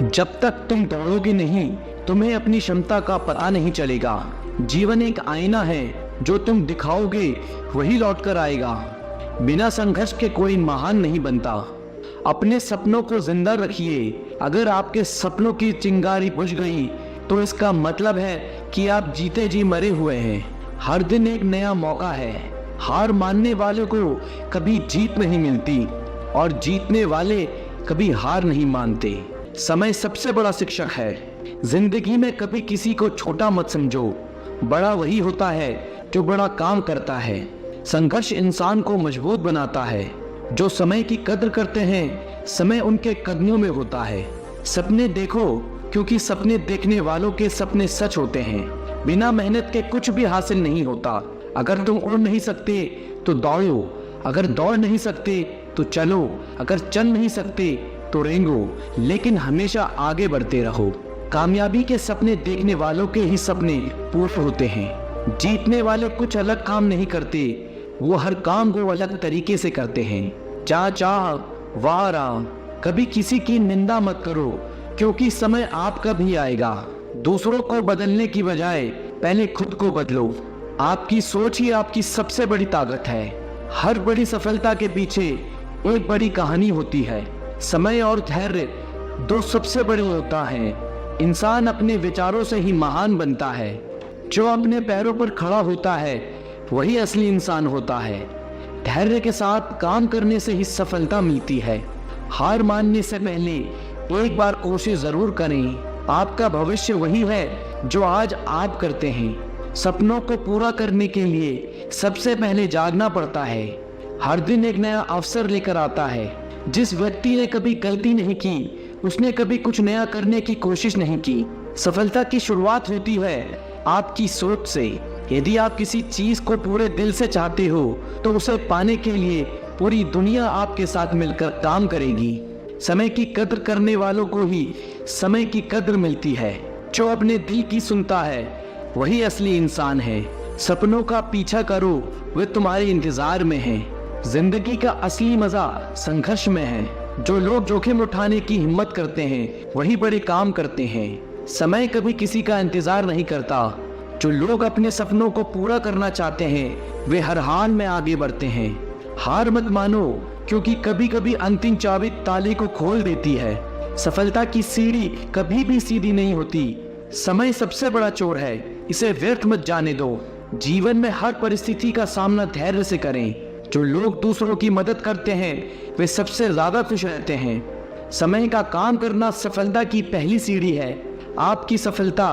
जब तक तुम दौड़ोगे नहीं, तुम्हें अपनी क्षमता का पता नहीं चलेगा। जीवन एक आईना है, जो तुम दिखाओगे वही लौट कर आएगा। बिना संघर्ष के कोई महान नहीं बनता। अपने सपनों को जिंदा रखिए। अगर आपके सपनों की चिंगारी बुझ गई तो इसका मतलब है कि आप जीते जी मरे हुए हैं। हर दिन एक नया मौका है। हार मानने वालों को कभी जीत नहीं मिलती और जीतने वाले कभी हार नहीं मानते। समय सबसे बड़ा शिक्षक है। जिंदगी में कभी किसी को छोटा मत समझो। बड़ा वही होता है जो बड़ा काम करता है। संघर्ष इंसान को मजबूत बनाता है। जो समय की कद्र करते हैं, समय उनके कदमों में होता है। सपने देखो, क्योंकि सपने देखने वालों के सपने सच होते हैं। बिना मेहनत के कुछ भी हासिल नहीं होता। अगर तुम उड़ नहीं सकते तो दौड़ो, अगर दौड़ नहीं सकते तो चलो, अगर चल नहीं सकते तो रेंगो, लेकिन हमेशा आगे बढ़ते रहो। कामयाबी के सपने देखने वालों के ही सपने पूर्ण होते हैं। जीतने वाले कुछ अलग काम नहीं करते, वो हर काम को अलग तरीके से करते हैं। चाह वारा, कभी किसी की निंदा मत करो, क्योंकि समय आपका भी आएगा। दूसरों को बदलने की बजाय पहले खुद को बदलो। आपकी सोच ही आपकी सबसे बड़ी ताकत है। हर बड़ी सफलता के पीछे एक बड़ी कहानी होती है। समय और धैर्य दो सबसे बड़े होता हैं। इंसान अपने विचारों से ही महान बनता है। जो अपने पैरों पर खड़ा होता है वही असली इंसान होता है। धैर्य के साथ काम करने से ही सफलता मिलती है। हार मानने से पहले एक बार कोशिश जरूर करें। आपका भविष्य वही है जो आज आप करते हैं। सपनों को पूरा करने के लिए सबसे पहले जागना पड़ता है। हर दिन एक नया अवसर लेकर आता है। जिस व्यक्ति ने कभी गलती नहीं की, उसने कभी कुछ नया करने की कोशिश नहीं की। सफलता की शुरुआत होती है आपकी सोच से। यदि आप किसी चीज को पूरे दिल से चाहते हो तो उसे पाने के लिए पूरी दुनिया आपके साथ मिलकर काम करेगी। समय की कद्र करने वालों को ही समय की कद्र मिलती है। जो अपने दिल की सुनता है वही असली इंसान है। सपनों का पीछा करो, वे तुम्हारे इंतजार में हैं। जिंदगी का असली मजा संघर्ष में है। जो लोग जोखिम उठाने की हिम्मत करते हैं वही बड़े काम करते हैं। समय कभी किसी का इंतजार नहीं करता। जो लोग अपने सपनों को पूरा करना चाहते हैं वे हर हाल में आगे बढ़ते हैं। हार मत मानो, क्योंकि कभी कभी अंतिम चाबी ताले को खोल देती है। सफलता की सीढ़ी कभी भी सीधी नहीं होती। समय सबसे बड़ा चोर है, इसे व्यर्थ मत जाने दो। जीवन में हर परिस्थिति का सामना धैर्य से करें। जो लोग दूसरों की मदद करते हैं वे सबसे ज्यादा खुश रहते हैं। समय का काम करना सफलता की पहली सीढ़ी है। आपकी सफलता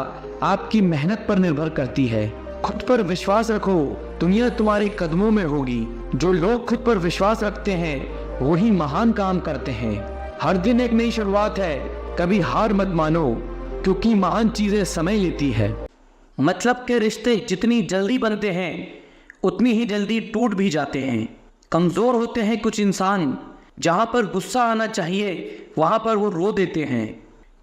आपकी मेहनत पर निर्भर करती है। खुद पर विश्वास रखो, दुनिया तुम्हारे कदमों में होगी। जो लोग खुद पर विश्वास रखते हैं वही महान काम करते हैं। हर दिन एक नई शुरुआत है। कभी हार मत मानो, क्योंकि महान चीजें समय लेती है। मतलब के रिश्ते जितनी जल्दी बनते हैं उतनी ही जल्दी टूट भी जाते हैं। कमजोर होते हैं कुछ इंसान, जहां पर गुस्सा आना चाहिए वहां पर वो रो देते हैं।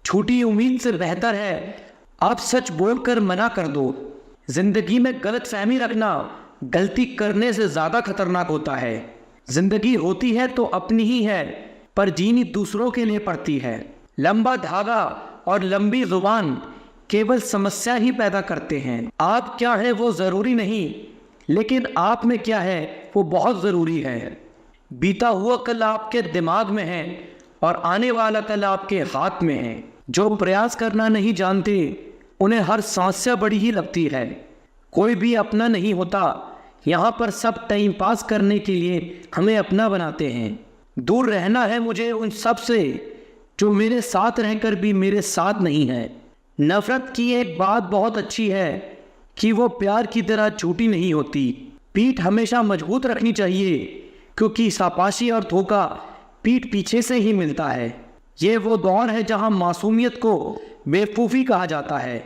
छोटी उम्मीद से बेहतर है आप सच बोलकर मना कर दो। जिंदगी में गलत फहमी रखना गलती करने से ज्यादा खतरनाक होता है। जिंदगी होती है तो अपनी ही है, पर जीनी दूसरों के लिए पड़ती है। लंबा धागा और लंबी जुबान केवल समस्या ही पैदा करते हैं। आप क्या है वो जरूरी नहीं, लेकिन आप में क्या है वो बहुत जरूरी है। बीता हुआ कल आपके दिमाग में है और आने वाला कल आपके हाथ में है। जो प्रयास करना नहीं जानते उन्हें हर समस्या बड़ी ही लगती है। कोई भी अपना नहीं होता, यहाँ पर सब टाइम पास करने के लिए हमें अपना बनाते हैं। दूर रहना है मुझे उन सब से जो मेरे साथ रहकर भी मेरे साथ नहीं है। नफरत की एक बात बहुत अच्छी है कि वो प्यार की तरह झूठी नहीं होती। पीठ हमेशा मजबूत रखनी चाहिए, क्योंकि शाबाशी और धोखा पीठ पीछे से ही मिलता है। ये वो दौर है जहां मासूमियत को बेवकूफ़ी कहा जाता है।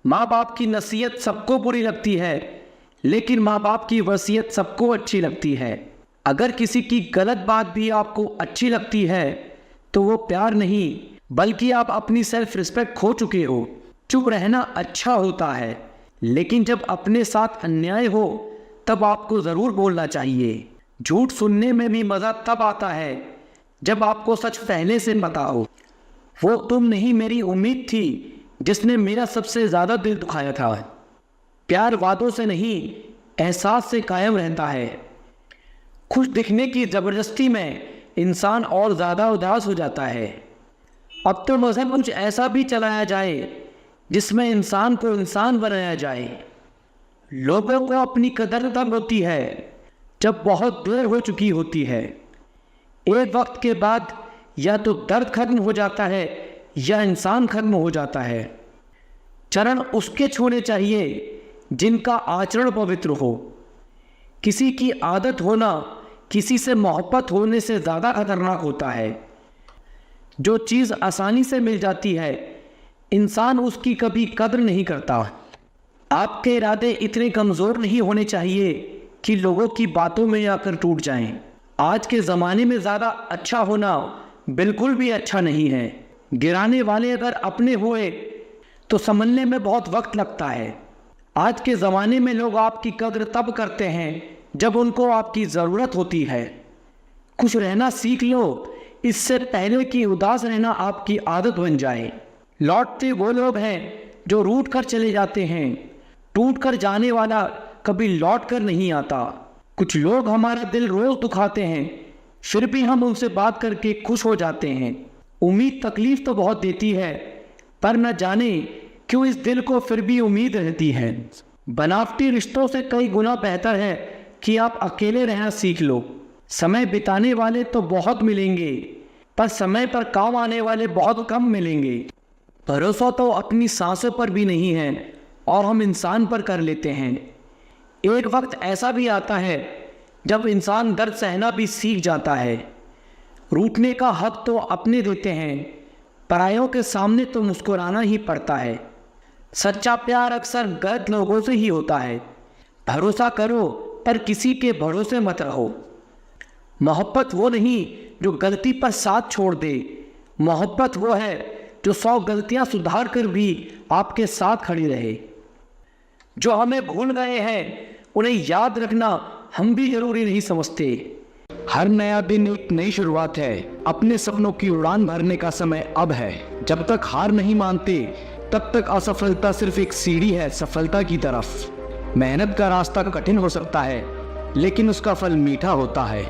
माँ बाप की नसीहत सबको बुरी लगती है, लेकिन माँ बाप की वसीयत सबको अच्छी लगती है। अगर किसी की गलत बात भी आपको अच्छी लगती है तो वो प्यार नहीं, बल्कि आप अपनी सेल्फ रिस्पेक्ट खो चुके हो। चुप रहना अच्छा होता है, लेकिन जब अपने साथ अन्याय हो तब आपको ज़रूर बोलना चाहिए। झूठ सुनने में भी मज़ा तब आता है जब आपको सच पहले से पता हो। वो तुम नहीं मेरी उम्मीद थी जिसने मेरा सबसे ज़्यादा दिल दुखाया था। प्यार वादों से नहीं एहसास से कायम रहता है। खुश दिखने की ज़बरदस्ती में इंसान और ज़्यादा उदास हो जाता है। अब तो मज़हब कुछ ऐसा भी चलाया जाए जिसमें इंसान को इंसान बनाया जाए। लोगों को अपनी कदर तब होती है जब बहुत देर हो चुकी होती है। एक वक्त के बाद या तो दर्द खत्म हो जाता है या इंसान खत्म हो जाता है। चरण उसके छूने चाहिए जिनका आचरण पवित्र हो। किसी की आदत होना किसी से मोहब्बत होने से ज़्यादा खतरनाक होता है। जो चीज़ आसानी से मिल जाती है इंसान उसकी कभी कद्र नहीं करता। आपके इरादे इतने कमज़ोर नहीं होने चाहिए कि लोगों की बातों में आकर टूट जाएं। आज के ज़माने में ज़्यादा अच्छा होना बिल्कुल भी अच्छा नहीं है। गिराने वाले अगर अपने हुए तो संभलने में बहुत वक्त लगता है। आज के ज़माने में लोग आपकी कद्र तब करते हैं जब उनको आपकी ज़रूरत होती है। खुश रहना सीख लो इससे पहले कि उदास रहना आपकी आदत बन जाए। लौटते वो लोग हैं जो रूठ कर चले जाते हैं। टूट कर जाने वाला कभी लौट कर नहीं आता। कुछ लोग हमारा दिल रोज़ दुखाते हैं फिर भी हम उनसे बात करके खुश हो जाते हैं। उम्मीद तकलीफ़ तो बहुत देती है पर न जाने क्यों इस दिल को फिर भी उम्मीद रहती है। बनावटी रिश्तों से कई गुना बेहतर है कि आप अकेले रहना सीख लो। समय बिताने वाले तो बहुत मिलेंगे पर समय पर काम आने वाले बहुत कम मिलेंगे। भरोसा तो अपनी सांसों पर भी नहीं है और हम इंसान पर कर लेते हैं। एक वक्त ऐसा भी आता है जब इंसान दर्द सहना भी सीख जाता है। रूठने का हक तो अपने देते हैं, परायों के सामने तो मुस्कुराना ही पड़ता है। सच्चा प्यार अक्सर गलत लोगों से ही होता है। भरोसा करो पर किसी के भरोसे मत रहो। मोहब्बत वो नहीं जो गलती पर साथ छोड़ दे। मोहब्बत वो है जो 100 गलतियां सुधार कर भी आपके साथ खड़ी रहे। जो हमें भूल गए हैं उन्हें याद रखना हम भी जरूरी नहीं समझते। हर नया दिन एक नई शुरुआत है। अपने सपनों की उड़ान भरने का समय अब है। जब तक हार नहीं मानते तब तक असफलता सिर्फ एक सीढ़ी है सफलता की तरफ। मेहनत का रास्ता कठिन हो सकता है लेकिन उसका फल मीठा होता है।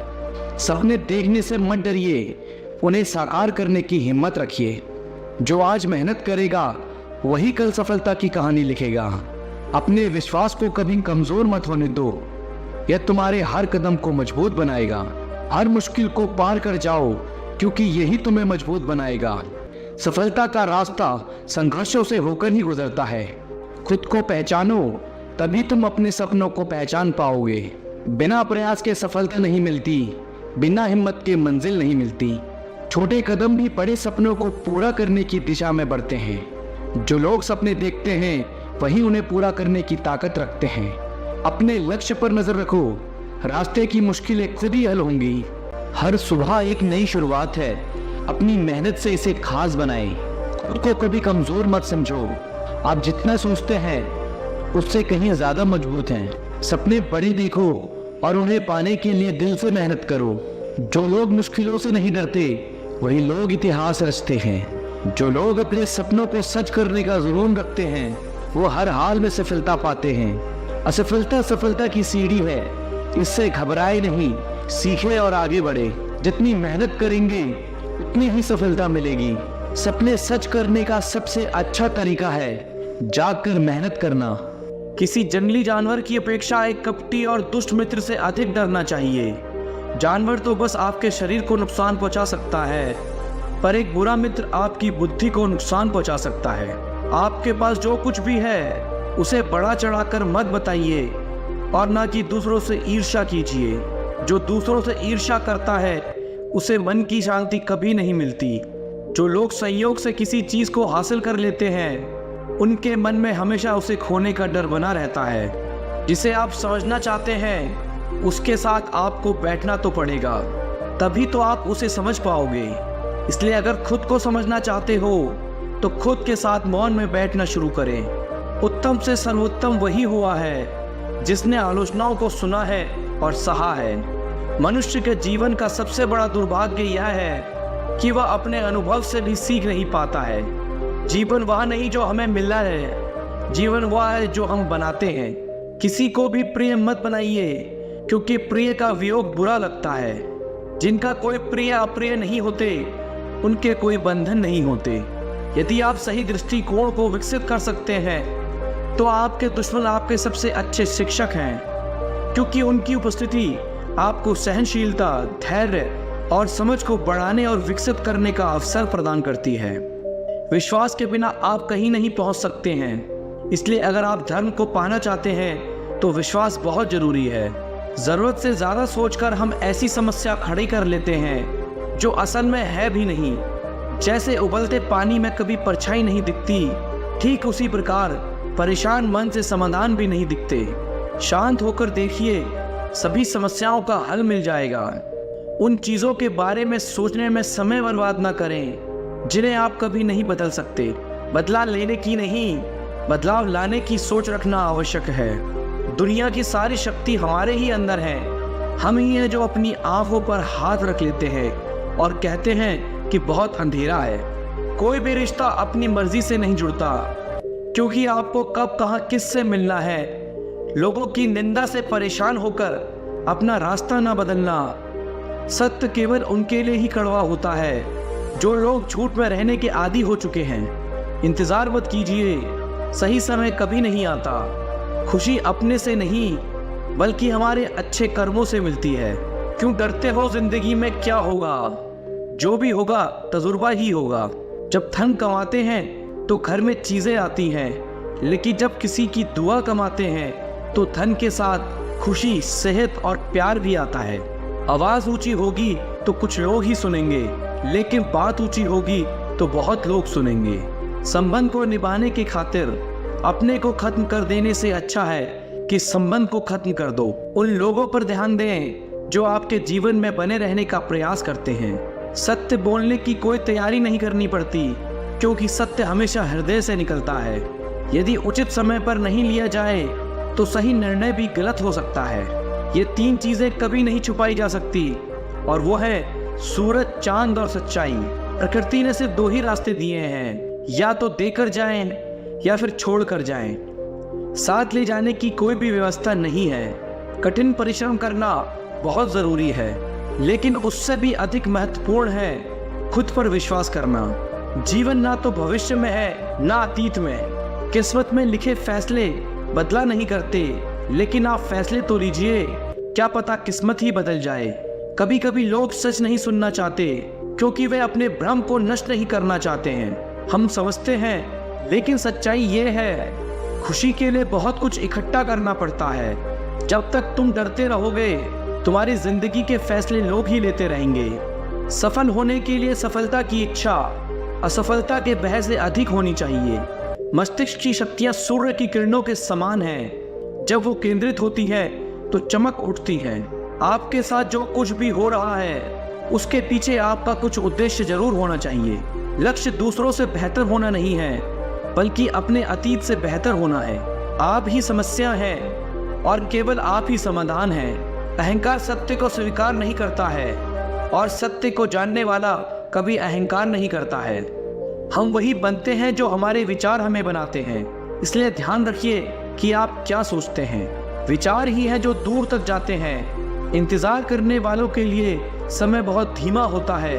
सपने देखने से मत डरिए, उन्हें साकार करने की हिम्मत रखिए। जो आज मेहनत करेगा वही कल सफलता की कहानी लिखेगा। अपने विश्वास को कभी कमजोर मत होने दो, यह तुम्हारे हर कदम को मजबूत बनाएगा। हर मुश्किल को पार कर जाओ क्योंकि यही तुम्हें मजबूत बनाएगा। सफलता का रास्ता संघर्षों से होकर ही गुजरता है। खुद को पहचानो तभी तुम अपने सपनों को पहचान पाओगे। बिना प्रयास के सफलता नहीं मिलती, बिना हिम्मत के मंजिल नहीं मिलती। छोटे कदम भी बड़े सपनों को पूरा करने की दिशा में बढ़ते हैं। जो लोग सपने देखते हैं वही उन्हें पूरा करने की ताकत रखते हैं। अपने लक्ष्य पर नजर रखो, रास्ते की मुश्किलें खुद ही हल होंगी। हर सुबह एक नई शुरुआत है, अपनी मेहनत से इसे खास बनाएं। खुद को कभी कमजोर मत समझो, आप जितना सोचते हैं उससे कहीं ज्यादा मजबूत हैं। सपने बड़े देखो और उन्हें पाने के लिए दिल से मेहनत करो। जो लोग मुश्किलों से नहीं डरते वही लोग इतिहास रचते हैं। जो लोग अपने सपनों को सच करने का जुनून रखते हैं वो हर हाल में सफलता पाते हैं। असफलता सफलता की सीढ़ी है, इससे घबराए नहीं, सीखे और आगे बढ़े। जितनी मेहनत करेंगे उतनी ही सफलता मिलेगी। सपने सच करने का सबसे अच्छा तरीका है जागकर मेहनत करना। किसी जंगली जानवर की अपेक्षा एक कपटी और दुष्ट मित्र से अधिक डरना चाहिए। जानवर तो बस आपके शरीर को नुकसान पहुंचा सकता है पर एक बुरा मित्र आपकी बुद्धि को नुकसान पहुंचा सकता है। आपके पास जो कुछ भी है उसे बढ़ा चढ़ाकर मत बताइए और ना कि दूसरों से ईर्ष्या कीजिए। जो दूसरों से ईर्ष्या करता है उसे मन की शांति कभी नहीं मिलती। जो लोग संयोग से किसी चीज को हासिल कर लेते हैं उनके मन में हमेशा उसे खोने का डर बना रहता है। जिसे आप समझना चाहते हैं उसके साथ आपको बैठना तो पड़ेगा, तभी तो आप उसे समझ पाओगे। इसलिए अगर खुद को समझना चाहते हो तो खुद के साथ मौन में बैठना शुरू करें। उत्तम से सर्वोत्तम वही हुआ है जिसने आलोचनाओं को सुना है और सहा है। मनुष्य के जीवन का सबसे बड़ा दुर्भाग्य यह है कि वह अपने अनुभव से भी सीख नहीं पाता है। जीवन वह नहीं जो हमें मिला है, जीवन वह है जो हम बनाते हैं। किसी को भी प्रिय मत बनाइए, क्योंकि प्रिय का वियोग बुरा लगता है। जिनका कोई प्रिय अप्रिय नहीं होते, उनके कोई बंधन नहीं होते। यदि आप सही दृष्टिकोण को विकसित कर सकते हैं, तो आपके दुश्मन आपके सबसे अच्छे शिक्षक हैं, क्योंकि उनकी उपस्थिति आपको सहनशीलता, धैर्य और समझ को बढ़ाने और विकसित करने का अवसर प्रदान करती है। विश्वास के बिना आप कहीं नहीं पहुंच सकते हैं, इसलिए अगर आप धर्म को पाना चाहते हैं तो विश्वास बहुत जरूरी है। जरूरत से ज्यादा सोचकर हम ऐसी समस्या खड़ी कर लेते हैं जो असल में है भी नहीं। जैसे उबलते पानी में कभी परछाई नहीं दिखती, ठीक उसी प्रकार परेशान मन से समाधान भी नहीं दिखते। शांत होकर देखिए, सभी समस्याओं का हल मिल जाएगा। उन चीजों के बारे में सोचने में समय बर्बाद न करें जिन्हें आप कभी नहीं बदल सकते। बदलाव लेने की नहीं, बदलाव लाने की सोच रखना आवश्यक है। दुनिया की सारी शक्ति हमारे ही अंदर है। हम ही हैं जो अपनी आंखों पर हाथ रख लेते हैं और कहते हैं कि बहुत अंधेरा है। कोई भी रिश्ता अपनी मर्जी से नहीं जुड़ता, क्योंकि आपको कब कहाँ किससे मिलना है। लोगों की निंदा से परेशान होकर अपना रास्ता ना बदलना। सत्य केवल उनके लिए ही कड़वा होता है जो लोग झूठ में रहने के आदी हो चुके हैं। इंतजार मत कीजिए, सही समय कभी नहीं आता। खुशी अपने से नहीं, बल्कि हमारे अच्छे कर्मों से मिलती है। क्यों डरते हो? जिंदगी में क्या होगा? जो भी होगा तजुर्बा ही होगा। जब धन कमाते हैं तो घर में चीजें आती हैं, लेकिन जब किसी की दुआ कमाते हैं तो धन के साथ खुशी, सेहत और प्यार भी आता है। आवाज ऊंची होगी तो कुछ लोग ही सुनेंगे, लेकिन बात ऊंची होगी तो बहुत लोग सुनेंगे। संबंध को निभाने की खातिर अपने को खत्म कर देने से अच्छा है कि संबंध को खत्म कर दो। उन लोगों पर ध्यान दें जो आपके जीवन में बने रहने का प्रयास करते हैं। सत्य बोलने की कोई तैयारी नहीं करनी पड़ती, क्योंकि सत्य हमेशा हृदय से निकलता है। यदि उचित समय पर नहीं लिया जाए तो सही निर्णय भी गलत हो सकता है। ये तीन चीजें कभी नहीं छुपाई जा सकती, और वो है सूरज, चांद और सच्चाई। प्रकृति ने सिर्फ दो ही रास्ते दिए हैं, या तो देकर जाएं या फिर छोड़ कर जाएं। साथ ले जाने की कोई भी व्यवस्था नहीं है। कठिन परिश्रम करना बहुत जरूरी है, लेकिन उससे भी अधिक महत्वपूर्ण है खुद पर विश्वास करना। जीवन ना तो भविष्य में है ना अतीत में। किस्मत में लिखे फैसले बदला नहीं करते, लेकिन आप फैसले तो लीजिए, क्या पता किस्मत ही बदल जाए। कभी कभी लोग सच नहीं सुनना चाहते, क्योंकि वे अपने भ्रम को नष्ट नहीं करना चाहते हैं। हम समझते हैं, लेकिन सच्चाई ये है, खुशी के लिए बहुत कुछ इकट्ठा करना पड़ता है। जब तक तुम डरते रहोगे, तुम्हारी जिंदगी के फैसले लोग ही लेते रहेंगे। सफल होने के लिए सफलता की इच्छा असफलता के भय से अधिक होनी चाहिए। मस्तिष्क की शक्तियां सूर्य की किरणों के समान हैं। जब वो केंद्रित होती है तो चमक उठती है। आपके साथ जो कुछ भी हो रहा है, उसके पीछे आपका कुछ उद्देश्य जरूर होना चाहिए। लक्ष्य दूसरों से बेहतर होना नहीं है, बल्कि अपने अतीत से बेहतर होना है। आप ही समस्या हैं और केवल आप ही समाधान हैं। अहंकार सत्य को स्वीकार नहीं करता है, और सत्य को जानने वाला कभी अहंकार नहीं करता है। हम वही बनते हैं जो हमारे विचार हमें बनाते हैं। इसलिए ध्यान रखिए कि आप क्या सोचते हैं। विचार ही है जो दूर तक जाते हैं। इंतजार करने वालों के लिए समय बहुत धीमा होता है,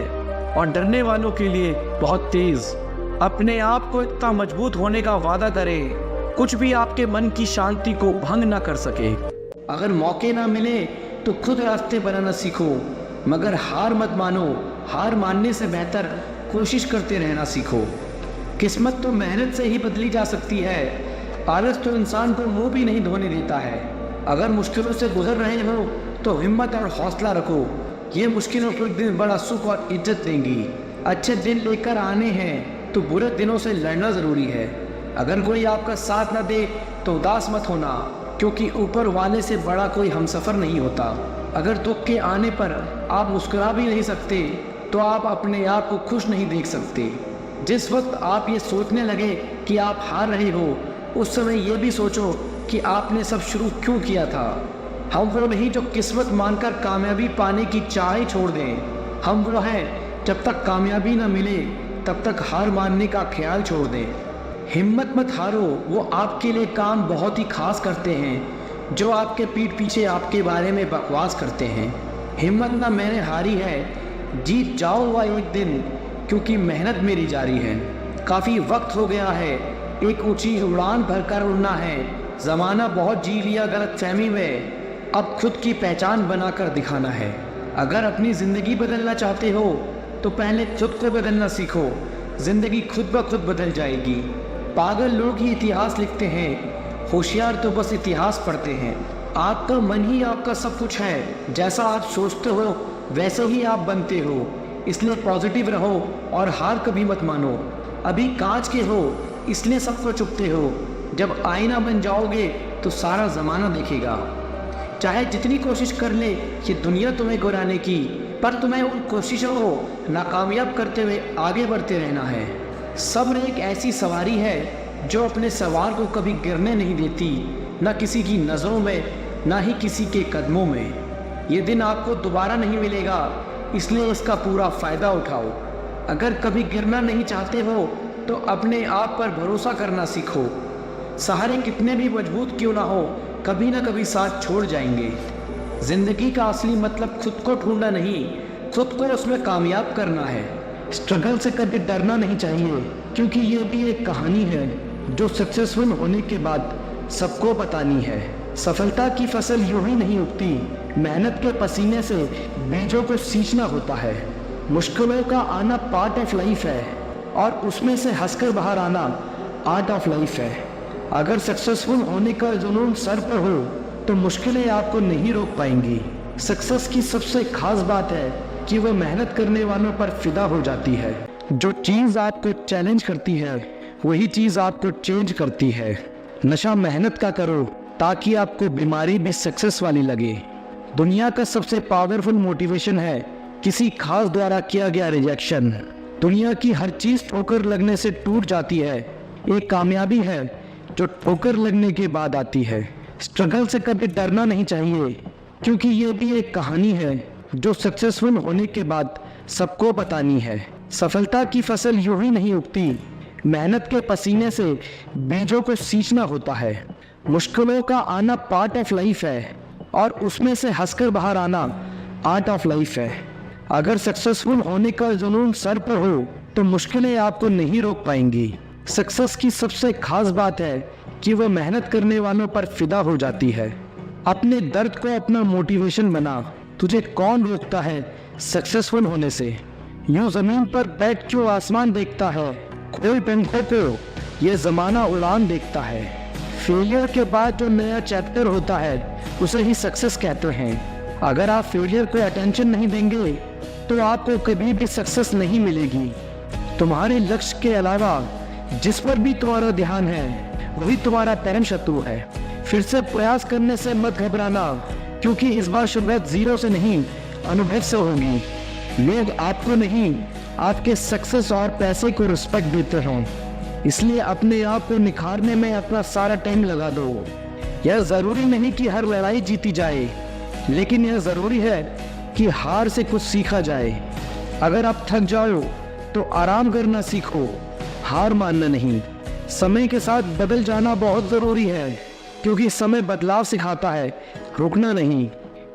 और डरने वालों के लिए बहुत तेज। अपने आप को इतना मजबूत होने का वादा करें, कुछ भी आपके मन की शांति को भंग ना कर सके। अगर मौके ना मिले तो खुद रास्ते बनाना सीखो, मगर हार मत मानो। हार मानने से बेहतर कोशिश करते रहना सीखो। किस्मत तो मेहनत से ही बदली जा सकती है। आलस तो इंसान को मुंह भी नहीं धोने देता है। अगर मुश्किलों से गुजर रहे हो तो हिम्मत और हौसला रखो। ये मुश्किलों को एक दिन बड़ा सुख और इज्जत देंगी। अच्छे दिन लेकर आने हैं तो बुरे दिनों से लड़ना ज़रूरी है। अगर कोई आपका साथ ना दे तो उदास मत होना, क्योंकि ऊपर वाले से बड़ा कोई हमसफ़र नहीं होता। अगर दुख के आने पर आप मुस्कुरा भी नहीं सकते तो आप अपने आप को खुश नहीं देख सकते। जिस वक्त आप ये सोचने लगे कि आप हार रहे हो, उस समय ये भी सोचो कि आपने सब शुरू क्यों किया था। हम वो नहीं जो किस्मत मानकर कामयाबी पाने की चाह छोड़ दें। हम वो हैं जब तक कामयाबी न मिले तब तक हार मानने का ख्याल छोड़ दें। हिम्मत मत हारो, वो आपके लिए काम बहुत ही खास करते हैं जो आपके पीठ पीछे आपके बारे में बकवास करते हैं। हिम्मत ना मैंने हारी है, जीत जाऊंगा एक दिन, क्योंकि मेहनत मेरी जारी है। काफ़ी वक्त हो गया है, एक ऊंची उड़ान भरकर उड़ना है। ज़माना बहुत जी लिया गलतफहमी में, अब खुद की पहचान बनाकर दिखाना है। अगर अपनी ज़िंदगी बदलना चाहते हो तो पहले खुद को बदलना सीखो, ज़िंदगी खुद ब खुद बदल जाएगी। पागल लोग ही इतिहास लिखते हैं, होशियार तो बस इतिहास पढ़ते हैं। आपका मन ही आपका सब कुछ है, जैसा आप सोचते हो वैसे ही आप बनते हो। इसलिए पॉजिटिव रहो और हार कभी मत मानो। अभी कांच के हो इसलिए सबको चुपते हो, जब आईना बन जाओगे तो सारा ज़माना देखेगा। चाहे जितनी कोशिश कर ले ये दुनिया तुम्हें गिराने की, पर तुम्हें उन कोशिशों को नाकामयाब करते हुए आगे बढ़ते रहना है। सब्र एक ऐसी सवारी है जो अपने सवार को कभी गिरने नहीं देती, ना किसी की नज़रों में ना ही किसी के कदमों में। ये दिन आपको दोबारा नहीं मिलेगा, इसलिए इसका पूरा फ़ायदा उठाओ। अगर कभी गिरना नहीं चाहते हो तो अपने आप पर भरोसा करना सीखो। सहारे कितने भी मजबूत क्यों ना हो, कभी ना कभी साथ छोड़ जाएंगे। ज़िंदगी का असली मतलब खुद को ढूंढना नहीं, खुद को उसमें कामयाब करना है। स्ट्रगल से कभी डरना नहीं चाहिए, क्योंकि ये भी एक कहानी है जो सक्सेसफुल होने के बाद सबको बतानी है। सफलता की फसल यूं ही नहीं उगती, मेहनत के पसीने से बीजों को सींचना होता है। मुश्किलों का आना पार्ट ऑफ लाइफ है और उसमें से हंसकर बाहर आना आर्ट ऑफ लाइफ है। अगर सक्सेसफुल होने का जुनून सर पर हो तो मुश्किलें आपको नहीं रोक पाएंगी। सक्सेस की सबसे खास बात है कि वह मेहनत करने वालों पर फिदा हो जाती है। जो चीज़ आपको चैलेंज करती है वही चीज़ आपको चेंज करती है। नशा मेहनत का करो ताकि आपको बीमारी भी सक्सेस वाली लगे। दुनिया का सबसे पावरफुल मोटिवेशन है किसी खास द्वारा किया गया रिजेक्शन। दुनिया की हर चीज़ ठोकर लगने से टूट जाती है, एक कामयाबी है जो ठोकर लगने के बाद आती है। स्ट्रगल से कभी डरना नहीं चाहिए, क्योंकि ये भी एक कहानी है जो सक्सेसफुल होने के बाद सबको बतानी है। सफलता की फसल यूं ही नहीं उगती, मेहनत के पसीने से बीजों को सींचना होता है। मुश्किलों का आना पार्ट ऑफ लाइफ है और उसमें से हंसकर बाहर आना आर्ट ऑफ लाइफ है। अगर सक्सेसफुल होने का जुनून सर पर हो तो मुश्किलें आपको नहीं रोक पाएंगी। सक्सेस की सबसे खास बात है कि वह मेहनत करने वालों पर फिदा हो जाती है। अपने दर्द को अपना मोटिवेशन बना। तुझे कौन रोकता है सक्सेसफुल होने से? यूं जमीन पर बैठ क्यों आसमान देखता है? कोई पंखों पे ये ज़माना उड़ान देखता है। फेलियर के बाद जो नया चैप्टर होता है उसे ही सक्सेस कहते हैं। अगर आप फेलियर को अटेंशन नहीं देंगे तो आपको कभी भी सक्सेस नहीं मिलेगी। तुम्हारे लक्ष्य के अलावा जिस पर भी तुम्हारा ध्यान है वही तुम्हारा परम शत्रु है। फिर से प्रयास करने से मत घबराना, क्योंकि इस बार शुरुआत जीरो से नहीं अनुभव से होगी। लोग आपको नहीं आपके सक्सेस और पैसे को रिस्पेक्ट देते हों, इसलिए अपने आप को निखारने में अपना सारा टाइम लगा दो। यह ज़रूरी नहीं कि हर लड़ाई जीती जाए, लेकिन यह ज़रूरी है कि हार से कुछ सीखा जाए। अगर आप थक जाओ तो आराम करना सीखो, हार मानना नहीं। समय के साथ बदल जाना बहुत ज़रूरी है, क्योंकि समय बदलाव सिखाता है, रुकना नहीं।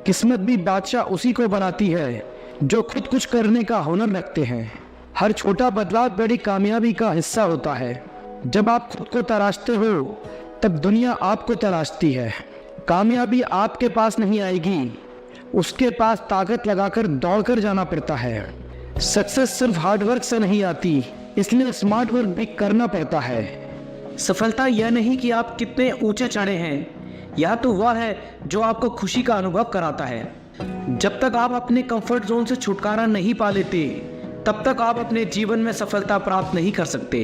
किस्मत भी बादशाह उसी को बनाती है जो खुद कुछ करने का हुनर रखते हैं। हर छोटा बदलाव बड़ी कामयाबी का हिस्सा होता है। जब आप खुद को तलाशते हो तब दुनिया आपको तलाशती है। कामयाबी आपके पास नहीं आएगी, उसके पास ताकत लगाकर दौड़कर जाना पड़ता है। सक्सेस सिर्फ हार्डवर्क से नहीं आती, इसलिए स्मार्ट वर्क भी करना पड़ता है। सफलता यह नहीं कि आप कितने ऊंचे चढ़े हैं, यह तो वह है जो आपको खुशी का अनुभव कराता है। जब तक आप अपने कंफर्ट जोन से छुटकारा नहीं पा लेते तब तक आप अपने जीवन में सफलता प्राप्त नहीं कर सकते।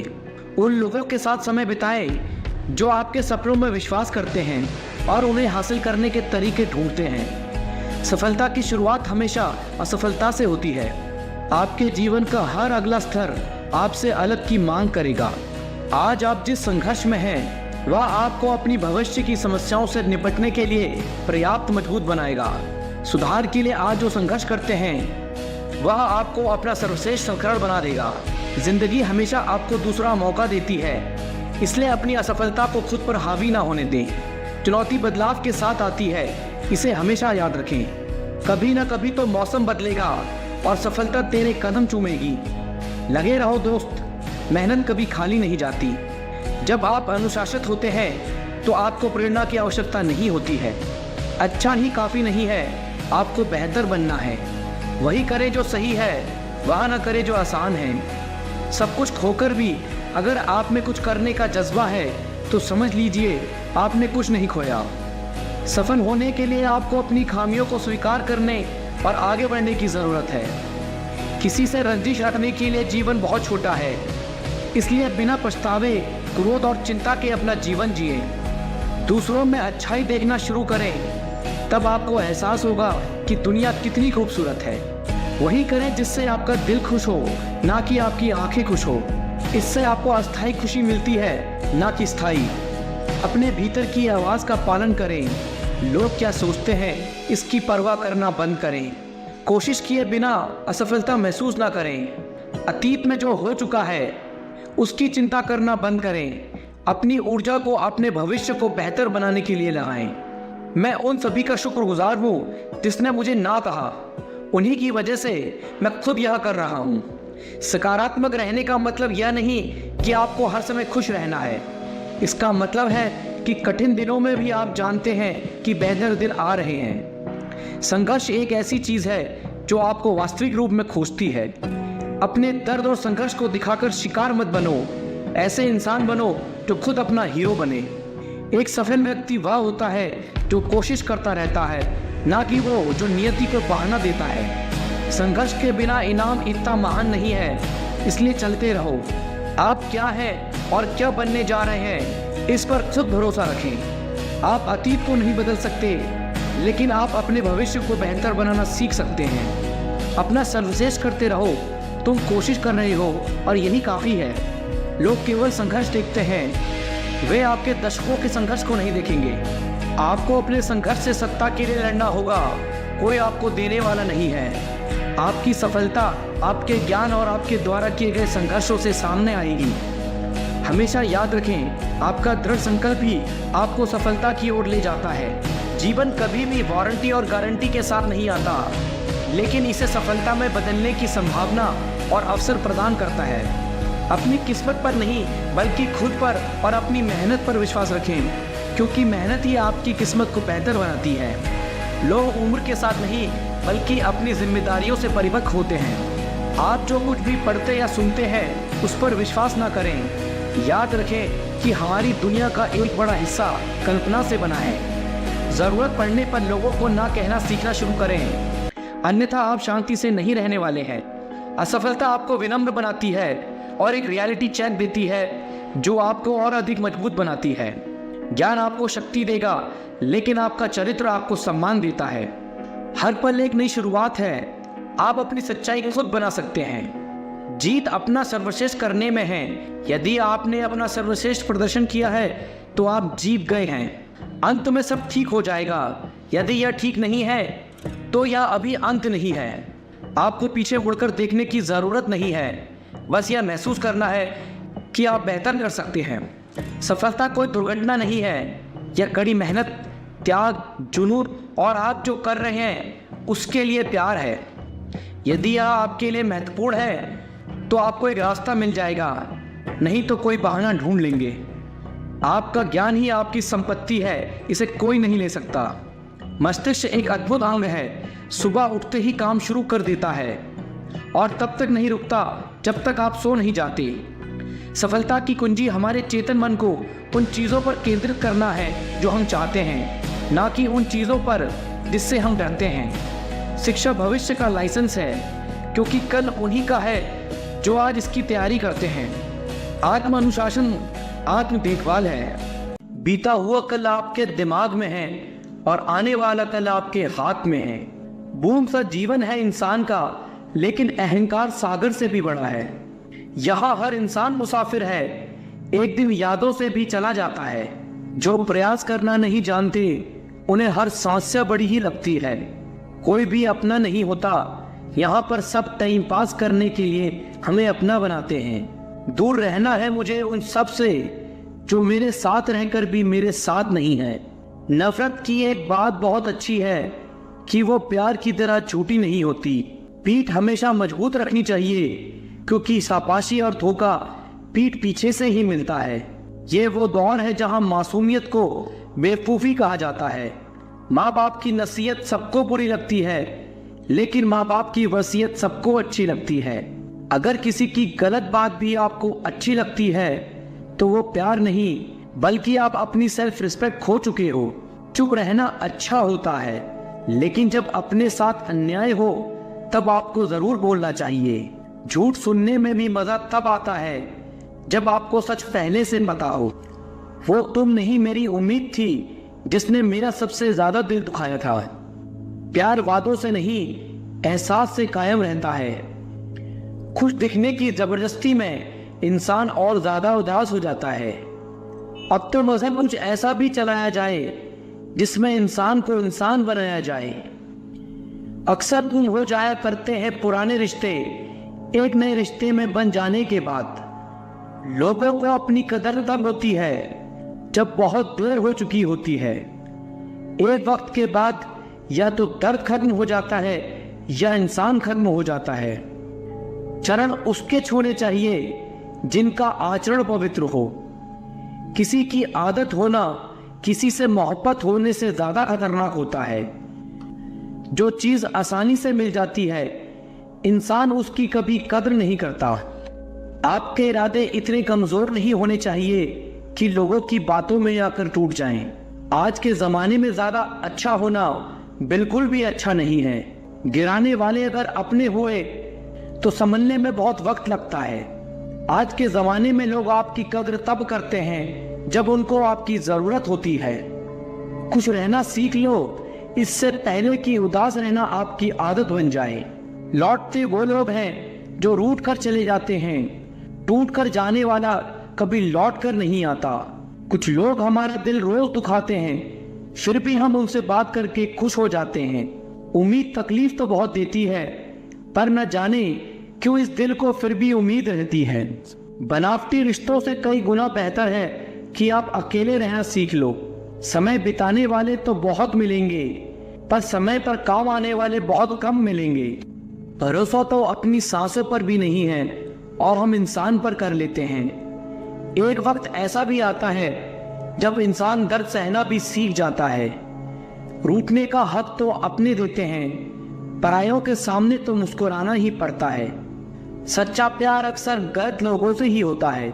उन लोगों के साथ समय बिताएं जो आपके सपनों में विश्वास करते हैं और उन्हें हासिल करने के तरीके ढूंढते हैं। सफलता की शुरुआत हमेशा असफलता से होती है। आपके जीवन का हर अगला स्तर आपसे अलग की मांग करेगा। आज आप जिस संघर्ष में हैं वह आपको अपनी भविष्य की समस्याओं से निपटने के लिए पर्याप्त मजबूत बनाएगा। सुधार के लिए आज जो संघर्ष करते हैं वह आपको अपना सर्वश्रेष्ठ संस्करण बना देगा। जिंदगी हमेशा आपको दूसरा मौका देती है, इसलिए अपनी असफलता को खुद पर हावी ना होने दें। चुनौती बदलाव के साथ आती है, इसे हमेशा याद रखें। कभी ना कभी तो मौसम बदलेगा और सफलता तेरे कदम चूमेगी। लगे रहो दोस्त, मेहनत कभी खाली नहीं जाती। जब आप अनुशासित होते हैं तो आपको प्रेरणा की आवश्यकता नहीं होती है। अच्छा ही काफ़ी नहीं है, आपको बेहतर बनना है। वही करे जो सही है, वह ना करे जो आसान है। सब कुछ खोकर भी अगर आप में कुछ करने का जज्बा है तो समझ लीजिए आपने कुछ नहीं खोया। सफल होने के लिए आपको अपनी खामियों को स्वीकार करने और आगे बढ़ने की ज़रूरत है। किसी से रंजिश रखने के लिए जीवन बहुत छोटा है, इसलिए बिना पछतावे, क्रोध और चिंता के अपना जीवन जिए। दूसरों में अच्छाई देखना शुरू करें, तब आपको एहसास होगा कि दुनिया कितनी खूबसूरत है। वही करें जिससे आपका दिल खुश हो, ना कि आपकी आंखें खुश हो। इससे आपको अस्थायी खुशी मिलती है, ना कि स्थायी। अपने भीतर की आवाज़ का पालन करें। लोग क्या सोचते हैं इसकी परवाह करना बंद करें। कोशिश किए बिना असफलता महसूस ना करें। अतीत में जो हो चुका है उसकी चिंता करना बंद करें। अपनी ऊर्जा को अपने भविष्य को बेहतर बनाने के लिए लगाएं। मैं उन सभी का शुक्रगुजार हूँ जिसने मुझे ना कहा। उन्हीं की वजह से मैं खुद यह कर रहा हूँ। सकारात्मक रहने का मतलब यह नहीं कि आपको हर समय खुश रहना है। इसका मतलब है कि कठिन दिनों में भी आप जानते हैं कि बेहतर दिन आ रहे हैं। संघर्ष एक ऐसी चीज़ है जो आपको वास्तविक रूप में खोजती है। अपने दर्द और संघर्ष को दिखाकर शिकार मत बनो। ऐसे इंसान बनो जो खुद अपना हीरो बने। एक सफल व्यक्ति वह होता है जो कोशिश करता रहता है, ना कि वो जो नियति को बहाना देता है। संघर्ष के बिना इनाम इतना महान नहीं है, इसलिए चलते रहो। आप क्या हैं और क्या बनने जा रहे हैं, इस पर खुद भरोसा रखें। आप अतीत को नहीं बदल सकते, लेकिन आप अपने भविष्य को बेहतर बनाना सीख सकते हैं। अपना सर्वश्रेष्ठ करते रहो। तुम कोशिश कर रहे हो और यही काफ़ी है। लोग केवल संघर्ष देखते हैं, वे आपके दशकों के संघर्ष को नहीं देखेंगे। आपको अपने संघर्ष से सत्ता के लिए लड़ना होगा, कोई आपको देने वाला नहीं है। आपकी सफलता आपके ज्ञान और आपके द्वारा किए गए संघर्षों से सामने आएगी। हमेशा याद रखें, आपका दृढ़ संकल्प ही आपको सफलता की ओर ले जाता है। जीवन कभी भी वारंटी और गारंटी के साथ नहीं आता, लेकिन इसे सफलता में बदलने की संभावना और अवसर प्रदान करता है। अपनी किस्मत पर नहीं बल्कि खुद पर और अपनी मेहनत पर विश्वास रखें, क्योंकि मेहनत ही आपकी किस्मत को बेहतर बनाती है। लोग उम्र के साथ नहीं बल्कि अपनी जिम्मेदारियों से परिपक्व होते हैं। आप जो कुछ भी पढ़ते या सुनते हैं उस पर विश्वास ना करें। याद रखें कि हमारी दुनिया का एक बड़ा हिस्सा कल्पना से बना है। ज़रूरत पड़ने पर लोगों को ना कहना सीखना शुरू करें, अन्यथा आप शांति से नहीं रहने वाले हैं। असफलता आपको विनम्र बनाती है और एक रियलिटी चेक देती है जो आपको और अधिक मजबूत बनाती है। ज्ञान आपको शक्ति देगा, लेकिन आपका चरित्र आपको सम्मान देता है। हर पल एक नई शुरुआत है। आप अपनी सच्चाई को खुद बना सकते हैं। जीत अपना सर्वश्रेष्ठ करने में है। यदि आपने अपना सर्वश्रेष्ठ प्रदर्शन किया है तो आप जीत गए हैं। अंत में सब ठीक हो जाएगा। यदि यह ठीक नहीं है तो यह अभी अंत नहीं है। आपको पीछे मुड़कर देखने की ज़रूरत नहीं है, बस यह महसूस करना है कि आप बेहतर कर सकते हैं। सफलता कोई दुर्घटना नहीं है, यह कड़ी मेहनत, त्याग, जुनून और आप जो कर रहे हैं उसके लिए प्यार है। यदि यह आपके लिए महत्वपूर्ण है तो आपको एक रास्ता मिल जाएगा, नहीं तो कोई बहाना ढूंढ लेंगे। आपका ज्ञान ही आपकी संपत्ति है, इसे कोई नहीं ले सकता। मस्तिष्क एक अद्भुत अंग है, सुबह उठते ही काम शुरू कर देता है और तब तक नहीं रुकता जब तक आप सो नहीं जाते। सफलता की कुंजी हमारे चेतन मन को उन चीज़ों पर केंद्रित करना है जो हम चाहते हैं, ना कि उन चीज़ों पर जिससे हम डरते हैं। शिक्षा भविष्य का लाइसेंस है, क्योंकि कल उन्हीं का है जो आज इसकी तैयारी करते हैं। आत्म अनुशासन आत्म देखभाल है। बीता हुआ कल आपके दिमाग में है और आने वाला कल आपके हाथ में है। बूंद सा जीवन है इंसान का, लेकिन अहंकार सागर से भी बड़ा है। यहाँ हर इंसान मुसाफिर है, एक दिन यादों से भी चला जाता है। जो प्रयास करना नहीं जानते उन्हें हर समस्या बड़ी ही लगती है। कोई भी अपना नहीं होता, यहाँ पर सब टाइम पास करने के लिए हमें अपना बनाते हैं। दूर रहना है मुझे उन सब से जो मेरे साथ रहकर भी मेरे साथ नहीं है। नफरत की एक बात बहुत अच्छी है कि वो प्यार की तरह झूठी नहीं होती। पीठ हमेशा मजबूत रखनी चाहिए, क्योंकि शाबाशी और धोखा पीठ पीछे से ही मिलता है। ये वो दौर है जहां मासूमियत को बेवकूफ़ी कहा जाता है। माँ बाप की नसीहत सबको बुरी लगती है, लेकिन माँ बाप की वसीयत सबको अच्छी लगती है। अगर किसी की गलत बात भी आपको अच्छी लगती है तो वो प्यार नहीं, बल्कि आप अपनी सेल्फ रिस्पेक्ट खो चुके हो। चुप रहना अच्छा होता है, लेकिन जब अपने साथ अन्याय हो तब आपको जरूर बोलना चाहिए। झूठ सुनने में भी मजा तब आता है जब आपको सच पहले से पता हो। वो तुम नहीं, मेरी उम्मीद थी जिसने मेरा सबसे ज्यादा दिल दुखाया था। प्यार वादों से नहीं, एहसास से कायम रहता है। खुश दिखने की जबरदस्ती में इंसान और ज्यादा उदास हो जाता है। अब तो मजहब कुछ ऐसा भी चलाया जाए जिसमें इंसान को इंसान बनाया जाए। अक्सर तुम हो जाया करते हैं पुराने रिश्ते एक नए रिश्ते में बन जाने के बाद। लोगों को अपनी कदर तब होती है जब बहुत देर हो चुकी होती है। एक वक्त के बाद या तो दर्द खत्म हो जाता है या इंसान खत्म हो जाता है। चरण उसके छूने चाहिए जिनका आचरण पवित्र हो। किसी की आदत होना किसी से मोहब्बत होने से ज्यादा खतरनाक होता है। जो चीज आसानी से मिल जाती है, इंसान उसकी कभी कद्र नहीं करता। आपके इरादे इतने कमजोर नहीं होने चाहिए कि लोगों की बातों में आकर टूट जाएं। आज के जमाने में ज्यादा अच्छा होना बिल्कुल भी अच्छा नहीं है। गिराने वाले अगर अपने हुए तो संभलने में बहुत वक्त लगता है। आज के जमाने में लोग आपकी कद्र तब करते हैं जब उनको आपकी जरूरत होती है। खुश रहना सीख लो, इससे पहले कि उदास रहना आपकी आदत बन जाए। लौटते वो लोग हैं जो रूठ कर चले जाते हैं। टूट कर जाने वाला कभी लौट कर नहीं आता। कुछ लोग हमारा दिल रोज दुखाते हैं, फिर भी हम उनसे बात करके खुश हो जाते हैं। उम्मीद तकलीफ तो बहुत देती है, पर न जाने क्यों इस दिल को फिर भी उम्मीद रहती है। बनावटी रिश्तों से कई गुना बेहतर है कि आप अकेले रहना सीख लो। समय बिताने वाले तो बहुत मिलेंगे, पर समय पर काम आने वाले बहुत कम मिलेंगे। भरोसा तो अपनी सांसों पर भी नहीं है और हम इंसान पर कर लेते हैं। एक वक्त ऐसा भी आता है जब इंसान दर्द सहना भी सीख जाता है। रूठने का हक तो अपने देते हैं, परायों के सामने तो मुस्कुराना ही पड़ता है। सच्चा प्यार अक्सर गलत लोगों से ही होता है।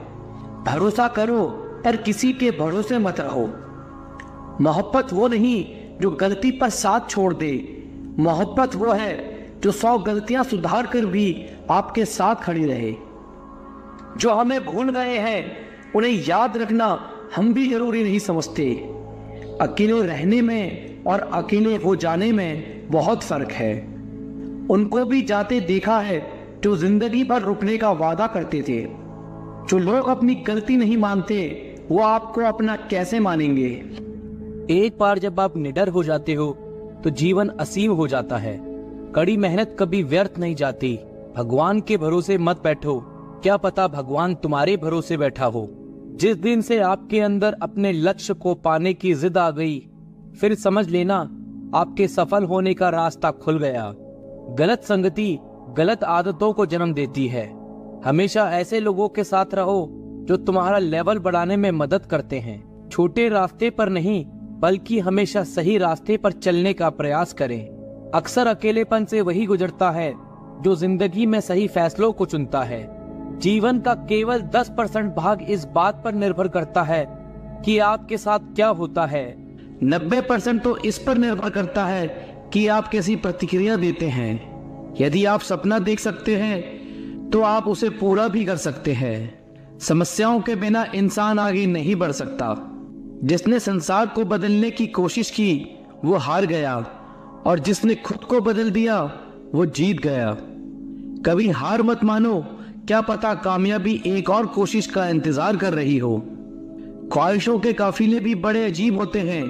भरोसा करो पर किसी के भरोसे मत रहो। मोहब्बत वो नहीं जो गलती पर साथ छोड़ दे। मोहब्बत वो है जो 100 गलतियां सुधार कर भी आपके साथ खड़ी रहे। जो हमें भूल गए हैं उन्हें याद रखना हम भी जरूरी नहीं समझते। अकेले रहने में और अकेले हो जाने में बहुत फर्क है। उनको भी जाते देखा है जो जिंदगी भर रुकने का वादा करते थे। जो लोग अपनी गलती नहीं मानते वो आपको अपना कैसे मानेंगे। एक बार जब आप निडर हो जाते हो तो जीवन असीम हो जाता है। कड़ी मेहनत कभी व्यर्थ नहीं जाती। भगवान के भरोसे मत बैठो, क्या पता भगवान तुम्हारे भरोसे बैठा हो। जिस दिन से आपके अंदर अपने लक्ष्य को पाने की जिद आ गई, फिर समझ लेना आपके सफल होने का रास्ता खुल गया। गलत संगति गलत आदतों को जन्म देती है। हमेशा ऐसे लोगों के साथ रहो जो तुम्हारा लेवल बढ़ाने में मदद करते हैं। छोटे रास्ते पर नहीं बल्कि हमेशा सही रास्ते पर चलने का प्रयास करें। अक्सर अकेलेपन से वही गुजरता है जो जिंदगी में सही फैसलों को चुनता है। जीवन का केवल 10% भाग इस बात पर निर्भर करता है कि आपके साथ क्या होता है। 90% तो इस पर निर्भर करता है कि आप कैसी प्रतिक्रिया देते हैं। यदि आप सपना देख सकते हैं तो आप उसे पूरा भी कर सकते हैं। समस्याओं के बिना इंसान आगे नहीं बढ़ सकता। जिसने संसार को बदलने की कोशिश की वो हार गया, और जिसने खुद को बदल दिया वो जीत गया। कभी हार मत मानो, क्या पता कामयाबी एक और कोशिश का इंतजार कर रही हो। ख्वाहिशों के काफिले भी बड़े अजीब होते हैं।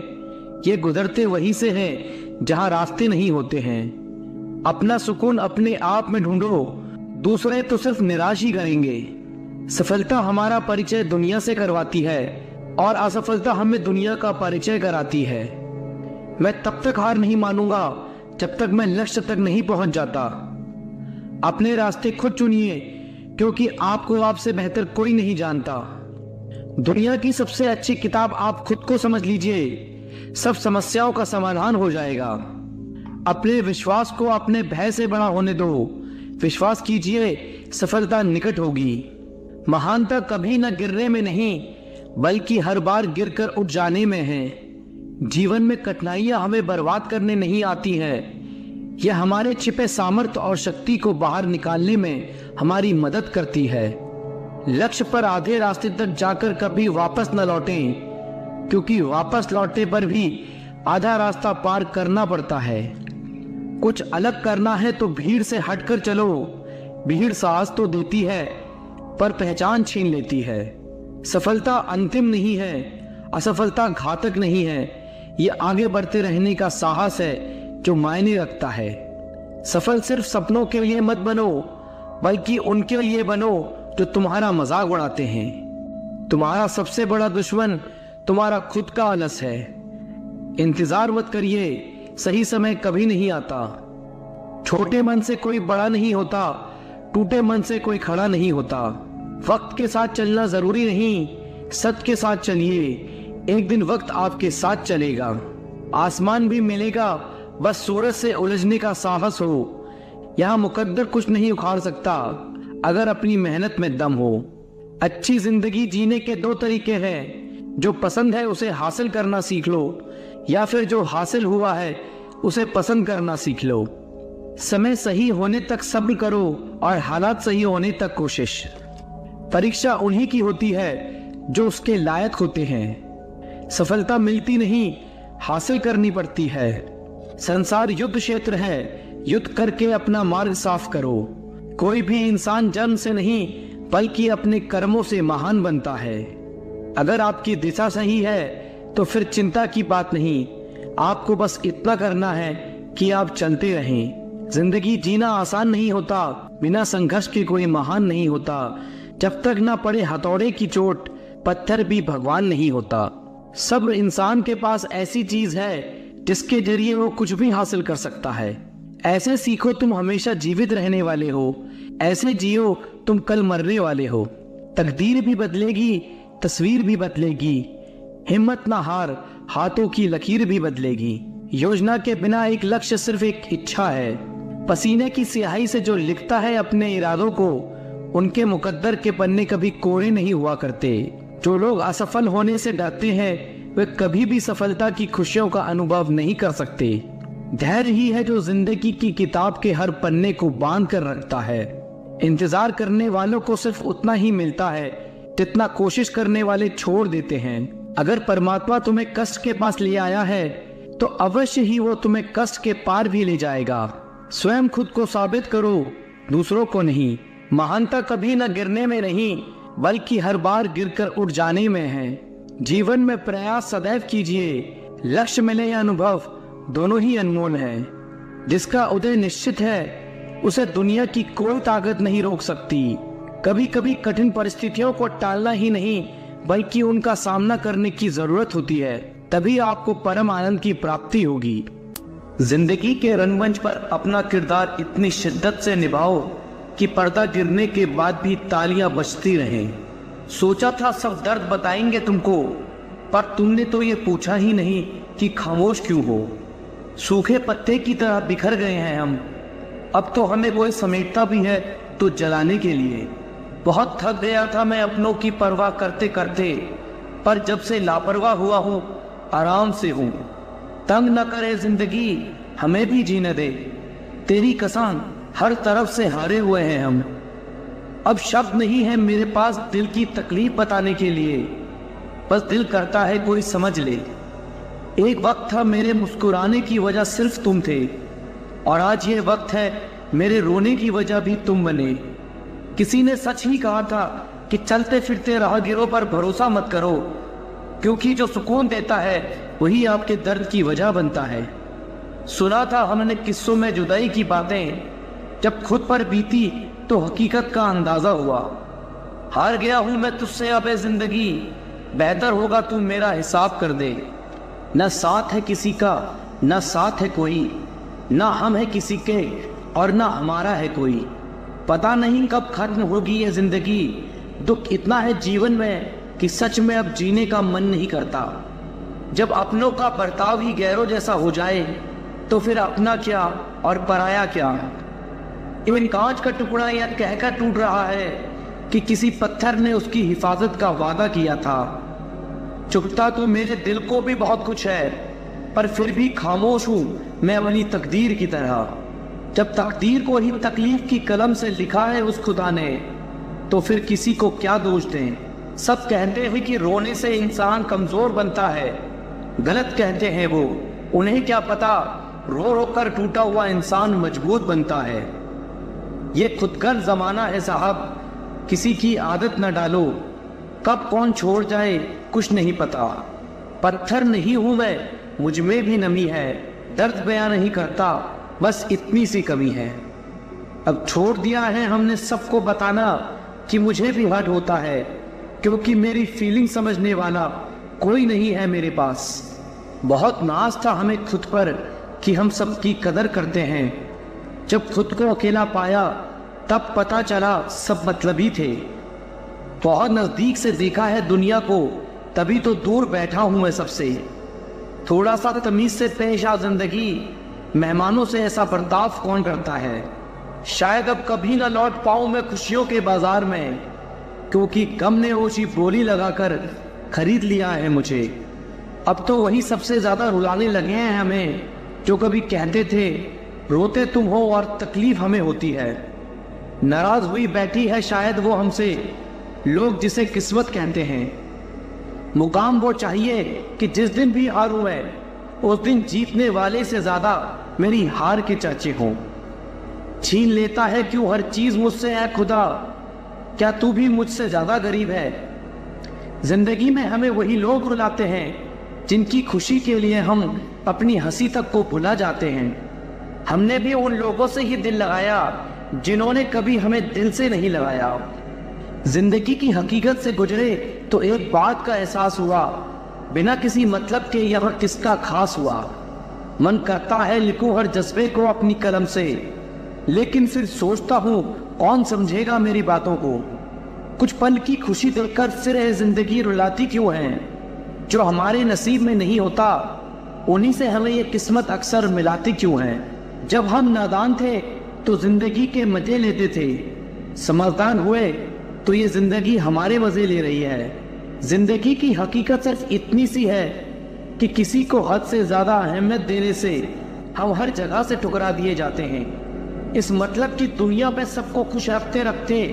ये गुजरते वहीं से हैं जहां रास्ते नहीं होते हैं। अपना सुकून अपने आप में ढूंढो, दूसरे तो सिर्फ निराश ही करेंगे। सफलता हमारा परिचय दुनिया से करवाती है और असफलता हमें दुनिया का परिचय कराती है। मैं तब तक हार नहीं मानूंगा जब तक मैं लक्ष्य तक नहीं पहुंच जाता। अपने रास्ते खुद चुनिए, क्योंकि आपको आपसे बेहतर कोई नहीं जानता। दुनिया की सबसे अच्छी किताब आप खुद को समझ लीजिए, सब समस्याओं का समाधान हो जाएगा। अपने विश्वास को अपने भय से बड़ा होने दो। विश्वास कीजिए, सफलता निकट होगी। महानता कभी न गिरने में नहीं, बल्कि हर बार गिरकर उठ जाने में है। जीवन में कठिनाइयां हमें बर्बाद करने नहीं आती हैं, यह हमारे छिपे सामर्थ्य और शक्ति को बाहर निकालने में हमारी मदद करती है। लक्ष्य पर आधे रास्ते तक जाकर कभी वापस न लौटें, क्योंकि वापस लौटने पर भी आधा रास्ता पार करना पड़ता है। कुछ अलग करना है तो भीड़ से हटकर चलो। भीड़ साहस तो देती है, पर पहचान छीन लेती है। सफलता अंतिम नहीं है, असफलता घातक नहीं है। ये आगे बढ़ते रहने का साहस है जो मायने रखता है। सफल सिर्फ सपनों के लिए मत बनो, बल्कि उनके लिए बनो जो तुम्हारा मजाक उड़ाते हैं। तुम्हारा सबसे बड़ा दुश्मन तुम्हारा खुद का आलस है। इंतजार मत करिए, सही समय कभी नहीं आता। छोटे मन से कोई बड़ा नहीं होता, टूटे मन से कोई खड़ा नहीं होता। वक्त के साथ चलना जरूरी नहीं, सत्य के साथ चलिए। एक दिन वक्त आपके साथ चलेगा। आसमान भी मिलेगा, बस सूरज से उलझने का साहस हो। यहाँ मुकद्दर कुछ नहीं उखाड़ सकता अगर अपनी मेहनत में दम हो। अच्छी जिंदगी जीने के दो तरीके हैं, जो पसंद है उसे हासिल करना सीख लो, या फिर जो हासिल हुआ है उसे पसंद करना सीख लो। समय सही होने तक सब्र करो और हालात सही होने तक कोशिश। परीक्षा उन्हीं की होती है जो उसके लायक होते हैं। सफलता मिलती नहीं, हासिल करनी पड़ती है। संसार युद्ध क्षेत्र है, युद्ध करके अपना मार्ग साफ करो। कोई भी इंसान जन्म से नहीं, बल्कि अपने कर्मों से महान बनता है। अगर आपकी दिशा सही है तो फिर चिंता की बात नहीं। आपको बस इतना करना है कि आप चलते रहें। जिंदगी जीना आसान नहीं होता, बिना संघर्ष के कोई महान नहीं होता। जब तक ना पड़े हथौड़े की चोट, पत्थर भी भगवान नहीं होता। सब्र इंसान के पास ऐसी चीज है जिसके जरिए वो कुछ भी हासिल कर सकता है। ऐसे सीखो तुम हमेशा जीवित रहने वाले हो, ऐसे जियो तुम कल मरने वाले हो। तकदीर भी बदलेगी, तस्वीर भी बदलेगी। हिम्मत ना हार, हाथों की लकीर भी बदलेगी। योजना के बिना एक लक्ष्य सिर्फ एक इच्छा है। पसीने की स्याही से जो लिखता है अपने इरादों को, उनके मुकद्दर के पन्ने कभी कोरे नहीं हुआ करते। जो लोग असफल होने से डरते हैं, वे कभी भी सफलता की खुशियों का अनुभव नहीं कर सकते। धैर्य ही है जो जिंदगी की किताब के हर पन्ने को बांध कर रखता है। इंतजार करने वालों को सिर्फ उतना ही मिलता है जितना कोशिश करने वाले छोड़ देते हैं। अगर परमात्मा तुम्हें कष्ट के पास ले आया है तो अवश्य ही वो तुम्हें कष्ट के पार भी ले जाएगा। स्वयं खुद को साबित करो, दूसरों को नहीं। महानता कभी न गिरने में नहीं, बल्कि हर बार गिरकर उठ जाने में है। जीवन में प्रयास सदैव कीजिए। लक्ष्य मिले या अनुभव, दोनों ही अनमोल हैं। जिसका उदय निश्चित है, उसे दुनिया की कोई ताकत नहीं रोक सकती। कभी कभी कठिन परिस्थितियों को टालना ही नहीं, बल्कि उनका सामना करने की जरूरत होती है। तभी आपको परम आनंद की प्राप्ति होगी। जिंदगी के रंगमंच पर अपना किरदार इतनी शिद्दत से निभाओ कि पर्दा गिरने के बाद भी तालियां बजती रहें। सोचा था सब दर्द बताएंगे तुमको, पर तुमने तो ये पूछा ही नहीं कि खामोश क्यों हो। सूखे पत्ते की तरह बिखर गए हैं हम, अब तो हमें कोई समेटता भी है तो जलाने के लिए। बहुत थक गया था मैं अपनों की परवाह करते करते, पर जब से लापरवाह हुआ हूँ आराम से हूँ। तंग न करे जिंदगी, हमें भी जीने दे। तेरी कसम, हर तरफ से हारे हुए हैं हम। अब शब्द नहीं है मेरे पास दिल की तकलीफ बताने के लिए, बस दिल करता है कोई समझ ले। एक वक्त था मेरे मुस्कुराने की वजह सिर्फ तुम थे, और आज ये वक्त है मेरे रोने की वजह भी तुम बने। किसी ने सच ही कहा था कि चलते फिरते राहगीरों पर भरोसा मत करो, क्योंकि जो सुकून देता है वही आपके दर्द की वजह बनता है। सुना था हमने किस्सों में जुदाई की बातें, जब खुद पर बीती तो हकीकत का अंदाजा हुआ। हार गया हूं मैं तुझसे अब जिंदगी, बेहतर होगा तू मेरा हिसाब कर दे। न साथ है किसी का न साथ है कोई, न हम है किसी के और न हमारा है कोई। पता नहीं कब खत्म होगी ये जिंदगी, दुख इतना है जीवन में कि सच में अब जीने का मन नहीं करता। जब अपनों का बर्ताव ही गैरों जैसा हो जाए तो फिर अपना क्या और पराया क्या। इन कांच का टुकड़ा यह कहकर टूट रहा है कि किसी पत्थर ने उसकी हिफाजत का वादा किया था। चुभता तो मेरे दिल को भी बहुत कुछ है, पर फिर भी खामोश हूं मैं अपनी तकदीर की तरह। जब तकदीर को ही तकलीफ की कलम से लिखा है उस खुदा ने, तो फिर किसी को क्या दोष दें। सब कहते हैं कि रोने से इंसान कमजोर बनता है, गलत कहते हैं वो। उन्हें क्या पता रो रो कर टूटा हुआ इंसान मजबूत बनता है। ये खुदगर्ज जमाना है साहब, किसी की आदत न डालो। कब कौन छोड़ जाए कुछ नहीं पता। पत्थर नहीं हूं मैं, मुझ में भी नमी है। दर्द बयां नहीं करता, बस इतनी सी कमी है। अब छोड़ दिया है हमने सबको बताना कि मुझे भी हर्ट होता है, क्योंकि मेरी फीलिंग समझने वाला कोई नहीं है मेरे पास। बहुत नाज था हमें खुद पर कि हम सबकी कदर करते हैं। जब खुद को अकेला पाया तब पता चला सब मतलबी थे। बहुत नजदीक से देखा है दुनिया को, तभी तो दूर बैठा हूं मैं सबसे। थोड़ा सा तमीज से पेश आ जिंदगी, मेहमानों से ऐसा बर्ताव कौन करता है। शायद अब कभी ना लौट पाऊं मैं खुशियों के बाजार में, क्योंकि गम ने ऊंची बोली लगाकर खरीद लिया है मुझे। अब तो वही सबसे ज्यादा रुलाने लगे हैं हमें, जो कभी कहते थे रोते तुम हो और तकलीफ हमें होती है। नाराज हुई बैठी है शायद वो हमसे, लोग जिसे किस्मत कहते हैं। मुकाम वो चाहिए कि जिस दिन भी हारूं मैं, उस दिन जीतने वाले से ज्यादा मेरी हार के चर्चे हों। छीन लेता है क्यों हर चीज मुझसे है खुदा, क्या तू भी मुझसे ज्यादा गरीब है। जिंदगी में हमें वही लोग रुलाते हैं जिनकी खुशी के लिए हम अपनी हंसी तक को भुला जाते हैं। हमने भी उन लोगों से ही दिल लगाया जिन्होंने कभी हमें दिल से नहीं लगाया। जिंदगी की हकीकत से गुजरे तो एक बात का एहसास हुआ, बिना किसी मतलब के यह किसका खास हुआ। मन करता है लिखूं हर जज्बे को अपनी कलम से, लेकिन फिर सोचता हूँ कौन समझेगा मेरी बातों को। कुछ पल की खुशी देखकर फिर जिंदगी रुलाती क्यों है। जो हमारे नसीब में नहीं होता उन्हीं से हमें ये किस्मत अक्सर मिलाती क्यों है। जब हम नादान थे तो जिंदगी के मजे लेते थे, समझदार हुए तो ये जिंदगी हमारे मजे ले रही है। जिंदगी की हकीकत सिर्फ इतनी सी है कि किसी को हद से ज्यादा अहमियत देने से हम हर जगह से ठुकरा दिए जाते हैं। इस मतलब की दुनिया में सबको खुश रखते रखते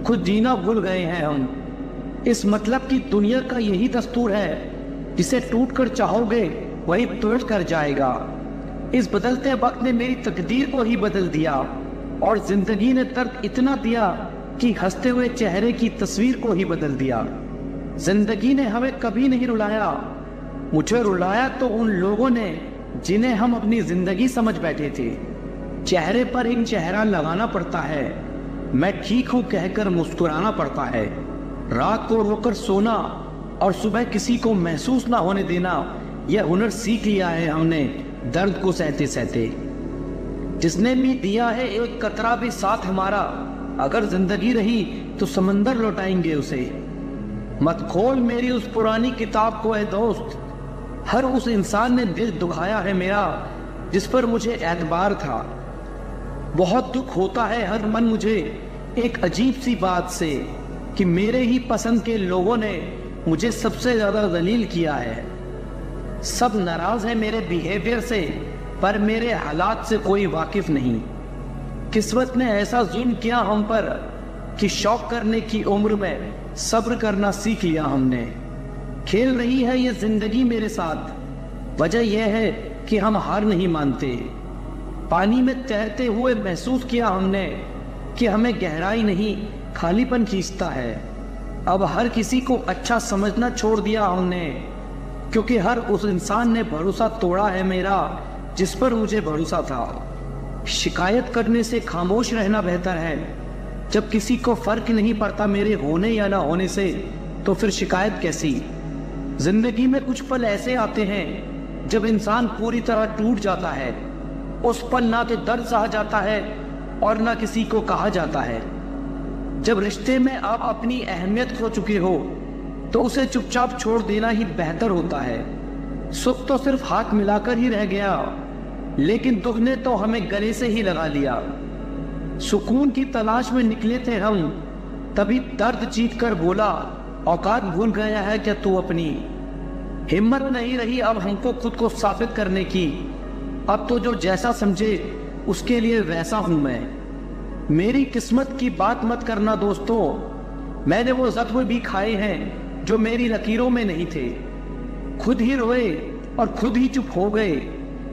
खुद जीना भूल गए हैं हम। इस मतलब की दुनिया का यही दस्तूर है, जिसे टूट कर चाहोगे वही टूट कर जाएगा। इस बदलते वक्त ने मेरी तकदीर को ही बदल दिया, और जिंदगी ने दर्द इतना दिया कि हंसते हुए चेहरे की तस्वीर को ही बदल दिया। जिंदगी ने हमें कभी नहीं रुलाया, मुझे रुलाया तो उन लोगों ने जिन्हें हम अपनी जिंदगी समझ बैठे थे। चेहरे पर एक चेहरा लगाना पड़ता है, मैं ठीक हूं कहकर मुस्कुराना पड़ता है। रात को रोकर सोना और सुबह किसी को महसूस ना होने देना, यह हुनर सीख लिया है हमने दर्द को सहते सहते। जिसने भी दिया है एक कतरा भी साथ हमारा, अगर जिंदगी रही तो समंदर लौटाएंगे उसे। मत खोल मेरी उस पुरानी किताब को ऐ दोस्त, हर उस इंसान ने दिल दुखाया है मेरा जिस पर मुझे एतबार था। बहुत दुख होता है हर मन मुझे एक अजीब सी बात से कि मेरे ही पसंद के लोगों ने मुझे सबसे ज्यादा जलील किया है। सब नाराज है मेरे बिहेवियर से, पर मेरे हालात से कोई वाकिफ नहीं। किस्मत ने ऐसा जुल्म किया हम पर कि शौक करने की उम्र में सब्र करना सीख लिया हमने। खेल रही है ये जिंदगी मेरे साथ, वजह यह है कि हम हार नहीं मानते। पानी में तैरते हुए महसूस किया हमने कि हमें गहराई नहीं खालीपन खींचता है। अब हर किसी को अच्छा समझना छोड़ दिया हमने, क्योंकि हर उस इंसान ने भरोसा तोड़ा है मेरा जिस पर मुझे भरोसा था। शिकायत करने से खामोश रहना बेहतर है। जब किसी को फर्क नहीं पड़ता मेरे होने या ना होने से, तो फिर शिकायत कैसी। जिंदगी में कुछ पल ऐसे आते हैं जब इंसान पूरी तरह टूट जाता है। उस पल ना तो दर्द सहा जाता है और ना किसी को कहा जाता है। जब रिश्ते में आप अपनी अहमियत खो चुके हो तो उसे चुपचाप छोड़ देना ही बेहतर होता है। सुख तो सिर्फ हाथ मिलाकर ही रह गया, लेकिन दुख ने तो हमें गले से ही लगा लिया। सुकून की तलाश में निकले थे हम, तभी दर्द जीत कर बोला, औकात भूल गया है क्या तू अपनी। हिम्मत नहीं रही अब हमको खुद को साबित करने की। अब तो जो जैसा समझे उसके लिए वैसा हूं मैं। मेरी किस्मत की बात मत करना दोस्तों, मैंने वो जख्म भी खाए हैं जो मेरी लकीरों में नहीं थे। खुद ही रोए और खुद ही चुप हो गए,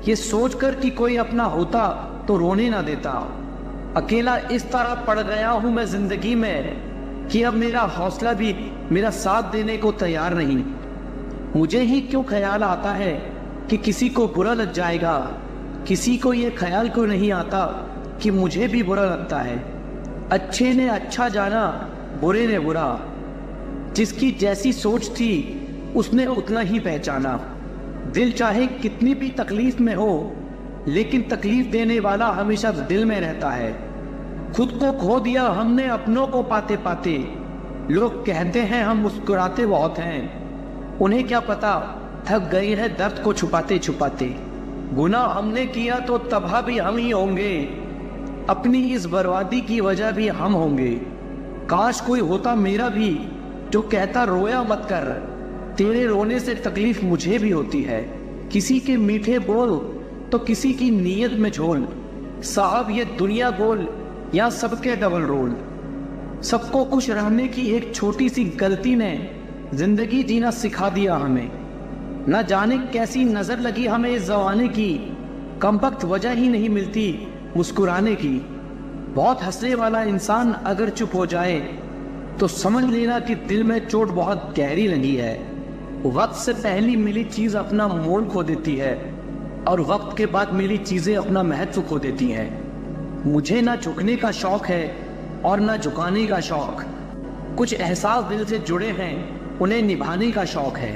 ये सोचकर कि कोई अपना होता तो रोने ना देता। अकेला इस तरह पड़ गया हूं मैं जिंदगी में कि अब मेरा हौसला भी मेरा साथ देने को तैयार नहीं। मुझे ही क्यों ख्याल आता है कि किसी को बुरा लग जाएगा। किसी को ये ख्याल क्यों नहीं आता कि मुझे भी बुरा लगता है। अच्छे ने अच्छा जाना, बुरे ने बुरा। जिसकी जैसी सोच थी उसने उतना ही पहचाना। दिल चाहे कितनी भी तकलीफ में हो, लेकिन तकलीफ देने वाला हमेशा दिल में रहता है। खुद को खो दिया हमने अपनों को पाते पाते। लोग कहते हैं हम मुस्कुराते बहुत हैं, उन्हें क्या पता थक गए हैं दर्द को छुपाते छुपाते। गुनाह हमने किया तो तबाह भी हम ही होंगे, अपनी इस बर्बादी की वजह भी हम होंगे। काश कोई होता मेरा भी जो कहता रोया मत कर, तेरे रोने से तकलीफ मुझे भी होती है। किसी के मीठे बोल तो किसी की नीयत में झोल। साहब ये दुनिया गोल या सबके डबल रोल। सबको खुश रहने की एक छोटी सी गलती ने जिंदगी जीना सिखा दिया हमें। न जाने कैसी नजर लगी हमें इस जमाने की, कमबख्त वजह ही नहीं मिलती मुस्कुराने की। बहुत हंसने वाला इंसान अगर चुप हो जाए तो समझ लेना कि दिल में चोट बहुत गहरी लगी है। वक्त से पहली मिली चीज अपना मोल खो देती है और वक्त के बाद मिली चीजें अपना महत्व खो देती हैं। मुझे ना झुकने का शौक है और ना झुकाने का शौक। कुछ एहसास दिल से जुड़े हैं, उन्हें निभाने का शौक है।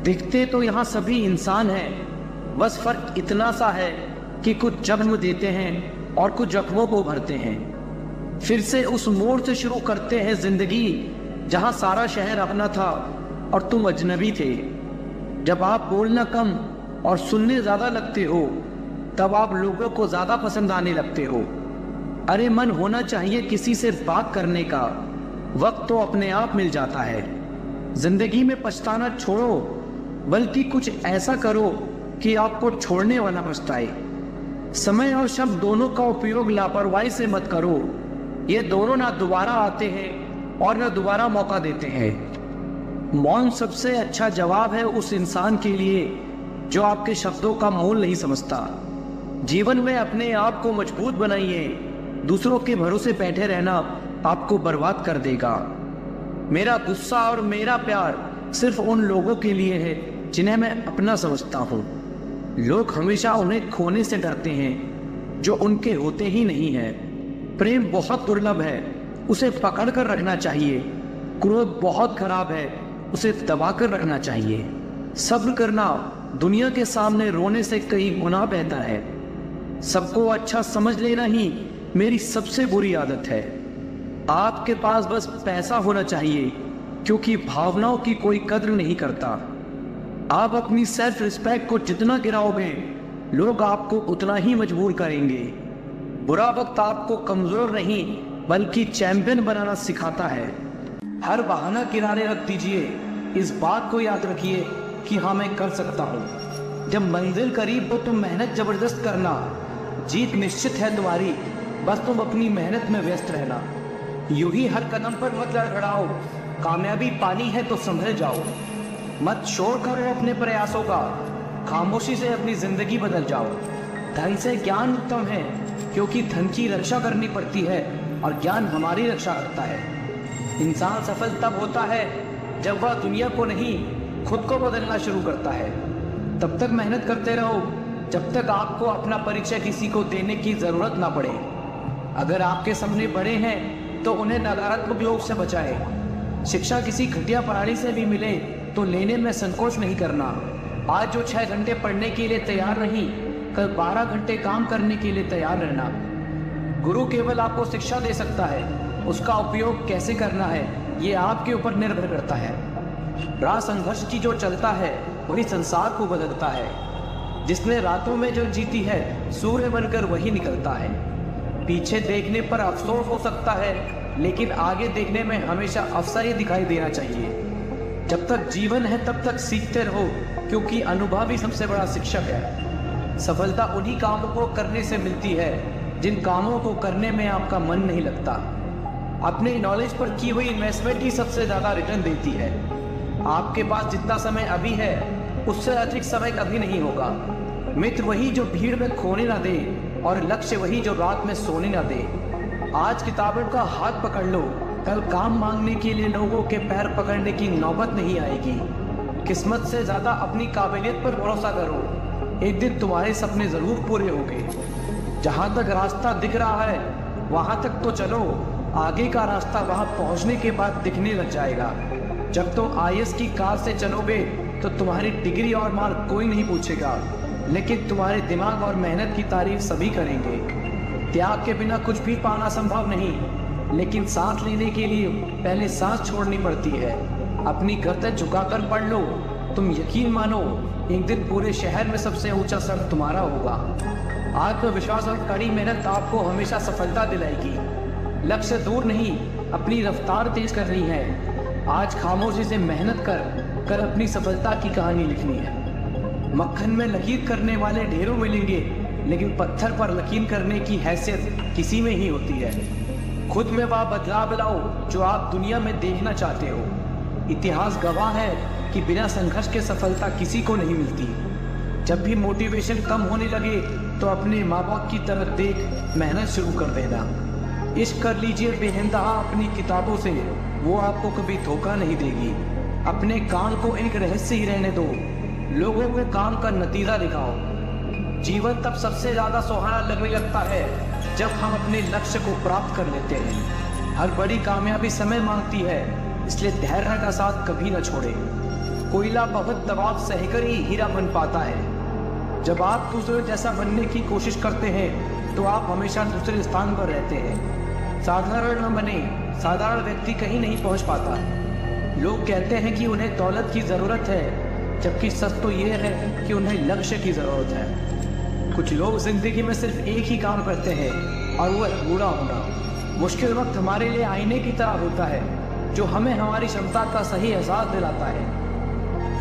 दिखते तो यहाँ सभी इंसान हैं, बस फर्क इतना सा है कि कुछ जख्म देते हैं और कुछ जख्मों को भरते हैं। फिर से उस मोड़ से शुरू करते हैं जिंदगी जहाँ सारा शहर अपना था और तुम अजनबी थे। जब आप बोलना कम और सुनने ज्यादा लगते हो, तब आप लोगों को ज्यादा पसंद आने लगते हो। अरे मन होना चाहिए किसी से बात करने का, वक्त तो अपने आप मिल जाता है। जिंदगी में पछताना छोड़ो, बल्कि कुछ ऐसा करो कि आपको छोड़ने वाला पछताए। समय और शब्द दोनों का उपयोग लापरवाही से मत करो, ये दोनों ना दोबारा आते हैं और ना दोबारा मौका देते हैं। मौन सबसे अच्छा जवाब है उस इंसान के लिए जो आपके शब्दों का मोल नहीं समझता। जीवन में अपने आप को मजबूत बनाइए, दूसरों के भरोसे बैठे रहना आपको बर्बाद कर देगा। मेरा गुस्सा और मेरा प्यार सिर्फ उन लोगों के लिए है जिन्हें मैं अपना समझता हूँ। लोग हमेशा उन्हें खोने से डरते हैं जो उनके होते ही नहीं है। प्रेम बहुत दुर्लभ है, उसे पकड़ कर रखना चाहिए। क्रोध बहुत खराब है, उसे दबा कर रखना चाहिए। सब्र करना दुनिया के सामने रोने से कई गुना बेहतर है। सबको अच्छा समझ लेना ही मेरी सबसे बुरी आदत है। आपके पास बस पैसा होना चाहिए, क्योंकि भावनाओं की कोई कद्र नहीं करता। आप अपनी सेल्फ रिस्पेक्ट को जितना गिराओगे, लोग आपको उतना ही मजबूर करेंगे। बुरा वक्त आपको कमजोर नहीं बल्कि चैंपियन बनाना सिखाता है। हर बहाना किनारे रख दीजिए, इस बात को याद रखिए कि हाँ मैं कर सकता हूँ। जब मंजिल करीब हो तो मेहनत जबरदस्त करना, जीत निश्चित है तुम्हारी, बस तुम अपनी मेहनत में व्यस्त रहना। यूं ही हर कदम पर मत लड़खड़ाओ, कामयाबी पानी है तो संभल जाओ। मत शोर करो अपने प्रयासों का, खामोशी से अपनी जिंदगी बदल जाओ। धन से ज्ञान उत्तम है, क्योंकि धन की रक्षा करनी पड़ती है और ज्ञान हमारी रक्षा करता है। इंसान सफल तब होता है जब वह दुनिया को नहीं खुद को बदलना शुरू करता है। तब तक मेहनत करते रहो जब तक आपको अपना परिचय किसी को देने की जरूरत ना पड़े। अगर आपके सामने बड़े हैं तो उन्हें नकारात्मक लोग से बचाएं। शिक्षा किसी घटिया प्राणी से भी मिले तो लेने में संकोच नहीं करना। आज जो 6 घंटे पढ़ने के लिए तैयार नहीं, कल 12 घंटे काम करने के लिए तैयार रहना। गुरु केवल आपको शिक्षा दे सकता है, उसका उपयोग कैसे करना है ये आपके ऊपर निर्भर करता है। राह संघर्ष की जो चलता है वही संसार को बदलता है। जिसने रातों में जो जीती है सूर्य बनकर वही निकलता है। पीछे देखने पर अफसोस हो सकता है, लेकिन आगे देखने में हमेशा अवसर ही दिखाई देना चाहिए। जब तक जीवन है तब तक सीखते रहो, क्योंकि अनुभव ही सबसे बड़ा शिक्षक है। सफलता उन्हीं कामों को करने से मिलती है जिन कामों को करने में आपका मन नहीं लगता। अपने नॉलेज पर की हुई इन्वेस्टमेंट ही सबसे ज़्यादा रिटर्न देती है। आपके पास जितना समय अभी है उससे अधिक समय कभी नहीं होगा। मित्र वही जो भीड़ में खोने ना दे, और लक्ष्य वही जो रात में सोने ना दे। आज किताबों का हाथ पकड़ लो, कल काम मांगने के लिए लोगों के पैर पकड़ने की नौबत नहीं आएगी। किस्मत से ज़्यादा अपनी काबिलियत पर भरोसा करो, एक दिन तुम्हारे सपने ज़रूर पूरे होंगे। जहाँ तक रास्ता दिख रहा है वहाँ तक तो चलो, आगे का रास्ता वहाँ पहुँचने के बाद दिखने लग जाएगा। जब तुम IAS की कार से चलोगे तो तुम्हारी डिग्री और मार्क कोई नहीं पूछेगा, लेकिन तुम्हारे दिमाग और मेहनत की तारीफ सभी करेंगे। त्याग के बिना कुछ भी पाना संभव नहीं, लेकिन सांस लेने के लिए पहले सांस छोड़नी पड़ती है। अपनी गर्दन झुकाकर पढ़ लो, तुम यकीन मानो एक दिन पूरे शहर में सबसे ऊंचा सर तुम्हारा होगा। आत्मविश्वास और कड़ी मेहनत आपको हमेशा सफलता दिलाएगी। लक्ष्य दूर नहीं, अपनी रफ्तार तेज करनी है। आज खामोशी से मेहनत कर अपनी सफलता की कहानी लिखनी है। मक्खन में लकीर करने वाले ढेरों मिलेंगे, लेकिन पत्थर पर लकीर करने की हैसियत किसी में ही होती है। खुद में वह बदलाव लाओ जो आप दुनिया में देखना चाहते हो। इतिहास गवाह है कि बिना संघर्ष के सफलता किसी को नहीं मिलती। जब भी मोटिवेशन कम होने लगे तो अपने माँ बाप की तरफ देख मेहनत शुरू कर देना। इश्क कर लीजिए बेइंतहा अपनी किताबों से, वो आपको कभी धोखा नहीं देगी। अपने काम को एक रहस्य ही रहने दो, लोगों को काम का नतीजा दिखाओ। जीवन तब सबसे ज़्यादा सुहाना लगने लगता है जब हम अपने लक्ष्य को प्राप्त कर लेते हैं। हर बड़ी कामयाबी समय मांगती है, इसलिए धैर्य का साथ कभी न छोड़े। कोयला बहुत दबाव सहकर ही हीरा बन पाता है। जब आप दूसरे जैसा बनने की कोशिश करते हैं तो आप हमेशा दूसरे स्थान पर रहते हैं। साधारण न बने, साधारण व्यक्ति कहीं नहीं पहुंच पाता। लोग कहते हैं कि उन्हें दौलत की ज़रूरत है, जबकि सच तो ये है कि उन्हें लक्ष्य की ज़रूरत है। कुछ लोग ज़िंदगी में सिर्फ एक ही काम करते हैं, और वो है बूढ़ा होना। मुश्किल वक्त हमारे लिए आईने की तरह होता है, जो हमें हमारी क्षमता का सही एहसास दिलाता है।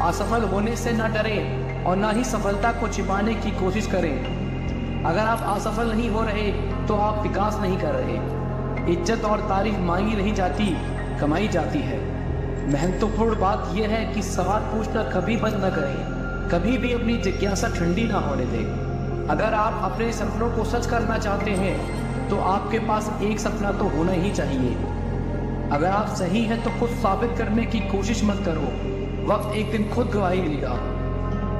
असफल होने से न डरें और न ही सफलता को छिपाने की कोशिश करें। अगर आप असफल नहीं हो रहे तो आप विकास नहीं कर रहे। इज्जत और तारीफ मांगी नहीं जाती, कमाई जाती है। महत्वपूर्ण बात यह है कि सवाल पूछना कभी बंद न करें, कभी भी अपनी जिज्ञासा ठंडी ना होने दें। अगर आप अपने सपनों को सच करना चाहते हैं तो आपके पास एक सपना तो होना ही चाहिए। अगर आप सही हैं तो खुद साबित करने की कोशिश मत करो, वक्त एक दिन खुद गवाही देगा।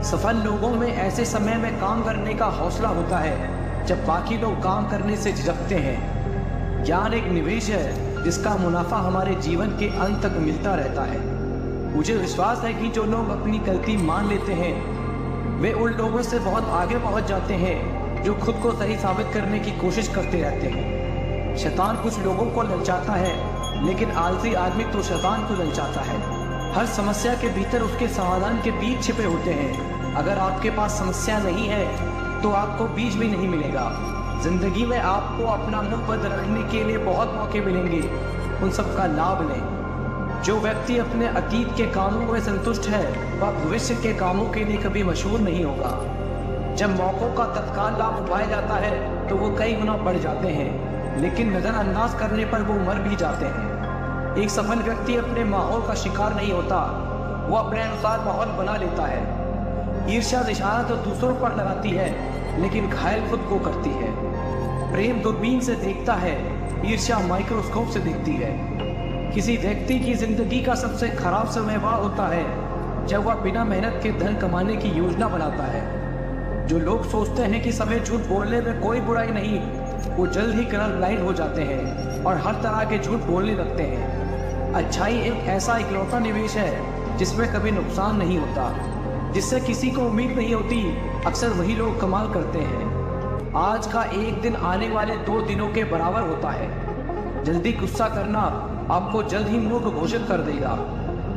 सफल लोगों में ऐसे समय में काम करने का हौसला होता है जब बाकी लोग काम करने से झिझकते हैं। ज्ञान एक निवेश है जिसका मुनाफा हमारे जीवन के अंत तक मिलता रहता है। मुझे विश्वास है कि जो लोग अपनी गलती मान लेते हैं वे उन लोगों से बहुत आगे पहुंच जाते हैं जो खुद को सही साबित करने की कोशिश करते रहते हैं। शैतान कुछ लोगों को ललचाता है, लेकिन आलसी आदमी तो शैतान को ललचाता है। हर समस्या के भीतर उसके समाधान के बीज छिपे होते हैं। अगर आपके पास समस्या नहीं है तो आपको बीज भी नहीं मिलेगा। जिंदगी में आपको अपना मुंह बंद रखने के लिए बहुत मौके मिलेंगे, उन सब का लाभ लें। जो व्यक्ति अपने अतीत के कामों में संतुष्ट है वह भविष्य के कामों के लिए कभी मशहूर नहीं होगा। जब मौक़ों का तत्काल लाभ उठाया जाता है तो वो कई गुना बढ़ जाते हैं, लेकिन नज़रअंदाज करने पर वो मर भी जाते हैं। एक सफल व्यक्ति अपने माहौल का शिकार नहीं होता, वो अपने अनुसार माहौल बना लेता है। ईर्ष्या निशाना तो दूसरों पर लगाती है, लेकिन घायल खुद को करती है। प्रेम दूरबीन से देखता है, ईर्ष्या माइक्रोस्कोप से देखती है। किसी व्यक्ति की जिंदगी का सबसे खराब समय वह होता है जब वह बिना मेहनत के धन कमाने की योजना बनाता है। जो लोग सोचते हैं कि समय झूठ बोलने में कोई बुराई नहीं, वो जल्द ही कलर ब्लाइंड हो जाते हैं और हर तरह के झूठ बोलने लगते हैं। अच्छाई एक ऐसा इकलौता निवेश है जिसमें कभी नुकसान नहीं होता, जिससे किसी को उम्मीद नहीं होती, अक्सर वही लोग कमाल करते हैं। आज का एक दिन आने वाले 2 दिनों के बराबर होता है। जल्दी गुस्सा करना आपको जल्द ही मूर्ख घोषित कर देगा।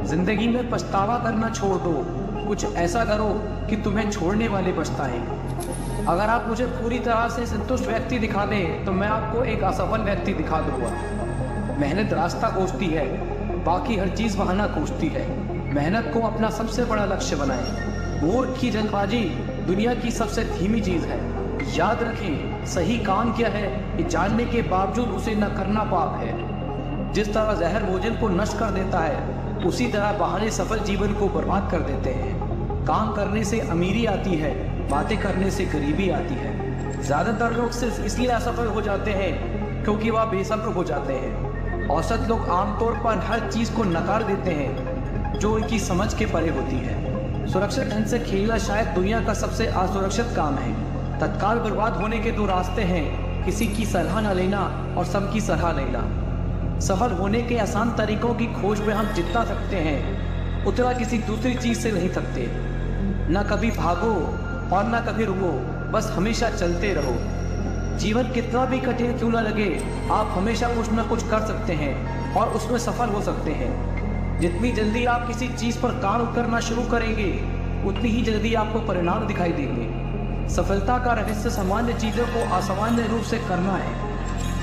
जिंदगी में पछतावा करना छोड़ दो, कुछ ऐसा करो कि तुम्हें छोड़ने वाले पछताएं। अगर आप मुझे पूरी तरह से संतुष्ट व्यक्ति दिखा दें तो मैं आपको एक असफल व्यक्ति दिखा दूंगा। मेहनत रास्ता खोजती है, बाकी हर चीज़ बहाना खोजती है। मेहनत को अपना सबसे बड़ा लक्ष्य बनाएं। मूर्ख की जल्दबाजी दुनिया की सबसे धीमी चीज़ है। याद रखें, सही काम क्या है ये जानने के बावजूद उसे न करना पाप है। जिस तरह जहर भोजन को नष्ट कर देता है, उसी तरह बहाने सफल जीवन को बर्बाद कर देते हैं। काम करने से अमीरी आती है, बातें करने से गरीबी आती है। ज़्यादातर लोग सिर्फ इसलिए असफल हो जाते हैं क्योंकि वह बेसब्र हो जाते हैं। औसत लोग आमतौर पर हर चीज़ को नकार देते हैं जो उनकी समझ के परे होती है। सुरक्षित ढंग से खेलना शायद दुनिया का सबसे असुरक्षित काम है। तत्काल बर्बाद होने के 2 रास्ते हैं, किसी की सलाह न लेना और सबकी सलाह लेना। सफल होने के आसान तरीकों की खोज में हम जितना थकते हैं उतना किसी दूसरी चीज़ से नहीं थकते। न कभी भागो और न कभी रुको, बस हमेशा चलते रहो। जीवन कितना भी कठिन क्यों न लगे, आप हमेशा कुछ न कुछ कर सकते हैं और उसमें सफल हो सकते हैं। जितनी जल्दी आप किसी चीज़ पर काम करना शुरू करेंगे उतनी ही जल्दी आपको परिणाम दिखाई देंगे। सफलता का रहस्य सामान्य चीज़ों को असामान्य रूप से करना है।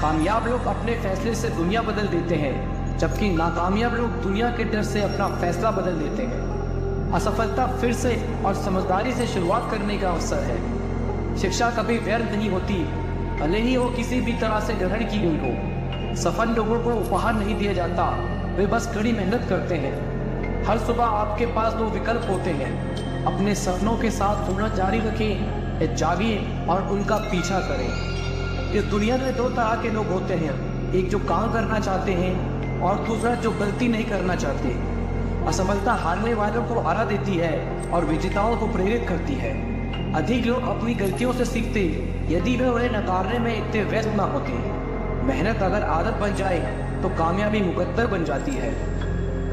कामयाब लोग अपने फैसले से दुनिया बदल देते हैं, जबकि नाकामयाब लोग दुनिया के डर से अपना फैसला बदल देते हैं। असफलता फिर से और समझदारी से शुरुआत करने का अवसर है। शिक्षा कभी व्यर्थ नहीं होती, भले ही वो किसी भी तरह से ग्रहण की गई हो। सफल लोगों को उपहार नहीं दिया जाता, वे बस कड़ी मेहनत करते हैं। हर सुबह आपके पास 2 विकल्प होते हैं, अपने सपनों के साथ सोना जारी रखें या जागिए और उनका पीछा करें। इस दुनिया में 2 तरह के लोग होते हैं, एक जो काम करना चाहते हैं और दूसरा जो गलती नहीं करना चाहते। असफलता हारने वालों को हरा देती है और विजेताओं को प्रेरित करती है। अधिक लोग अपनी गलतियों से सीखते यदि वे उन्हें नकारने में इतने व्यस्त ना होते। मेहनत अगर आदत बन जाए तो कामयाबी मुकद्दर बन जाती है।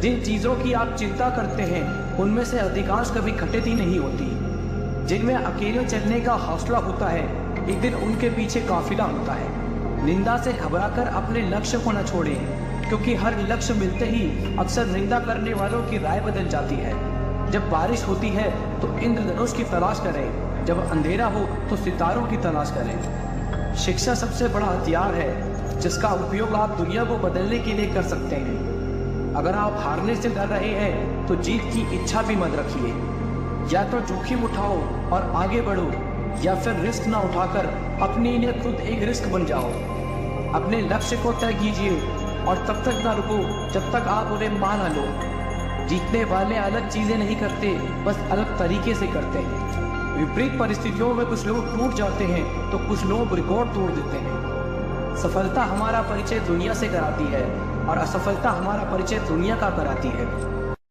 जिन चीज़ों की आप चिंता करते हैं उनमें से अधिकांश कभी घटित ही नहीं होती। जिनमें अकेले चलने का हौसला होता है, एक दिन उनके पीछे काफिला होता है। निंदा से घबराकर अपने लक्ष्य को न छोड़ें, क्योंकि हर लक्ष्य मिलते ही अक्सर निंदा करने वालों की राय बदल जाती है। जब बारिश होती है तो इंद्रधनुष की तलाश करें, जब अंधेरा हो तो सितारों की तलाश करें। शिक्षा सबसे बड़ा हथियार है जिसका उपयोग आप दुनिया को बदलने के लिए कर सकते हैं। अगर आप हारने से डर रहे हैं तो जीत की इच्छा भी मत रखिए। या तो जोखिम उठाओ और आगे बढ़ो, या फिर रिस्क ना उठाकर अपने लिए खुद एक रिस्क बन जाओ। अपने लक्ष्य को तय कीजिए और तब तक ना रुको जब तक आप उन्हें पा ना लो। जीतने वाले अलग चीज़ें नहीं करते, बस अलग तरीके से करते हैं। विपरीत परिस्थितियों में कुछ लोग टूट जाते हैं तो कुछ लोग रिकॉर्ड तोड़ देते हैं। सफलता हमारा परिचय दुनिया से कराती है और असफलता हमारा परिचय दुनिया का कराती है।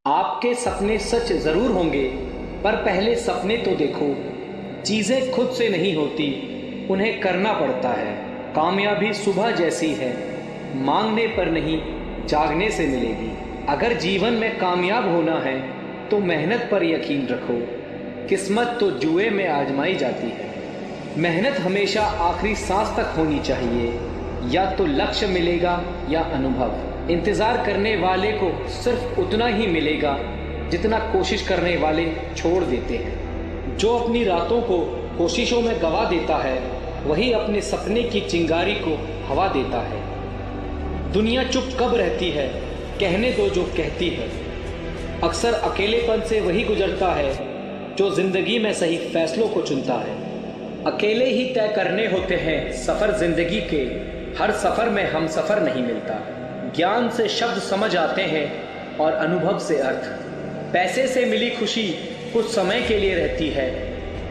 आपके सपने सच जरूर होंगे, पर पहले सपने तो देखो। चीज़ें खुद से नहीं होती, उन्हें करना पड़ता है। कामयाबी सुबह जैसी है, मांगने पर नहीं जागने से मिलेगी। अगर जीवन में कामयाब होना है तो मेहनत पर यकीन रखो। किस्मत तो जुए में आजमाई जाती है। मेहनत हमेशा आखिरी सांस तक होनी चाहिए। या तो लक्ष्य मिलेगा या अनुभव। इंतज़ार करने वाले को सिर्फ उतना ही मिलेगा जितना कोशिश करने वाले छोड़ देते हैं। जो अपनी रातों को कोशिशों में गवा देता है वही अपने सपने की चिंगारी को हवा देता है। दुनिया चुप कब रहती है, कहने दो जो कहती है। अक्सर अकेलेपन से वही गुजरता है जो जिंदगी में सही फैसलों को चुनता है। अकेले ही तय करने होते हैं सफ़र जिंदगी के, हर सफ़र में हम सफ़र नहीं मिलता। ज्ञान से शब्द समझ आते हैं और अनुभव से अर्थ। पैसे से मिली खुशी कुछ समय के लिए रहती है,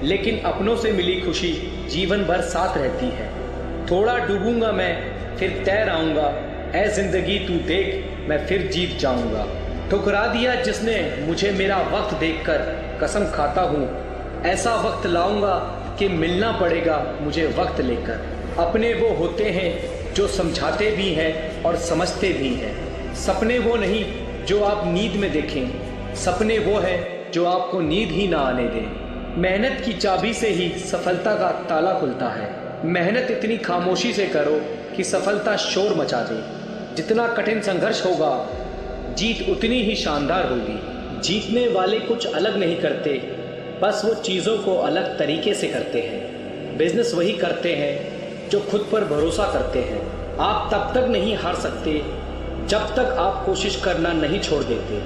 लेकिन अपनों से मिली खुशी जीवन भर साथ रहती है। थोड़ा डूबूंगा मैं फिर तैर आऊँगा, ऐ जिंदगी तू देख मैं फिर जीत जाऊँगा। ठुकरा दिया जिसने मुझे मेरा वक्त देखकर, कसम खाता हूँ ऐसा वक्त लाऊंगा कि मिलना पड़ेगा मुझे वक्त लेकर। अपने वो होते हैं जो समझाते भी हैं और समझते भी हैं। सपने वो नहीं जो आप नींद में देखें, सपने वो है जो आपको नींद ही ना आने दें। मेहनत की चाबी से ही सफलता का ताला खुलता है। मेहनत इतनी खामोशी से करो कि सफलता शोर मचा दे। जितना कठिन संघर्ष होगा, जीत उतनी ही शानदार होगी। जीतने वाले कुछ अलग नहीं करते, बस वो चीज़ों को अलग तरीके से करते हैं। बिजनेस वही करते हैं जो खुद पर भरोसा करते हैं। आप तब तक नहीं हार सकते जब तक आप कोशिश करना नहीं छोड़ देते।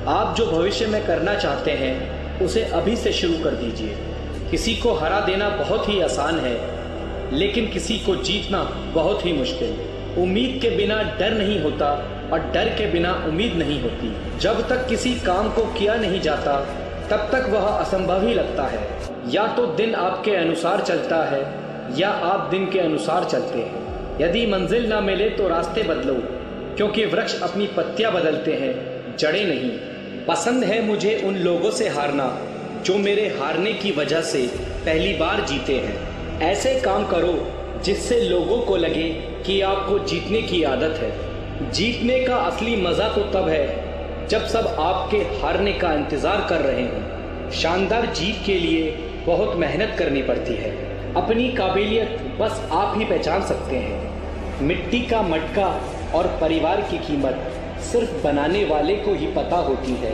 आप जो भविष्य में करना चाहते हैं उसे अभी से शुरू कर दीजिए। किसी को हरा देना बहुत ही आसान है, लेकिन किसी को जीतना बहुत ही मुश्किल। उम्मीद के बिना डर नहीं होता और डर के बिना उम्मीद नहीं होती। जब तक किसी काम को किया नहीं जाता तब तक वह असंभव ही लगता है। या तो दिन आपके अनुसार चलता है या आप दिन के अनुसार चलते हैं। यदि मंजिल ना मिले तो रास्ते बदलो, क्योंकि वृक्ष अपनी पत्तियां बदलते हैं, जड़ें नहीं। पसंद है मुझे उन लोगों से हारना जो मेरे हारने की वजह से पहली बार जीते हैं। ऐसे काम करो जिससे लोगों को लगे कि आपको जीतने की आदत है। जीतने का असली मज़ा तो तब है जब सब आपके हारने का इंतज़ार कर रहे हों। शानदार जीत के लिए बहुत मेहनत करनी पड़ती है। अपनी काबिलियत बस आप ही पहचान सकते हैं। मिट्टी का मटका और परिवार की कीमत सिर्फ बनाने वाले को ही पता होती है,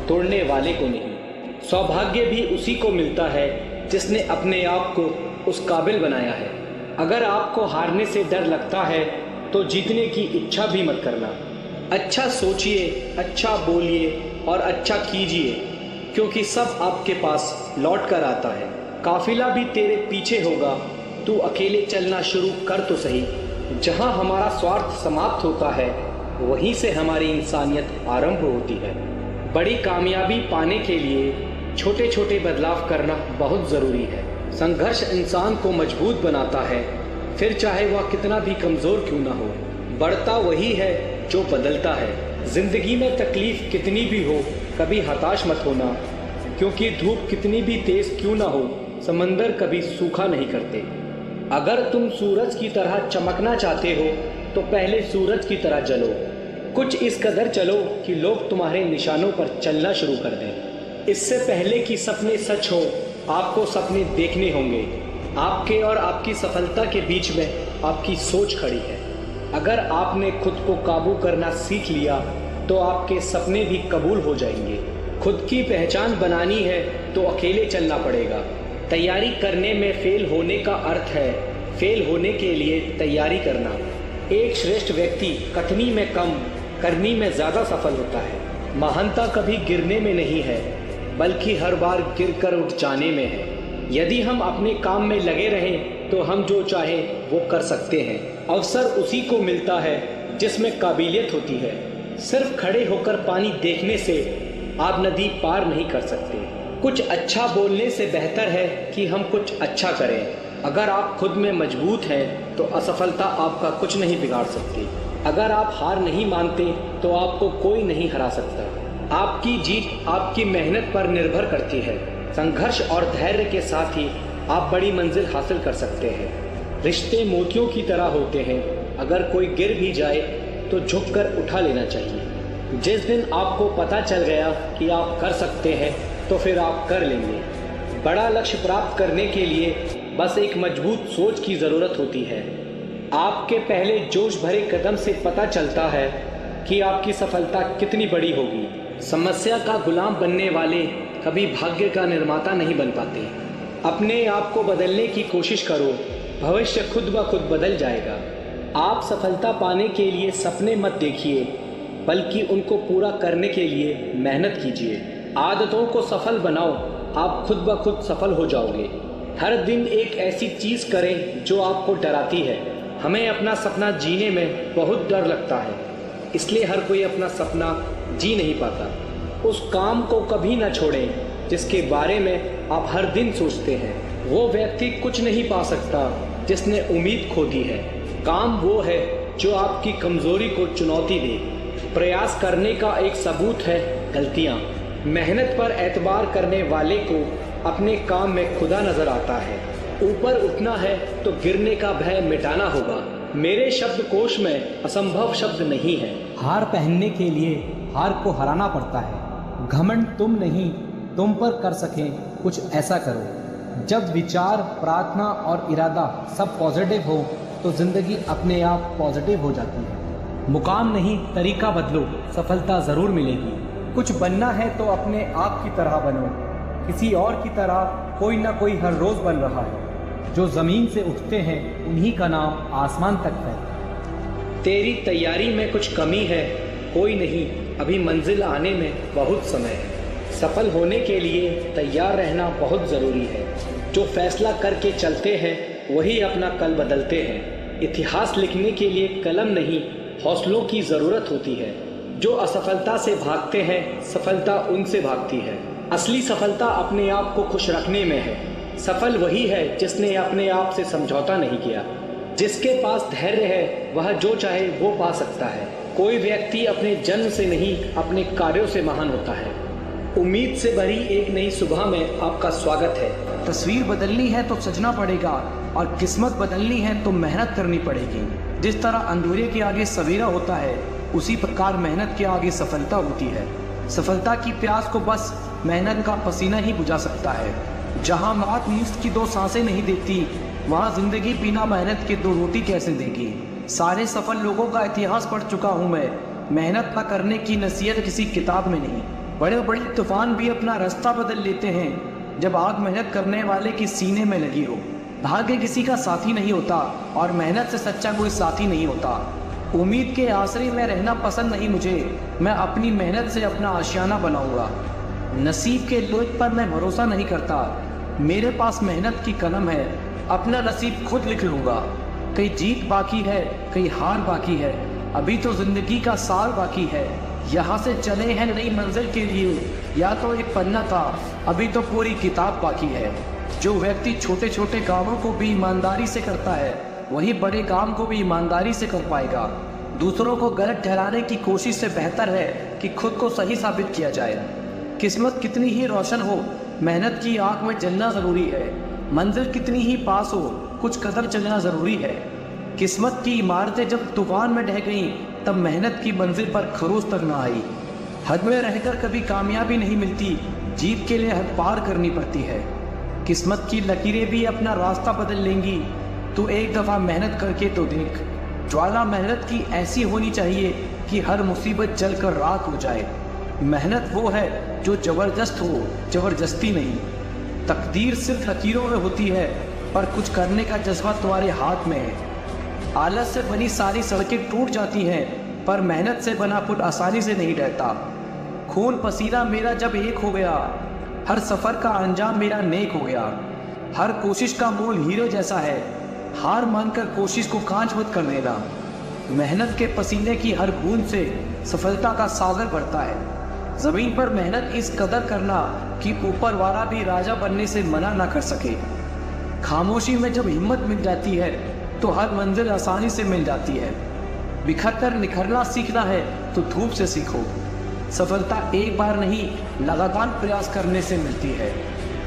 तोड़ने वाले को नहीं। सौभाग्य भी उसी को मिलता है जिसने अपने आप को उस काबिल बनाया है। अगर आपको हारने से डर लगता है तो जीतने की इच्छा भी मत करना। अच्छा सोचिए, अच्छा बोलिए और अच्छा कीजिए, क्योंकि सब आपके पास लौट कर आता है। काफिला भी तेरे पीछे होगा, तू अकेले चलना शुरू कर तो सही। जहाँ हमारा स्वार्थ समाप्त होता है वहीं से हमारी इंसानियत आरंभ होती है। बड़ी कामयाबी पाने के लिए छोटे छोटे बदलाव करना बहुत ज़रूरी है। संघर्ष इंसान को मजबूत बनाता है, फिर चाहे वह कितना भी कमज़ोर क्यों ना हो। बढ़ता वही है जो बदलता है। ज़िंदगी में तकलीफ़ कितनी भी हो, कभी हताश मत होना, क्योंकि धूप कितनी भी तेज़ क्यों ना हो, समंदर कभी सूखा नहीं करते। अगर तुम सूरज की तरह चमकना चाहते हो तो पहले सूरज की तरह जलो। कुछ इस कदर चलो कि लोग तुम्हारे निशानों पर चलना शुरू कर दें। इससे पहले कि सपने सच हो, आपको सपने देखने होंगे। आपके और आपकी सफलता के बीच में आपकी सोच खड़ी है। अगर आपने खुद को काबू करना सीख लिया तो आपके सपने भी कबूल हो जाएंगे। खुद की पहचान बनानी है तो अकेले चलना पड़ेगा। तैयारी करने में फेल होने का अर्थ है फेल होने के लिए तैयारी करना। एक श्रेष्ठ व्यक्ति कथनी में कम, करनी में ज़्यादा सफल होता है। महानता कभी गिरने में नहीं है, बल्कि हर बार गिरकर उठ जाने में है। यदि हम अपने काम में लगे रहें तो हम जो चाहें वो कर सकते हैं। अवसर उसी को मिलता है जिसमें काबिलियत होती है। सिर्फ खड़े होकर पानी देखने से आप नदी पार नहीं कर सकते। कुछ अच्छा बोलने से बेहतर है कि हम कुछ अच्छा करें। अगर आप खुद में मजबूत हैं तो असफलता आपका कुछ नहीं बिगाड़ सकती। अगर आप हार नहीं मानते तो आपको कोई नहीं हरा सकता। आपकी जीत आपकी मेहनत पर निर्भर करती है। संघर्ष और धैर्य के साथ ही आप बड़ी मंजिल हासिल कर सकते हैं। रिश्ते मोतियों की तरह होते हैं, अगर कोई गिर भी जाए तो झुककर उठा लेना चाहिए। जिस दिन आपको पता चल गया कि आप कर सकते हैं तो फिर आप कर लेंगे। बड़ा लक्ष्य प्राप्त करने के लिए बस एक मजबूत सोच की ज़रूरत होती है। आपके पहले जोश भरे कदम से पता चलता है कि आपकी सफलता कितनी बड़ी होगी। समस्या का गुलाम बनने वाले कभी भाग्य का निर्माता नहीं बन पाते। अपने आप को बदलने की कोशिश करो, भविष्य खुद ब खुद बदल जाएगा। आप सफलता पाने के लिए सपने मत देखिए, बल्कि उनको पूरा करने के लिए मेहनत कीजिए। आदतों को सफल बनाओ, आप खुद ब खुद सफल हो जाओगे। हर दिन एक ऐसी चीज़ करें जो आपको डराती है। हमें अपना सपना जीने में बहुत डर लगता है, इसलिए हर कोई अपना सपना जी नहीं पाता। उस काम को कभी ना छोड़ें जिसके बारे में आप हर दिन सोचते हैं। वो व्यक्ति कुछ नहीं पा सकता जिसने उम्मीद खो दी है। काम वो है जो आपकी कमज़ोरी को चुनौती दे। प्रयास करने का एक सबूत है गलतियाँ। मेहनत पर एतबार करने वाले को अपने काम में खुदा नजर आता है। ऊपर उठना है तो गिरने का भय मिटाना होगा। मेरे शब्दकोश में असंभव शब्द नहीं है। हार पहनने के लिए हार को हराना पड़ता है। घमंड तुम नहीं, तुम पर कर सकें कुछ ऐसा करो। जब विचार, प्रार्थना और इरादा सब पॉजिटिव हो तो जिंदगी अपने आप पॉजिटिव हो जाती है। मुकाम नहीं, तरीका बदलो, सफलता जरूर मिलेगी। कुछ बनना है तो अपने आप की तरह बनो। किसी और की तरह कोई ना कोई हर रोज बन रहा है। जो जमीन से उठते हैं उन्हीं का नाम आसमान तक है। तेरी तैयारी में कुछ कमी है, कोई नहीं, अभी मंजिल आने में बहुत समय है। सफल होने के लिए तैयार रहना बहुत ज़रूरी है। जो फैसला करके चलते हैं वही अपना कल बदलते हैं। इतिहास लिखने के लिए कलम नहीं, हौसलों की ज़रूरत होती है। जो असफलता से भागते हैं, सफलता उनसे भागती है। असली सफलता अपने आप को खुश रखने में है। सफल वही है जिसने अपने आप से समझौता नहीं किया। जिसके पास धैर्य है वह जो चाहे वो पा सकता है। कोई व्यक्ति अपने जन्म से नहीं, अपने कार्यों से महान होता है। उम्मीद से भरी एक नई सुबह में आपका स्वागत है। तस्वीर बदलनी है तो सजना पड़ेगा और किस्मत बदलनी है तो मेहनत करनी पड़ेगी। जिस तरह अंधेरे के आगे सवेरा होता है, उसी प्रकार मेहनत के आगे सफलता होती है। सफलता की प्यास को बस मेहनत का पसीना ही बुझा सकता है। जहाँ मौत नींद की 2 सांसें नहीं देती, वहाँ जिंदगी बिना मेहनत के 2 रोटी कैसे देगी। सारे सफल लोगों का इतिहास पढ़ चुका हूँ मैं। मेहनत न करने की नसीहत किसी किताब में नहीं। बड़े बड़े तूफान भी अपना रास्ता बदल लेते हैं जब आग मेहनत करने वाले की सीने में लगी हो। भाग्य किसी का साथी नहीं होता और मेहनत से सच्चा कोई साथी नहीं होता। उम्मीद के आसरे में रहना पसंद नहीं मुझे। मैं अपनी मेहनत से अपना आशियाना बनाऊंगा। नसीब के लोच पर मैं भरोसा नहीं करता। मेरे पास मेहनत की कलम है, अपना नसीब खुद लिख लूंगा। कई जीत बाकी है, कई हार बाकी है। अभी तो जिंदगी का साल बाकी है। यहाँ से चले हैं नई मंजिल के लिए। या तो एक पन्ना था, अभी तो पूरी किताब बाकी है। जो व्यक्ति छोटे छोटे कामों को भी ईमानदारी से करता है, वही बड़े काम को भी ईमानदारी से कर पाएगा। दूसरों को गलत ठहराने की कोशिश से बेहतर है कि खुद को सही साबित किया जाए। किस्मत कितनी ही रोशन हो, मेहनत की आग में जलना ज़रूरी है। मंजिल कितनी ही पास हो, कुछ कदम चलना ज़रूरी है। किस्मत की इमारतें जब तूफान में ढह गईं, तब मेहनत की मंजिल पर खरोच तक न आई। हद में रहकर कभी कामयाबी नहीं मिलती, जीत के लिए हद पार करनी पड़ती है। किस्मत की लकीरें भी अपना रास्ता बदल लेंगी। तू एक दफ़ा मेहनत करके तो देख। ज्वाला मेहनत की ऐसी होनी चाहिए कि हर मुसीबत जलकर राख हो जाए। मेहनत वो है जो ज़बरदस्त हो, ज़बरदस्ती नहीं। तकदीर सिर्फ लकीरों में होती है, पर कुछ करने का जज्बा तुम्हारे हाथ में है। आलस से बनी सारी सड़कें टूट जाती हैं, पर मेहनत से बना पुल आसानी से नहीं रहता। खून पसीना मेरा जब एक हो गया, हर सफ़र का अंजाम मेरा नेक हो गया। हर कोशिश का मोल हीरे जैसा है। हार मानकर कोशिश को कांच मत कर देना। मेहनत के पसीने की हर बूंद से सफलता का सागर बढ़ता है। ज़मीन पर मेहनत इस कदर करना कि ऊपर वाला भी राजा बनने से मना ना कर सके। खामोशी में जब हिम्मत मिल जाती है तो हर मंजिल आसानी से मिल जाती है। बिखर कर निखरना सीखना है तो धूप से सीखो। सफलता एक बार नहीं, लगातार प्रयास करने से मिलती है।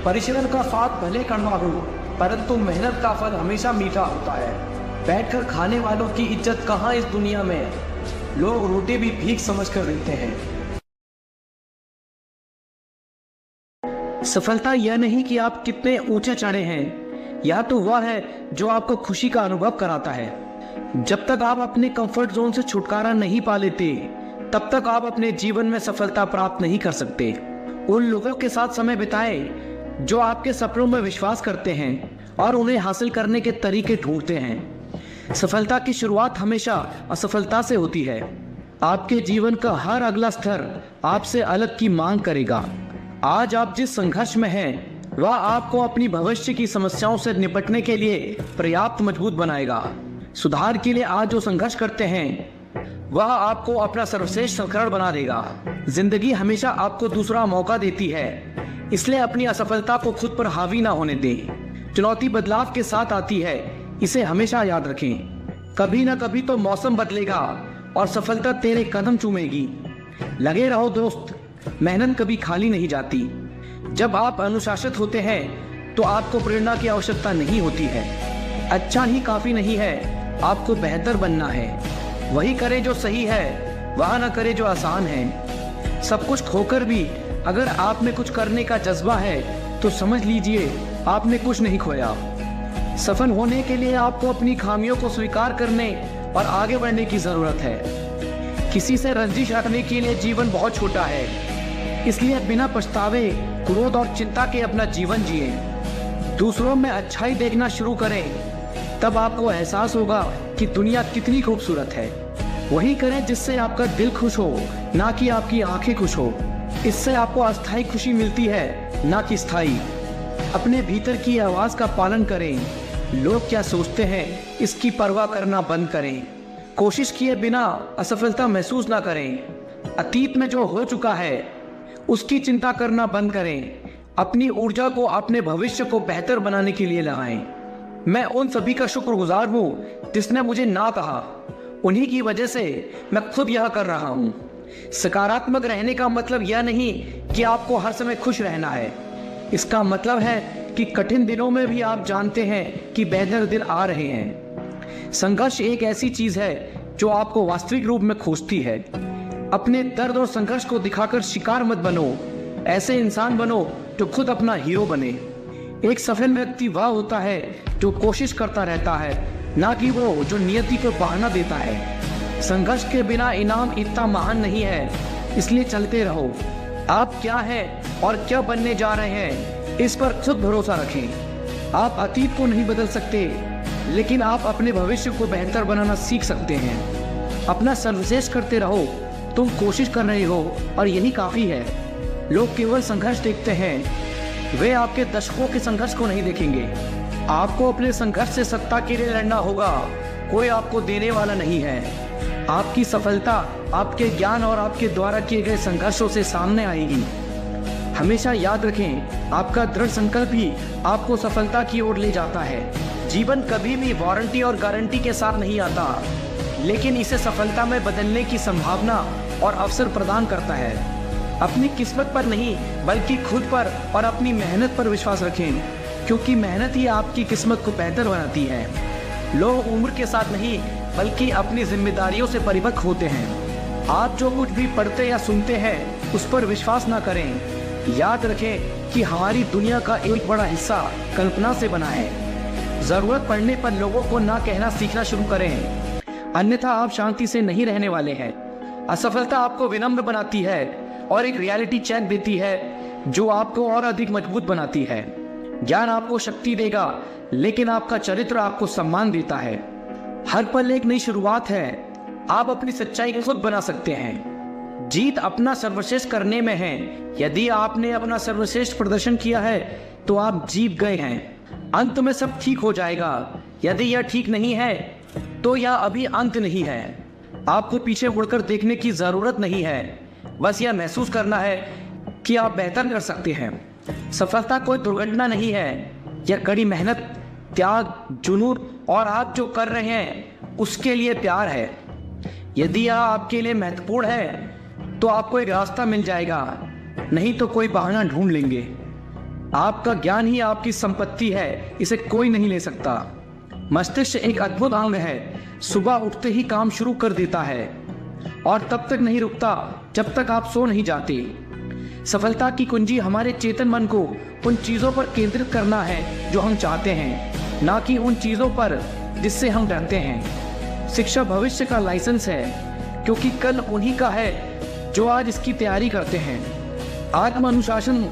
परिश्रम का स्वाद भले कड़वा हो, परंतु मेहनत का फल हमेशा मीठा होता है। बैठकर खाने वालों की इज्जत कहाँ इस दुनिया में। लोग रोटी भी भीख समझ कर देते हैं। सफलता यह नहीं कि आप कितने ऊंचे चढ़े हैं, या तो वह है जो आपको खुशी का अनुभव कराता है। जब तक आप अपने कंफर्ट जोन से छुटकारा नहीं पा लेते, तब तक आप अपने जीवन में सफलता प्राप्त नहीं कर सकते। उन लोगों के साथ समय बिताएं जो आपके सपनों में विश्वास करते हैं और उन्हें हासिल करने के तरीके ढूंढते हैं। सफलता की शुरुआत हमेशा असफलता से होती है। आपके जीवन का हर अगला स्तर आपसे अलग की मांग करेगा। आज आप जिस संघर्ष में हैं, वह आपको अपनी भविष्य की समस्याओं से निपटने के लिए पर्याप्त मजबूत बनाएगा। सुधार के लिए आज जो संघर्ष करते हैं, वह आपको अपना सर्वश्रेष्ठ संस्करण बना देगा। जिंदगी हमेशा आपको दूसरा मौका देती है, इसलिए अपनी असफलता को खुद पर हावी ना होने दें। चुनौती बदलाव के साथ आती है, इसे हमेशा याद रखें। कभी ना कभी तो मौसम बदलेगा और सफलता तेरे कदम चूमेगी। लगे रहो दोस्त, मेहनत कभी खाली नहीं जाती। जब आप अनुशासित होते हैं तो आपको प्रेरणा की आवश्यकता नहीं होती है। अच्छा ही काफी नहीं है, आपको बेहतर बनना है। वही करे जो सही है, वह न करे जो आसान है। सब कुछ खोकर भी अगर आप में कुछ करने का जज्बा है तो समझ लीजिए आपने कुछ नहीं खोया। सफल होने के लिए आपको अपनी खामियों को स्वीकार करने और आगे बढ़ने की जरूरत है। किसी से रंजिश रखने के लिए जीवन बहुत छोटा है, इसलिए बिना पछतावे, क्रोध और चिंता के अपना जीवन जिए। दूसरों में अच्छाई देखना शुरू करें, तब आपको एहसास होगा कि दुनिया कितनी खूबसूरत है। वही करें जिससे आपका दिल खुश हो, ना कि आपकी आंखें खुश हो। इससे आपको अस्थायी खुशी मिलती है, ना कि स्थायी। अपने भीतर की आवाज का पालन करें। लोग क्या सोचते हैं इसकी परवाह करना बंद करें। कोशिश किए बिना असफलता महसूस ना करें। अतीत में जो हो चुका है उसकी चिंता करना बंद करें। अपनी ऊर्जा को अपने भविष्य को बेहतर बनाने के लिए लगाएं। मैं उन सभी का शुक्रगुजार हूँ जिसने मुझे ना कहा। उन्हीं की वजह से मैं खुद यह कर रहा हूँ। सकारात्मक रहने का मतलब यह नहीं कि आपको हर समय खुश रहना है। इसका मतलब है कि कठिन दिनों में भी आप जानते हैं कि बेहतर दिन आ रहे हैं। संघर्ष एक ऐसी चीज है जो आपको वास्तविक रूप में खोजती है। अपने दर्द और संघर्ष को दिखाकर शिकार मत बनो। ऐसे इंसान बनो जो खुद अपना हीरो बने। एक सफल व्यक्ति वह होता है जो कोशिश करता रहता है, ना कि वो जो नियति को बहाना देता है। संघर्ष के बिना इनाम इतना महान नहीं है, इसलिए चलते रहो। आप क्या हैं और क्या बनने जा रहे हैं, इस पर खुद भरोसा रखें। आप अतीत को नहीं बदल सकते, लेकिन आप अपने भविष्य को बेहतर बनाना सीख सकते हैं। अपना सर्वश्रेष्ठ करते रहो। तुम कोशिश कर रहे हो और यही काफी है। लोग केवल संघर्ष देखते हैं, वे आपके दशकों के संघर्ष को नहीं देखेंगे। आपको अपने संघर्ष से सत्ता के लिए लड़ना होगा, कोई आपको देने वाला नहीं है। आपकी सफलता आपके ज्ञान और आपके द्वारा किए गए संघर्षों से सामने आएगी। हमेशा याद रखें, आपका दृढ़ संकल्प ही आपको सफलता की ओर ले जाता है। जीवन कभी भी वारंटी और गारंटी के साथ नहीं आता, लेकिन इसे सफलता में बदलने की संभावना और अवसर प्रदान करता है। अपनी किस्मत पर नहीं बल्कि खुद पर और अपनी मेहनत पर विश्वास रखें, क्योंकि मेहनत ही आपकी किस्मत को बेहतर बनाती है। लोग उम्र के साथ नहीं बल्कि अपनी जिम्मेदारियों से परिपक्व होते हैं। आप जो कुछ भी पढ़ते या सुनते हैं उस पर विश्वास ना करें। याद रखें कि हमारी दुनिया का एक बड़ा हिस्सा कल्पना से बना है। जरूरत पड़ने पर लोगों को ना कहना सीखना शुरू करें, अन्यथा आप शांति से नहीं रहने वाले हैं। असफलता आपको विनम्र बनाती है और एक रियलिटी चेक देती है जो आपको और अधिक मजबूत बनाती है। ज्ञान आपको शक्ति देगा, लेकिन आपका चरित्र आपको सम्मान देता है। हर पल एक नई शुरुआत है। आप अपनी सच्चाई खुद बना सकते हैं। जीत अपना सर्वश्रेष्ठ करने में है। यदि आपने अपना सर्वश्रेष्ठ प्रदर्शन किया है तो आप जीत गए हैं। अंत में सब ठीक हो जाएगा। यदि यह ठीक नहीं है तो यह अभी अंत नहीं है। आपको पीछे मुड़कर देखने की जरूरत नहीं है, बस यह महसूस करना है कि आप बेहतर कर सकते हैं। सफलता कोई दुर्घटना नहीं है, यह कड़ी मेहनत, त्याग, जुनून और आप जो कर रहे हैं उसके लिए प्यार है। यदि यह आपके लिए महत्वपूर्ण है तो आपको एक रास्ता मिल जाएगा, नहीं तो कोई बहाना ढूंढ लेंगे। आपका ज्ञान ही आपकी संपत्ति है, इसे कोई नहीं ले सकता। मस्तिष्क एक अद्भुत अंग है, सुबह उठते ही काम शुरू कर देता है और तब तक नहीं रुकता जब तक आप सो नहीं जाते। सफलता की कुंजी हमारे चेतन मन को उन चीज़ों पर केंद्रित करना है जो हम चाहते हैं, ना कि उन चीज़ों पर जिससे हम डरते हैं। शिक्षा भविष्य का लाइसेंस है, क्योंकि कल उन्हीं का है जो आज इसकी तैयारी करते हैं। आत्म अनुशासन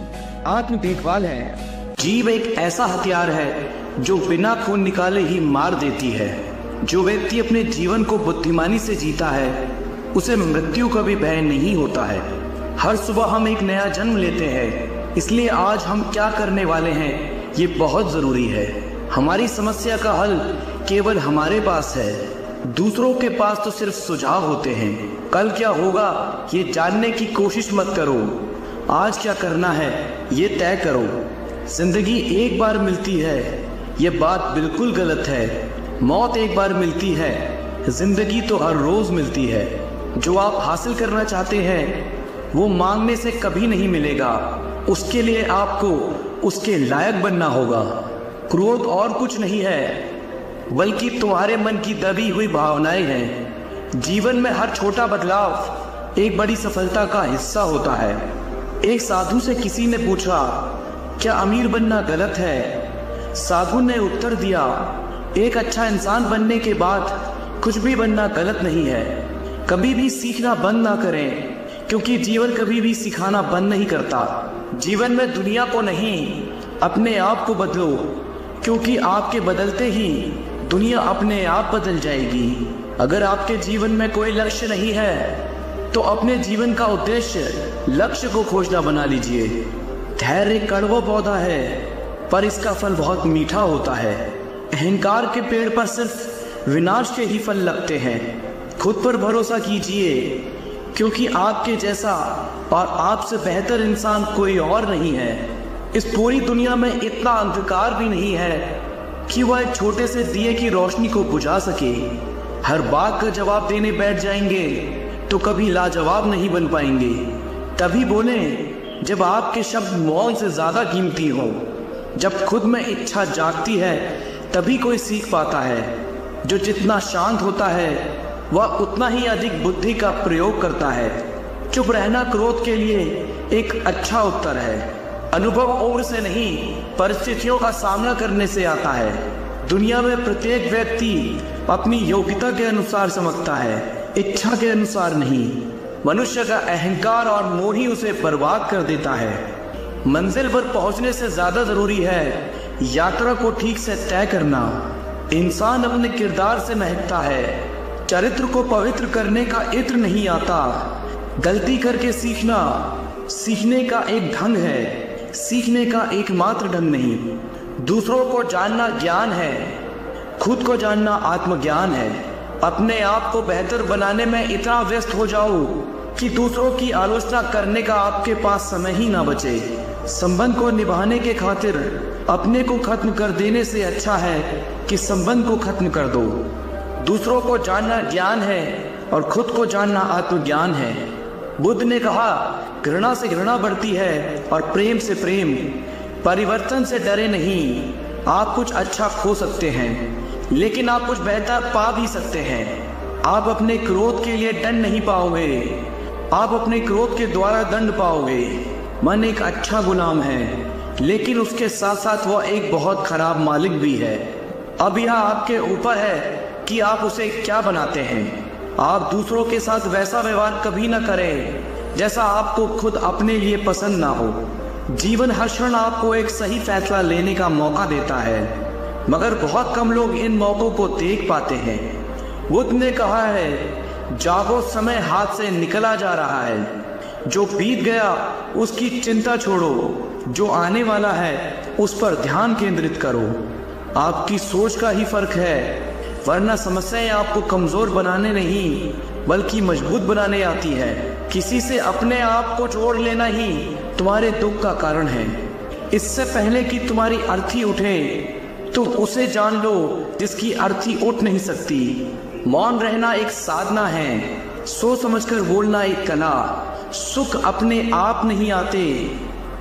आत्म देखभाल है। जीव एक ऐसा हथियार है जो बिना खून निकाले ही मार देती है। जो व्यक्ति अपने जीवन को बुद्धिमानी से जीता है उसे मृत्यु का भी भय नहीं होता है। हर सुबह हम एक नया जन्म लेते हैं, इसलिए आज हम क्या करने वाले हैं ये बहुत जरूरी है। हमारी समस्या का हल केवल हमारे पास है, दूसरों के पास तो सिर्फ सुझाव होते हैं। कल क्या होगा ये जानने की कोशिश मत करो, आज क्या करना है ये तय करो। जिंदगी एक बार मिलती है, ये बात बिल्कुल गलत है। मौत एक बार मिलती है, जिंदगी तो हर रोज मिलती है। जो आप हासिल करना चाहते हैं वो मांगने से कभी नहीं मिलेगा, उसके लिए आपको उसके लायक बनना होगा। क्रोध और कुछ नहीं है, बल्कि तुम्हारे मन की दबी हुई भावनाएं हैं। जीवन में हर छोटा बदलाव एक बड़ी सफलता का हिस्सा होता है। एक साधु से किसी ने पूछा, क्या अमीर बनना गलत है? साधु ने उत्तर दिया, एक अच्छा इंसान बनने के बाद कुछ भी बनना गलत नहीं है। कभी भी सीखना बंद ना करें, क्योंकि जीवन कभी भी सिखाना बंद नहीं करता। जीवन में दुनिया को नहीं, अपने आप को बदलो, क्योंकि आपके बदलते ही दुनिया अपने आप बदल जाएगी। अगर आपके जीवन में कोई लक्ष्य नहीं है तो अपने जीवन का उद्देश्य लक्ष्य को खोजना बना लीजिए। धैर्य कड़वा पौधा है, पर इसका फल बहुत मीठा होता है। अहंकार के पेड़ पर सिर्फ विनाश के ही फल लगते हैं। खुद पर भरोसा कीजिए, क्योंकि आपके जैसा और आपसे बेहतर इंसान कोई और नहीं है। इस पूरी दुनिया में इतना अंधकार भी नहीं है कि वह एक छोटे से दिए की रोशनी को बुझा सके। हर बात का जवाब देने बैठ जाएंगे तो कभी लाजवाब नहीं बन पाएंगे। तभी बोलें जब आपके शब्द मौन से ज्यादा कीमती हो। जब खुद में इच्छा जागती है तभी कोई सीख पाता है। जो जितना शांत होता है वह उतना ही अधिक बुद्धि का प्रयोग करता है। चुप रहना क्रोध के लिए एक अच्छा उत्तर है। अनुभव उम्र से नहीं, परिस्थितियों का सामना करने से आता है। दुनिया में प्रत्येक व्यक्ति अपनी योग्यता के अनुसार समझता है, इच्छा के अनुसार नहीं। मनुष्य का अहंकार और मोह ही उसे बर्बाद कर देता है। मंजिल पर पहुंचने से ज्यादा जरूरी है यात्रा को ठीक से तय करना। इंसान अपने किरदार से महकता है। चरित्र को पवित्र करने का इत्र नहीं आता। गलती करके सीखना सीखने का एक ढंग है, सीखने का एकमात्र ढंग नहीं। दूसरों को जानना ज्ञान है, खुद को जानना आत्मज्ञान है। अपने आप को बेहतर बनाने में इतना व्यस्त हो जाओ कि दूसरों की आलोचना करने का आपके पास समय ही ना बचे। संबंध को निभाने के खातिर अपने को खत्म कर देने से अच्छा है कि संबंध को खत्म कर दो। दूसरों को जानना ज्ञान है और खुद को जानना आत्मज्ञान है। बुद्ध ने कहा, घृणा से घृणा बढ़ती है और प्रेम से प्रेम। परिवर्तन से डरे नहीं। आप कुछ अच्छा खो सकते हैं, लेकिन आप कुछ बेहतर पा भी सकते हैं। आप अपने क्रोध के लिए दंड नहीं पाओगे, आप अपने क्रोध के द्वारा दंड पाओगे। मन एक अच्छा गुलाम है, लेकिन उसके साथ साथ वह एक बहुत खराब मालिक भी है। अब यह आपके ऊपर है कि आप उसे क्या बनाते हैं। आप दूसरों के साथ वैसा व्यवहार कभी ना करें जैसा आपको खुद अपने लिए पसंद ना हो। जीवन हर क्षण आपको एक सही फैसला लेने का मौका देता है, मगर बहुत कम लोग इन मौकों को देख पाते हैं। बुद्ध ने कहा है, जागो, समय हाथ से निकला जा रहा है। जो बीत गया उसकी चिंता छोड़ो, जो आने वाला है उस पर ध्यान केंद्रित करो। आपकी सोच का ही फर्क है, वरना समस्याएं आपको कमजोर बनाने नहीं बल्कि मजबूत बनाने आती है। किसी से अपने आप को जोड़ लेना ही तुम्हारे दुख का कारण है। इससे पहले कि तुम्हारी अर्थी उठे तुम उसे जान लो जिसकी अर्थी उठ नहीं सकती। मौन रहना एक साधना है, सोच समझकर बोलना एक कला। सुख अपने आप नहीं आते,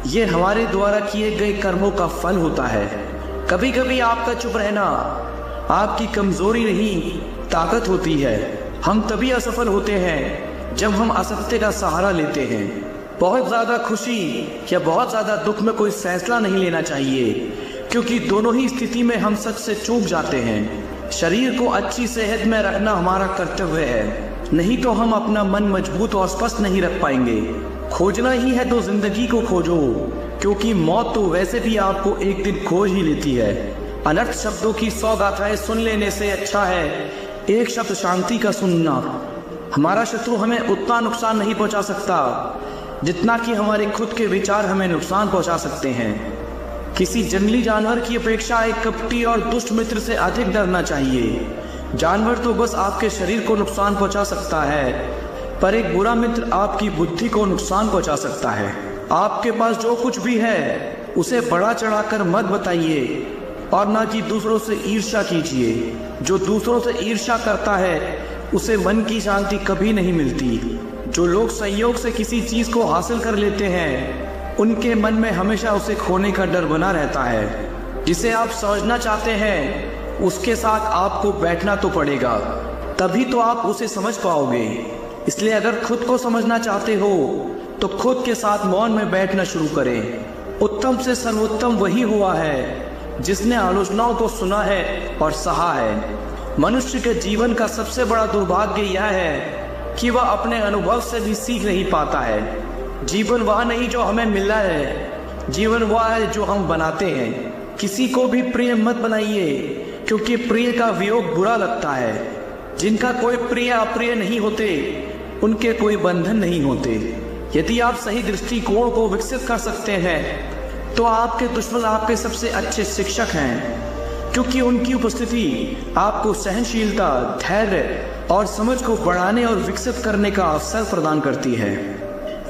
ये हमारे द्वारा किए गए कर्मों का फल होता है। कभी कभी आपका चुप रहना आपकी कमजोरी नहीं, ताकत होती है। हम तभी असफल होते हैं जब हम असत्य का सहारा लेते हैं। बहुत ज्यादा खुशी या बहुत ज्यादा दुख में कोई फैसला नहीं लेना चाहिए, क्योंकि दोनों ही स्थिति में हम सच से चूक जाते हैं। शरीर को अच्छी सेहत में रखना हमारा कर्तव्य है, नहीं तो हम अपना मन मजबूत और स्वस्थ नहीं रख पाएंगे। खोजना ही है तो जिंदगी को खोजो, क्योंकि मौत तो वैसे भी आपको एक दिन खोज ही लेती है। अनर्थ शब्दों की 100 गाथाएं सुन लेने से अच्छा है एक शब्द शांति का सुनना। हमारा शत्रु हमें उतना नुकसान नहीं पहुंचा सकता जितना कि हमारे खुद के विचार हमें नुकसान पहुंचा सकते हैं। किसी जंगली जानवर की अपेक्षा एक कपटी और दुष्ट मित्र से अधिक डरना चाहिए। जानवर तो बस आपके शरीर को नुकसान पहुंचा सकता है, पर एक बुरा मित्र आपकी बुद्धि को नुकसान पहुंचा सकता है। आपके पास जो कुछ भी है उसे बढ़ा चढ़ाकर मत बताइए और ना कि दूसरों से ईर्ष्या कीजिए। जो दूसरों से ईर्ष्या करता है उसे मन की शांति कभी नहीं मिलती। जो लोग संयोग से किसी चीज को हासिल कर लेते हैं उनके मन में हमेशा उसे खोने का डर बना रहता है। जिसे आप समझना चाहते हैं उसके साथ आपको बैठना तो पड़ेगा, तभी तो आप उसे समझ पाओगे। इसलिए अगर खुद को समझना चाहते हो तो खुद के साथ मौन में बैठना शुरू करें। उत्तम से सर्वोत्तम वही हुआ है जिसने आलोचनाओं को सुना है और सहा है। मनुष्य के जीवन का सबसे बड़ा दुर्भाग्य यह है कि वह अपने अनुभव से भी सीख नहीं पाता है। जीवन वह नहीं जो हमें मिला है, जीवन वह है जो हम बनाते हैं। किसी को भी प्रिय मत बनाइए, क्योंकि प्रिय का वियोग बुरा लगता है। जिनका कोई प्रिय अप्रिय नहीं होते, उनके कोई बंधन नहीं होते। यदि आप सही दृष्टिकोण को विकसित कर सकते हैं तो आपके दुश्मन आपके सबसे अच्छे शिक्षक हैं, क्योंकि उनकी उपस्थिति आपको सहनशीलता, धैर्य और समझ को बढ़ाने और विकसित करने का अवसर प्रदान करती है।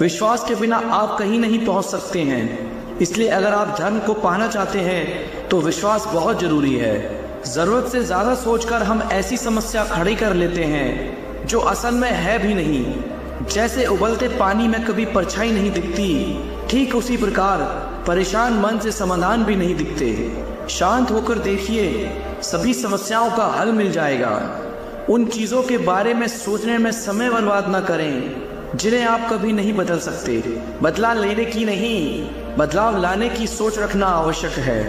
विश्वास के बिना आप कहीं नहीं पहुंच सकते हैं। इसलिए अगर आप धर्म को पाना चाहते हैं तो विश्वास बहुत जरूरी है। जरूरत से ज्यादा सोचकर हम ऐसी समस्या खड़ी कर लेते हैं जो असल में है भी नहीं। जैसे उबलते पानी में कभी परछाई नहीं दिखती, ठीक उसी प्रकार परेशान मन से समाधान भी नहीं दिखते। शांत होकर देखिए, सभी समस्याओं का हल मिल जाएगा। उन चीजों के बारे में सोचने में समय बर्बाद न करें जिन्हें आप कभी नहीं बदल सकते। बदलाव लेने की नहीं, बदलाव लाने की सोच रखना आवश्यक है।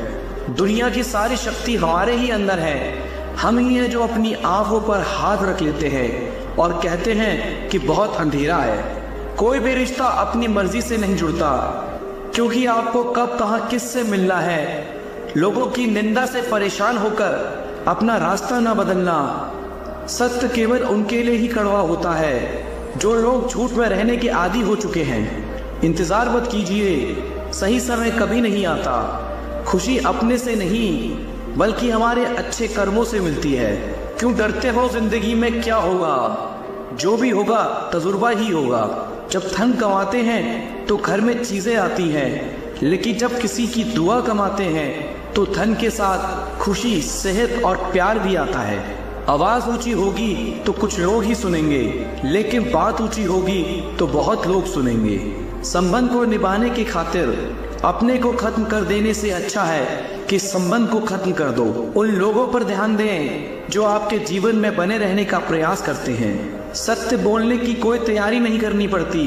दुनिया की सारी शक्ति हमारे ही अंदर है। हम ही हैं जो अपनी आंखों पर हाथ रख लेते हैं और कहते हैं कि बहुत अंधेरा है। कोई भी रिश्ता अपनी मर्जी से नहीं जुड़ता, क्योंकि आपको कब कहाँ किससे मिलना है। लोगों की निंदा से परेशान होकर अपना रास्ता न बदलना। सत्य केवल उनके लिए ही कड़वा होता है जो लोग झूठ में रहने के आदी हो चुके हैं। इंतजार मत कीजिए, सही समय कभी नहीं आता। खुशी अपने से नहीं बल्कि हमारे अच्छे कर्मों से मिलती है। क्यों डरते हो? जिंदगी में क्या होगा? जो भी होगा तजुर्बा ही होगा। जब धन कमाते हैं तो घर में चीजें आती हैं, लेकिन जब किसी की दुआ कमाते हैं तो धन के साथ खुशी, सेहत और प्यार भी आता है। आवाज ऊंची होगी तो कुछ लोग ही सुनेंगे, लेकिन बात ऊंची होगी तो बहुत लोग सुनेंगे। संबंध को निभाने की खातिर अपने को खत्म कर देने से अच्छा है कि संबंध को खत्म कर दो। उन लोगों पर ध्यान दें जो आपके जीवन में बने रहने का प्रयास करते हैं। सत्य बोलने की कोई तैयारी नहीं करनी पड़ती,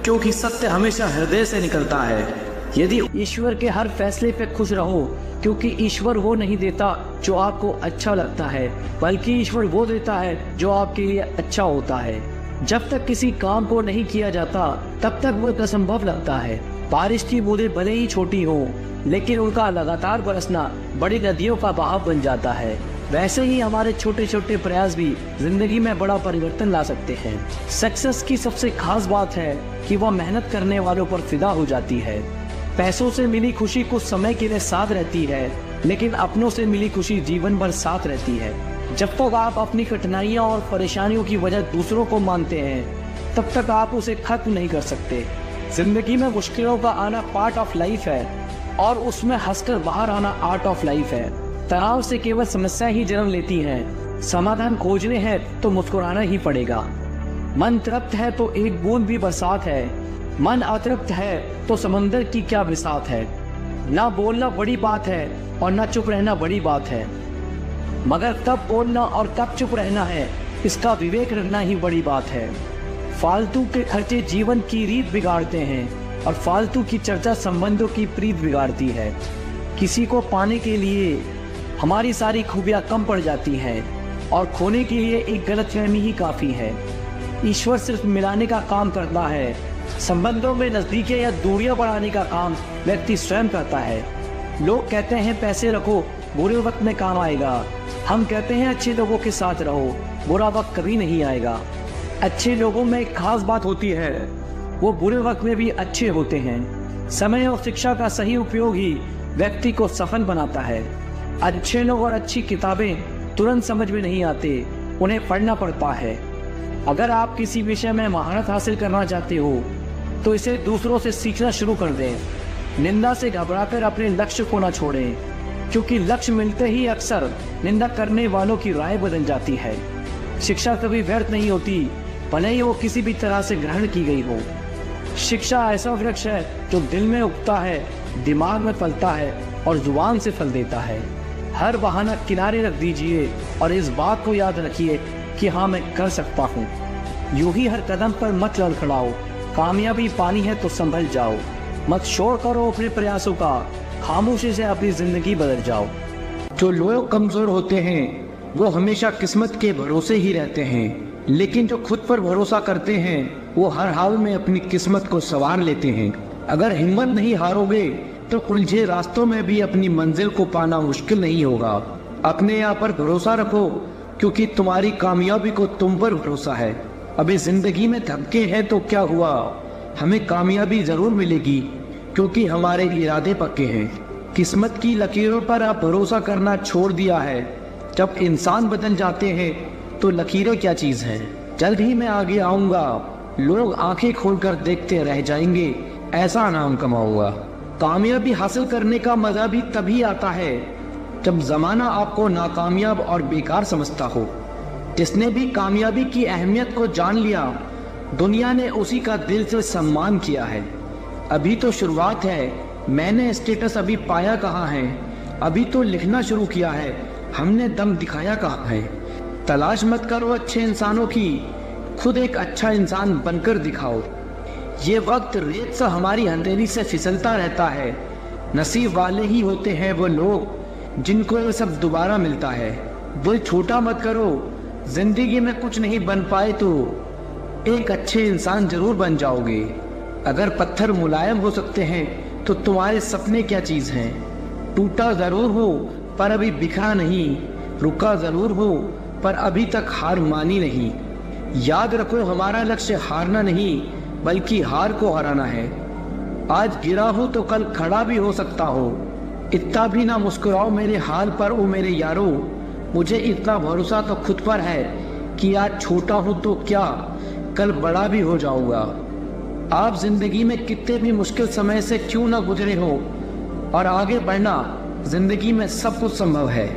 क्योंकि सत्य हमेशा हृदय से निकलता है। यदि ईश्वर के हर फैसले पे खुश रहो, क्योंकि ईश्वर वो नहीं देता जो आपको अच्छा लगता है, बल्कि ईश्वर वो देता है जो आपके लिए अच्छा होता है। जब तक किसी काम को नहीं किया जाता तब तक वो असंभव लगता है। बारिश की बूंदें भले ही छोटी हो, लेकिन उनका लगातार बरसना बड़ी नदियों का बहाव बन जाता है। वैसे ही हमारे छोटे छोटे प्रयास भी जिंदगी में बड़ा परिवर्तन ला सकते हैं। सक्सेस की सबसे खास बात है कि वह मेहनत करने वालों पर फिदा हो जाती है। पैसों से मिली खुशी कुछ समय के लिए साथ रहती है, लेकिन अपनों से मिली खुशी जीवन भर साथ रहती है। जब तक आप अपनी कठिनाइयां और परेशानियों की वजह दूसरों को मानते हैं, तब तक आप उसे खत्म नहीं कर सकते। जिंदगी में मुश्किलों का आना पार्ट ऑफ लाइफ है, और उसमें हंसकर बाहर आना आर्ट ऑफ लाइफ है। तनाव से केवल समस्या ही जन्म लेती है। समाधान खोजने हैं तो मुस्कुराना ही पड़ेगा। मन तृप्त है तो एक बूंद भी बरसात है, मन अतृप्त है तो समंदर की क्या बिसात है। ना बोलना बड़ी बात है और ना चुप रहना बड़ी बात है, मगर कब बोलना और कब चुप रहना है, इसका विवेक रखना ही बड़ी बात है। फालतू के खर्चे जीवन की रीत बिगाड़ते हैं, और फालतू की चर्चा संबंधों की प्रीत बिगाड़ती है। किसी को पाने के लिए हमारी सारी खूबियां कम पड़ जाती हैं, और खोने के लिए एक गलतफहमी ही काफ़ी है। ईश्वर सिर्फ मिलाने का काम करता है। संबंधों में नज़दीकियां या दूरियां बढ़ाने का काम व्यक्ति स्वयं करता है। लोग कहते हैं पैसे रखो, बुरे वक्त में काम आएगा। हम कहते हैं अच्छे लोगों के साथ रहो, बुरा वक्त कभी नहीं आएगा। अच्छे लोगों में एक खास बात होती है, वो बुरे वक्त में भी अच्छे होते हैं। समय और शिक्षा का सही उपयोग ही व्यक्ति को सफल बनाता है। अच्छे लोग और अच्छी किताबें तुरंत समझ में नहीं आते, उन्हें पढ़ना पड़ता है। अगर आप किसी विषय में महारत हासिल करना चाहते हो तो इसे दूसरों से सीखना शुरू कर दें। निंदा से घबराकर अपने लक्ष्य को न छोड़ें, क्योंकि लक्ष्य मिलते ही अक्सर निंदा करने वालों की राय बदल जाती है। शिक्षा कभी व्यर्थ नहीं होती, भले ही वो किसी भी तरह से ग्रहण की गई हो। शिक्षा ऐसा वृक्ष है जो दिल में उगता है, दिमाग में फलता है और जुबान से फल देता है। हर बहाना किनारे रख दीजिए और इस बात को याद रखिए कि हाँ, मैं कर सकता हूँ। यूं ही हर कदम पर मत लड़खड़ाओ, कामयाबी पानी है तो संभल जाओ। मत शोर करो अपने प्रयासों का, खामोशी से अपनी जिंदगी बदल जाओ। जो लोग कमजोर होते हैं वो हमेशा किस्मत के भरोसे ही रहते हैं, लेकिन जो खुद पर भरोसा करते हैं वो हर हाल में अपनी किस्मत को संवार लेते हैं। अगर हिम्मत नहीं हारोगे तो उलझे रास्तों में भी अपनी मंजिल को पाना मुश्किल नहीं होगा। अपने आप पर भरोसा रखो, क्योंकि तुम्हारी कामयाबी को तुम पर भरोसा है। अभी जिंदगी में धक्के हैं तो क्या हुआ, हमें कामयाबी जरूर मिलेगी, क्योंकि हमारे इरादे पक्के हैं। किस्मत की लकीरों पर आप भरोसा करना छोड़ दिया है। जब इंसान बदल जाते हैं तो लकीरें क्या चीज है। जल्द ही मैं आगे आऊंगा, लोग आंखें खोलकर देखते रह जाएंगे, ऐसा नाम कमाऊंगा। कामयाबी हासिल करने का मजा भी तभी आता है जब जमाना आपको नाकामयाब और बेकार समझता हो। जिसने भी कामयाबी की अहमियत को जान लिया, दुनिया ने उसी का दिल से सम्मान किया है। अभी तो शुरुआत है, मैंने स्टेटस अभी पाया कहाँ है, अभी तो लिखना शुरू किया है, हमने दम दिखाया कहाँ है। तलाश मत करो अच्छे इंसानों की, खुद एक अच्छा इंसान बनकर दिखाओ। ये वक्त रेत सा हमारी हथेली से फिसलता रहता है। नसीब वाले ही होते हैं वो लोग जिनको ये सब दोबारा मिलता है। दिल छोटा मत करो, जिंदगी में कुछ नहीं बन पाए तो एक अच्छे इंसान जरूर बन जाओगे। अगर पत्थर मुलायम हो सकते हैं तो तुम्हारे सपने क्या चीज हैं। टूटा जरूर हो पर अभी बिखरा नहीं, रुका जरूर हो पर अभी तक हार मानी नहीं। याद रखो, हमारा लक्ष्य हारना नहीं बल्कि हार को हराना है। आज गिरा हूं तो कल खड़ा भी हो सकता हो। इतना भी ना मुस्कुराओ मेरे हाल पर ओ मेरे यारो, मुझे इतना भरोसा तो खुद पर है कि आज छोटा हूं तो क्या, कल बड़ा भी हो जाऊंगा। आप जिंदगी में कितने भी मुश्किल समय से क्यों ना गुजरे हो, और आगे बढ़ना जिंदगी में सब कुछ संभव है।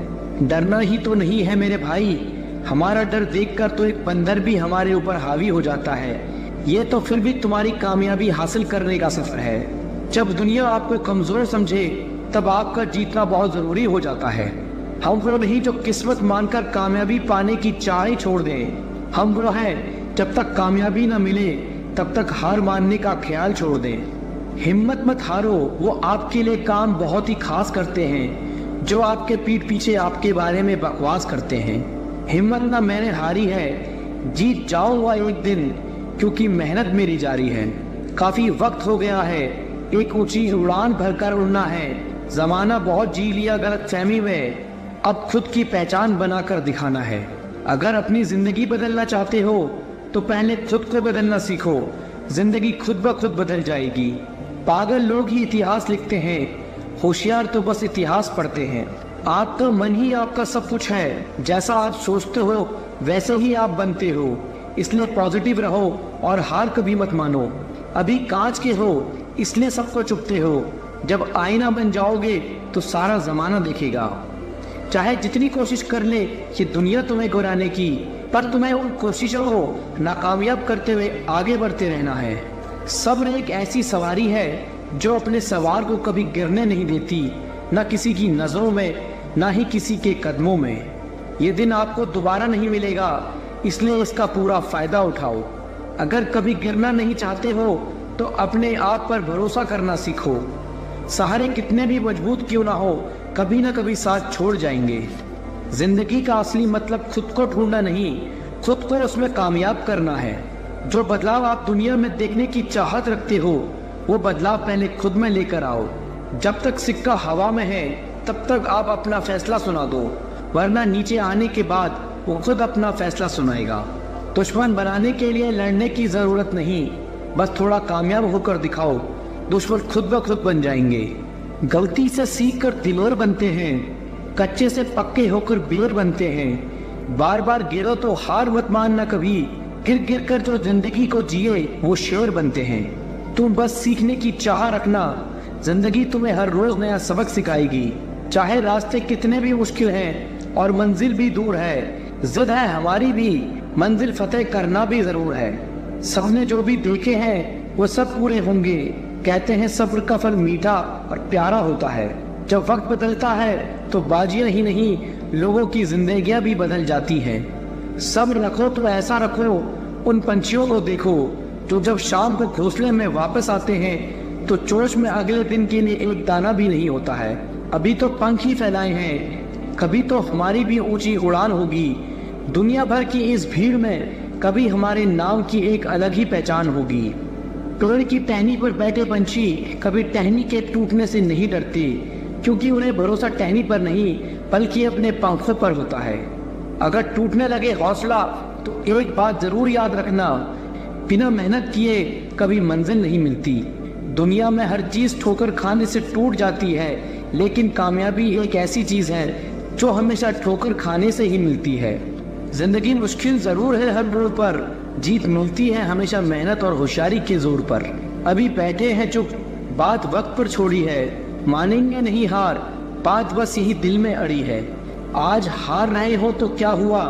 डरना ही तो नहीं है मेरे भाई, हमारा डर देखकर तो एक बंदर भी हमारे ऊपर हावी हो जाता है। ये तो फिर भी तुम्हारी कामयाबी हासिल करने का सफर है। जब दुनिया आपको कमजोर समझे तब आपका जीतना बहुत जरूरी हो जाता है। हम वो नहीं जो किस्मत मानकर कामयाबी पाने की चाह ही छोड़ दें। हम वो हैं जब तक कामयाबी न मिले तब तक हार मानने का ख्याल छोड़ दें। हिम्मत मत हारो, वो आपके लिए काम बहुत ही खास करते हैं जो आपके पीठ पीछे आपके बारे में बकवास करते हैं। हिम्मत ना मैंने हारी है, जीत जाऊंगा एक दिन, क्योंकि मेहनत मेरी जारी है। काफी वक्त हो गया है, एक ऊंची उड़ान भरकर उड़ना है। जमाना बहुत जी लिया गलतफहमी में, अब खुद की पहचान बनाकर दिखाना है। अगर अपनी जिंदगी बदलना चाहते हो तो पहले खुद को बदलना सीखो, जिंदगी खुद ब खुद बदल जाएगी। पागल लोग ही इतिहास लिखते हैं, होशियार तो बस इतिहास पढ़ते हैं। आपका मन ही आपका सब कुछ है, जैसा आप सोचते हो वैसे ही आप बनते हो। इसलिए पॉजिटिव रहो और हार कभी मत मानो। अभी कांच के हो इसलिए सबको चुपते हो, जब आईना बन जाओगे तो सारा जमाना देखेगा। चाहे जितनी कोशिश कर ले ये दुनिया तुम्हें गिराने की, पर तुम्हें उन कोशिशों को नाकामयाब करते हुए आगे बढ़ते रहना है। सब्र एक ऐसी सवारी है जो अपने सवार को कभी गिरने नहीं देती, न किसी की नजरों में न ही किसी के कदमों में। ये दिन आपको दोबारा नहीं मिलेगा, इसलिए इसका पूरा फायदा उठाओ। अगर कभी गिरना नहीं चाहते हो तो अपने आप पर भरोसा करना सीखो। सहारे कितने भी मजबूत क्यों ना हो, कभी ना कभी साथ छोड़ जाएंगे। जिंदगी का असली मतलब खुद को ढूंढना नहीं, खुद को उसमें कामयाब करना है। जो बदलाव आप दुनिया में देखने की चाहत रखते हो वो बदलाव पहले खुद में लेकर आओ। जब तक सिक्का हवा में है तब तक आप अपना फैसला सुना दो, वरना नीचे आने के बाद वो खुद अपना फैसला सुनाएगा। दुश्मन बनाने के लिए लड़ने की जरूरत नहीं, बस थोड़ा कामयाब होकर दिखाओ, दुश्मन खुद ब खुद बन जाएंगे। गलती से सीख कर दिलोर बनते हैं, कच्चे से पक्के होकर बेर बनते हैं। बार बार गिरो तो हार मत मानना कभी, गिर गिर कर जो जिंदगी को जिए वो शेर बनते हैं। तुम बस सीखने की चाह रखना, जिंदगी तुम्हें हर रोज नया सबक सिखाएगी। चाहे रास्ते कितने भी मुश्किल हैं और मंजिल भी दूर है, जिद है हमारी भी, मंजिल फतेह करना भी जरूर है। सबने जो भी देखे हैं वो सब पूरे होंगे। कहते हैं सब्र का फल मीठा और प्यारा होता है। जब वक्त बदलता है तो बाजियां ही नहीं, लोगों की जिंदगियां भी बदल जाती हैं। सब्र रखो तो ऐसा रखो, उन पंछियों को देखो जो जब शाम को घोंसले में वापस आते हैं तो चोंच में अगले दिन के लिए एक दाना भी नहीं होता है। अभी तो पंख ही फैलाए हैं, कभी तो हमारी भी ऊंची उड़ान होगी। दुनिया भर की इस भीड़ में कभी हमारे नाम की एक अलग ही पहचान होगी। पेड़ की टहनी पर बैठे पंछी कभी टहनी के टूटने से नहीं डरते, क्योंकि उन्हें भरोसा टहनी पर नहीं बल्कि अपने पंखों पर होता है। अगर टूटने लगे हौसला तो एक बात जरूर याद रखना, बिना मेहनत किए कभी मंजिल नहीं मिलती। दुनिया में हर चीज ठोकर खाने से टूट जाती है, लेकिन कामयाबी एक ऐसी चीज है जो हमेशा ठोकर खाने से ही मिलती है। जिंदगी मुश्किल जरूर है हर मोड़ पर, जीत मिलती है हमेशा मेहनत और होशियारी के जोर पर। अभी बैठे हैं चुप, बात वक्त पर छोड़ी है, मानेंगे नहीं हार, बात बस यही दिल में अड़ी है। आज हार रहे हो तो क्या हुआ,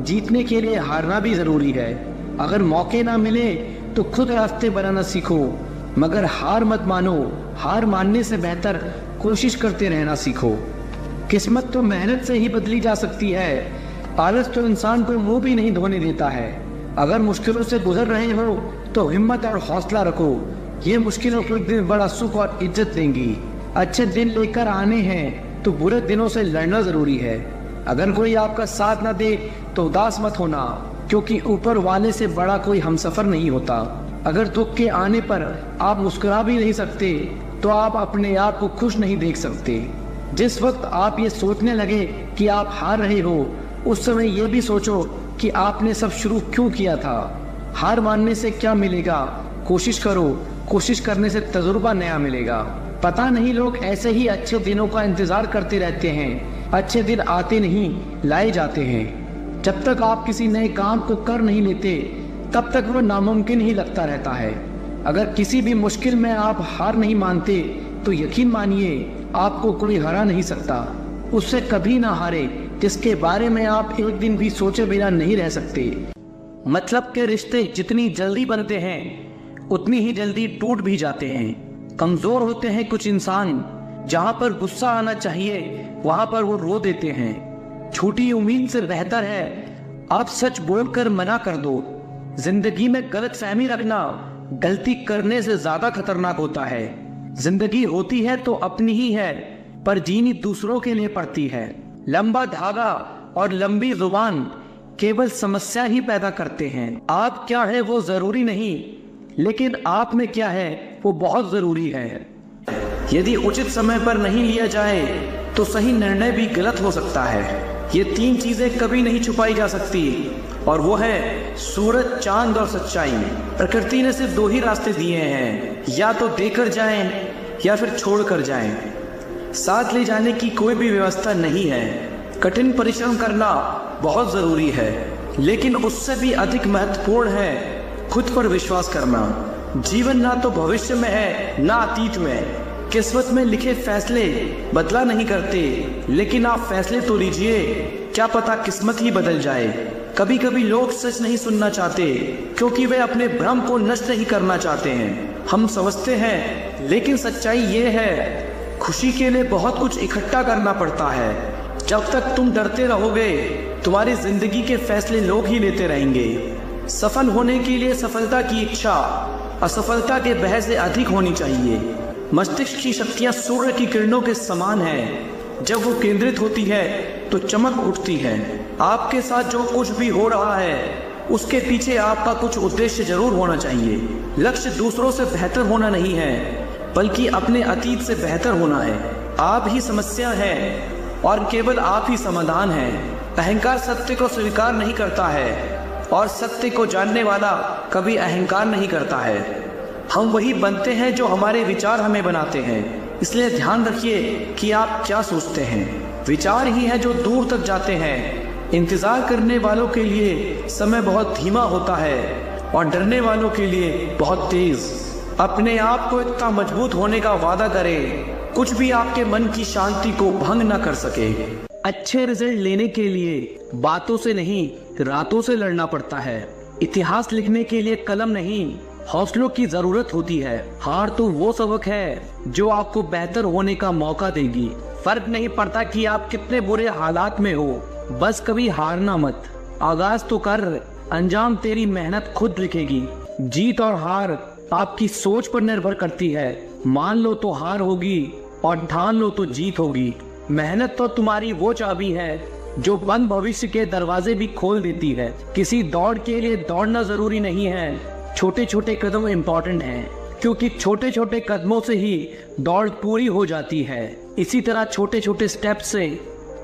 जीतने के लिए हारना भी जरूरी है। अगर मौके ना मिले तो खुद रास्ते बनाना सीखो, मगर हार मत मानो, हार मानने से बेहतर कोशिश करते रहना सीखो। किस्मत तो मेहनत से ही बदली जा सकती है, आलस तो इंसान को मुंह भी नहीं धोने देता है। अगर मुश्किलों से गुजर रहे हो तो हिम्मत और हौसला रखो, ये मुश्किलों को एक दिन बड़ा सुख और इज्जत देंगी। अच्छे दिन लेकर आने हैं तो बुरे दिनों से लड़ना जरूरी है। अगर कोई आपका साथ ना दे तो उदास मत होना, क्योंकि ऊपर वाले से बड़ा कोई हमसफर नहीं होता। अगर दुख के आने पर आप मुस्कुरा भी नहीं सकते तो आप अपने आप को खुश नहीं देख सकते। जिस वक्त आप ये सोचने लगे कि आप हार रहे हो, उस समय ये भी सोचो कि आपने सब शुरू क्यों किया था। हार मानने से क्या मिलेगा, कोशिश करो, कोशिश करने से तजुर्बा नया मिलेगा। पता नहीं लोग ऐसे ही अच्छे दिनों का इंतजार करते रहते हैं, अच्छे दिन आते नहीं लाए जाते हैं। जब तक आप किसी नए काम को कर नहीं लेते तब तक वो नामुमकिन ही लगता रहता है। अगर किसी भी मुश्किल में आप हार नहीं मानते तो यकीन मानिए आपको कोई हरा नहीं सकता। उससे कभी ना हारे जिसके बारे में आप एक दिन भी सोचे बिना नहीं रह सकते। मतलब के रिश्ते जितनी जल्दी बनते हैं उतनी ही जल्दी टूट भी जाते हैं। कमजोर होते हैं कुछ इंसान, जहां पर गुस्सा आना चाहिए वहां पर वो रो देते हैं। झूठी उम्मीद से बेहतर है आप सच बोलकर मना कर दो। जिंदगी में गलत फहमी रखना गलती करने से ज्यादा खतरनाक होता है। जिंदगी होती है तो अपनी ही है, पर जीनी दूसरों के लिए पड़ती है। लंबा धागा और लंबी जुबान केवल समस्या ही पैदा करते हैं। आप क्या है वो जरूरी नहीं, लेकिन आप में क्या है वो बहुत जरूरी है। यदि उचित समय पर नहीं लिया जाए तो सही निर्णय भी गलत हो सकता है। ये तीन चीजें कभी नहीं छुपाई जा सकती, और वो है सूरज, चांद और सच्चाई। प्रकृति ने सिर्फ दो ही रास्ते दिए हैं, या तो देकर जाएं या फिर छोड़ कर जाएं। साथ ले जाने की कोई भी व्यवस्था नहीं है। कठिन परिश्रम करना बहुत जरूरी है, लेकिन उससे भी अधिक महत्वपूर्ण है खुद पर विश्वास करना। जीवन ना तो भविष्य में है ना अतीत में। किस्मत में लिखे फैसले बदला नहीं करते, लेकिन आप फैसले तो लीजिए, क्या पता किस्मत ही बदल जाए। कभी कभी लोग सच नहीं सुनना चाहते क्योंकि वे अपने भ्रम को नष्ट नहीं करना चाहते हैं। हम समझते हैं, लेकिन सच्चाई ये है खुशी के लिए बहुत कुछ इकट्ठा करना पड़ता है। जब तक तुम डरते रहोगे तुम्हारी जिंदगी के फैसले लोग ही लेते रहेंगे। सफल होने के लिए सफलता की इच्छा असफलता के भय से अधिक होनी चाहिए। मस्तिष्क की शक्तियां सूर्य की किरणों के समान है, जब वो केंद्रित होती है तो चमक उठती है। आपके साथ जो कुछ भी हो रहा है उसके पीछे आपका कुछ उद्देश्य जरूर होना चाहिए। लक्ष्य दूसरों से बेहतर होना नहीं है, बल्कि अपने अतीत से बेहतर होना है। आप ही समस्या है और केवल आप ही समाधान है। अहंकार सत्य को स्वीकार नहीं करता है, और सत्य को जानने वाला कभी अहंकार नहीं करता है। हम वही बनते हैं जो हमारे विचार हमें बनाते हैं, इसलिए ध्यान रखिए कि आप क्या सोचते हैं। विचार ही है जो दूर तक जाते हैं। इंतजार करने वालों के लिए समय बहुत धीमा होता है और डरने वालों के लिए बहुत तेज। अपने आप को इतना मजबूत होने का वादा करें कुछ भी आपके मन की शांति को भंग न कर सके। अच्छे रिजल्ट लेने के लिए बातों से नहीं रातों से लड़ना पड़ता है। इतिहास लिखने के लिए कलम नहीं हौसलों की जरूरत होती है। हार तो वो सबक है जो आपको बेहतर होने का मौका देगी। फर्क नहीं पड़ता कि आप कितने बुरे हालात में हो, बस कभी हारना मत। आगाज तो कर, अंजाम तेरी मेहनत खुद लिखेगी। जीत और हार आपकी सोच पर निर्भर करती है। मान लो तो हार होगी और ठान लो तो जीत होगी। मेहनत तो तुम्हारी वो चाबी है जो बंद भविष्य के दरवाजे भी खोल देती है। किसी दौड़ के लिए दौड़ना जरूरी नहीं है, छोटे छोटे कदम इम्पोर्टेंट हैं, क्योंकि छोटे छोटे कदमों से ही दौड़ पूरी हो जाती है। इसी तरह छोटे छोटे स्टेप से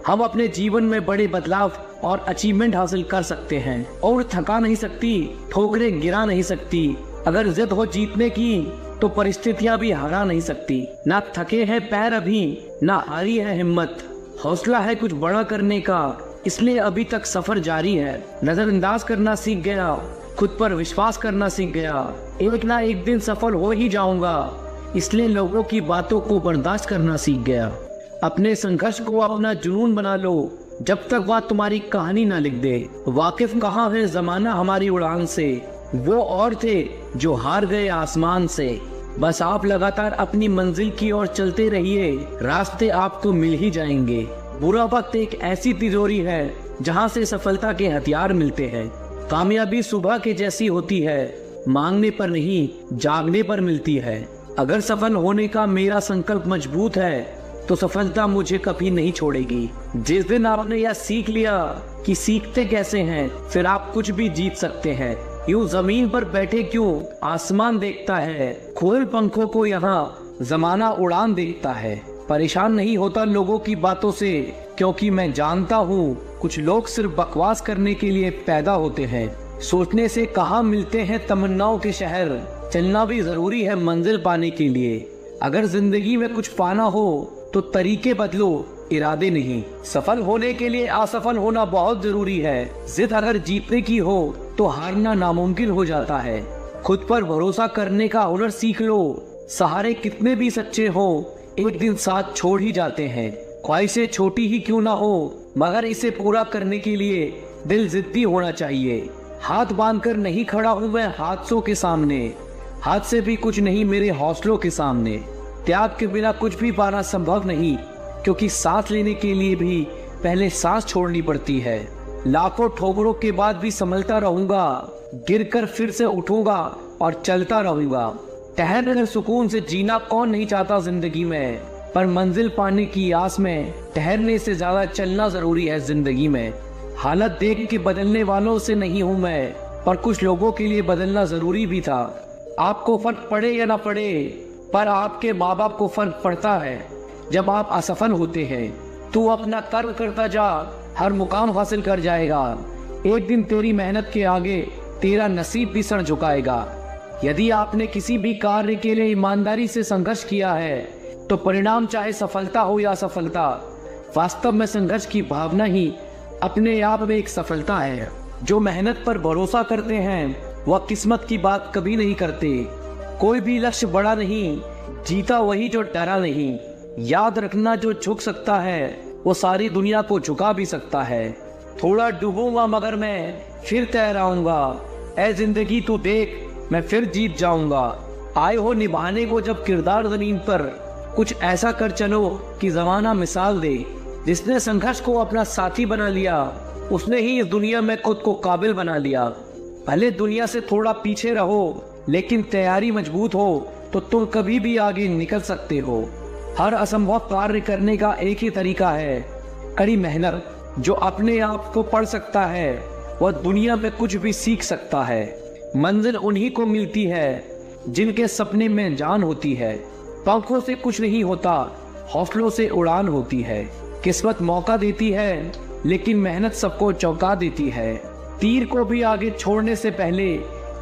हम अपने जीवन में बड़े बदलाव और अचीवमेंट हासिल कर सकते हैं। और थका नहीं सकती, ठोकरें गिरा नहीं सकती। अगर जिद हो जीतने की तो परिस्थितियां भी हरा नहीं सकती। ना थके हैं पैर अभी, ना हारी है हिम्मत। हौसला है कुछ बड़ा करने का, इसलिए अभी तक सफर जारी है। नजरअंदाज करना सीख गया, खुद पर विश्वास करना सीख गया। एक ना एक दिन सफल हो ही जाऊंगा, इसलिए लोगों की बातों को बर्दाश्त करना सीख गया। अपने संघर्ष को अपना जुनून बना लो, जब तक वह तुम्हारी कहानी ना लिख दे। वाकिफ कहाँ है जमाना हमारी उड़ान से, वो और थे जो हार गए आसमान से। बस आप लगातार अपनी मंजिल की ओर चलते रहिए, रास्ते आपको मिल ही जाएंगे। बुरा वक्त एक ऐसी तिजोरी है जहां से सफलता के हथियार मिलते हैं। कामयाबी सुबह के जैसी होती है, मांगने पर नहीं जागने पर मिलती है। अगर सफल होने का मेरा संकल्प मजबूत है तो सफलता मुझे कभी नहीं छोड़ेगी। जिस दिन आपने यह सीख लिया कि सीखते कैसे हैं, फिर आप कुछ भी जीत सकते हैं। यूं जमीन पर बैठे क्यों आसमान देखता है, खोल पंखों को यहाँ जमाना उड़ान देखता है। परेशान नहीं होता लोगों की बातों से, क्योंकि मैं जानता हूँ कुछ लोग सिर्फ बकवास करने के लिए पैदा होते हैं। सोचने से कहाँ मिलते हैं तमन्नाओं के शहर, चलना भी जरूरी है मंजिल पाने के लिए। अगर जिंदगी में कुछ पाना हो तो तरीके बदलो, इरादे नहीं। सफल होने के लिए असफल होना बहुत जरूरी है। जिद अगर जीतने की हो तो हारना नामुमकिन हो जाता है। खुद पर भरोसा करने का हुनर सीख लो। सहारे कितने भी सच्चे हो, एक दिन साथ छोड़ ही जाते हैं। ख्वाहिशें छोटी ही क्यों ना हो, मगर इसे पूरा करने के लिए दिल जिद्दी होना चाहिए। हाथ बांधकर नहीं खड़ा हूँ मैं हादसों के सामने, हाथ से भी कुछ नहीं मेरे हौसलों के सामने। त्याग के बिना कुछ भी पाना संभव नहीं, क्योंकि सांस लेने के लिए भी पहले सांस छोड़नी पड़ती है। लाखों ठोकरों के बाद भी संभलता रहूंगा, गिरकर फिर से उठूंगा और चलता रहूंगा। ठहर कर सुकून से जीना कौन नहीं चाहता जिंदगी में, पर मंजिल पाने की आस में ठहरने से ज्यादा चलना जरूरी है जिंदगी में। हालत देख के बदलने वालों से नहीं हूँ मैं, पर कुछ लोगों के लिए बदलना जरूरी भी था। आपको फर्क पड़े या ना पड़े, पर आपके माँ बाप को फर्क पड़ता है जब आप असफल होते हैं। तू अपना कर्म करता जा, हर मुकाम हासिल कर जाएगा। एक दिन तेरी मेहनत के आगे तेरा नसीब भी सर झुकाएगा। यदि आपने किसी भी कार्य के लिए ईमानदारी से संघर्ष किया है तो परिणाम चाहे सफलता हो या असफलता, वास्तव में संघर्ष की भावना ही अपने आप में एक सफलता है। जो मेहनत पर भरोसा करते हैं वह किस्मत की बात कभी नहीं करते। कोई भी लक्ष्य बड़ा नहीं, जीता वही जो डरा नहीं। याद रखना, जो झुक सकता है वो सारी दुनिया को झुका भी सकता है। थोड़ा डूबूंगा मगर मैं फिर तैराऊंगा, ऐ जिंदगी तू देख मैं फिर जीत जाऊंगा। आए हो निभाने को जब किरदार जमीन पर, कुछ ऐसा कर चलो कि जमाना मिसाल दे। जिसने संघर्ष को अपना साथी बना लिया उसने ही इस दुनिया में खुद को काबिल बना लिया। भले दुनिया से थोड़ा पीछे रहो, लेकिन तैयारी मजबूत हो तो तुम कभी भी आगे निकल सकते हो। हर असंभव कार्य करने का एक ही तरीका है, कड़ी मेहनत। जो अपने आप को पढ़ सकता है वह दुनिया में कुछ भी सीख सकता है। मंजिल उन्हीं को मिलती है जिनके सपने में जान होती है। पंखों से कुछ नहीं होता, हौसलों से उड़ान होती है। किस्मत मौका देती है, लेकिन मेहनत सबको चौंका देती है। तीर को भी आगे छोड़ने से पहले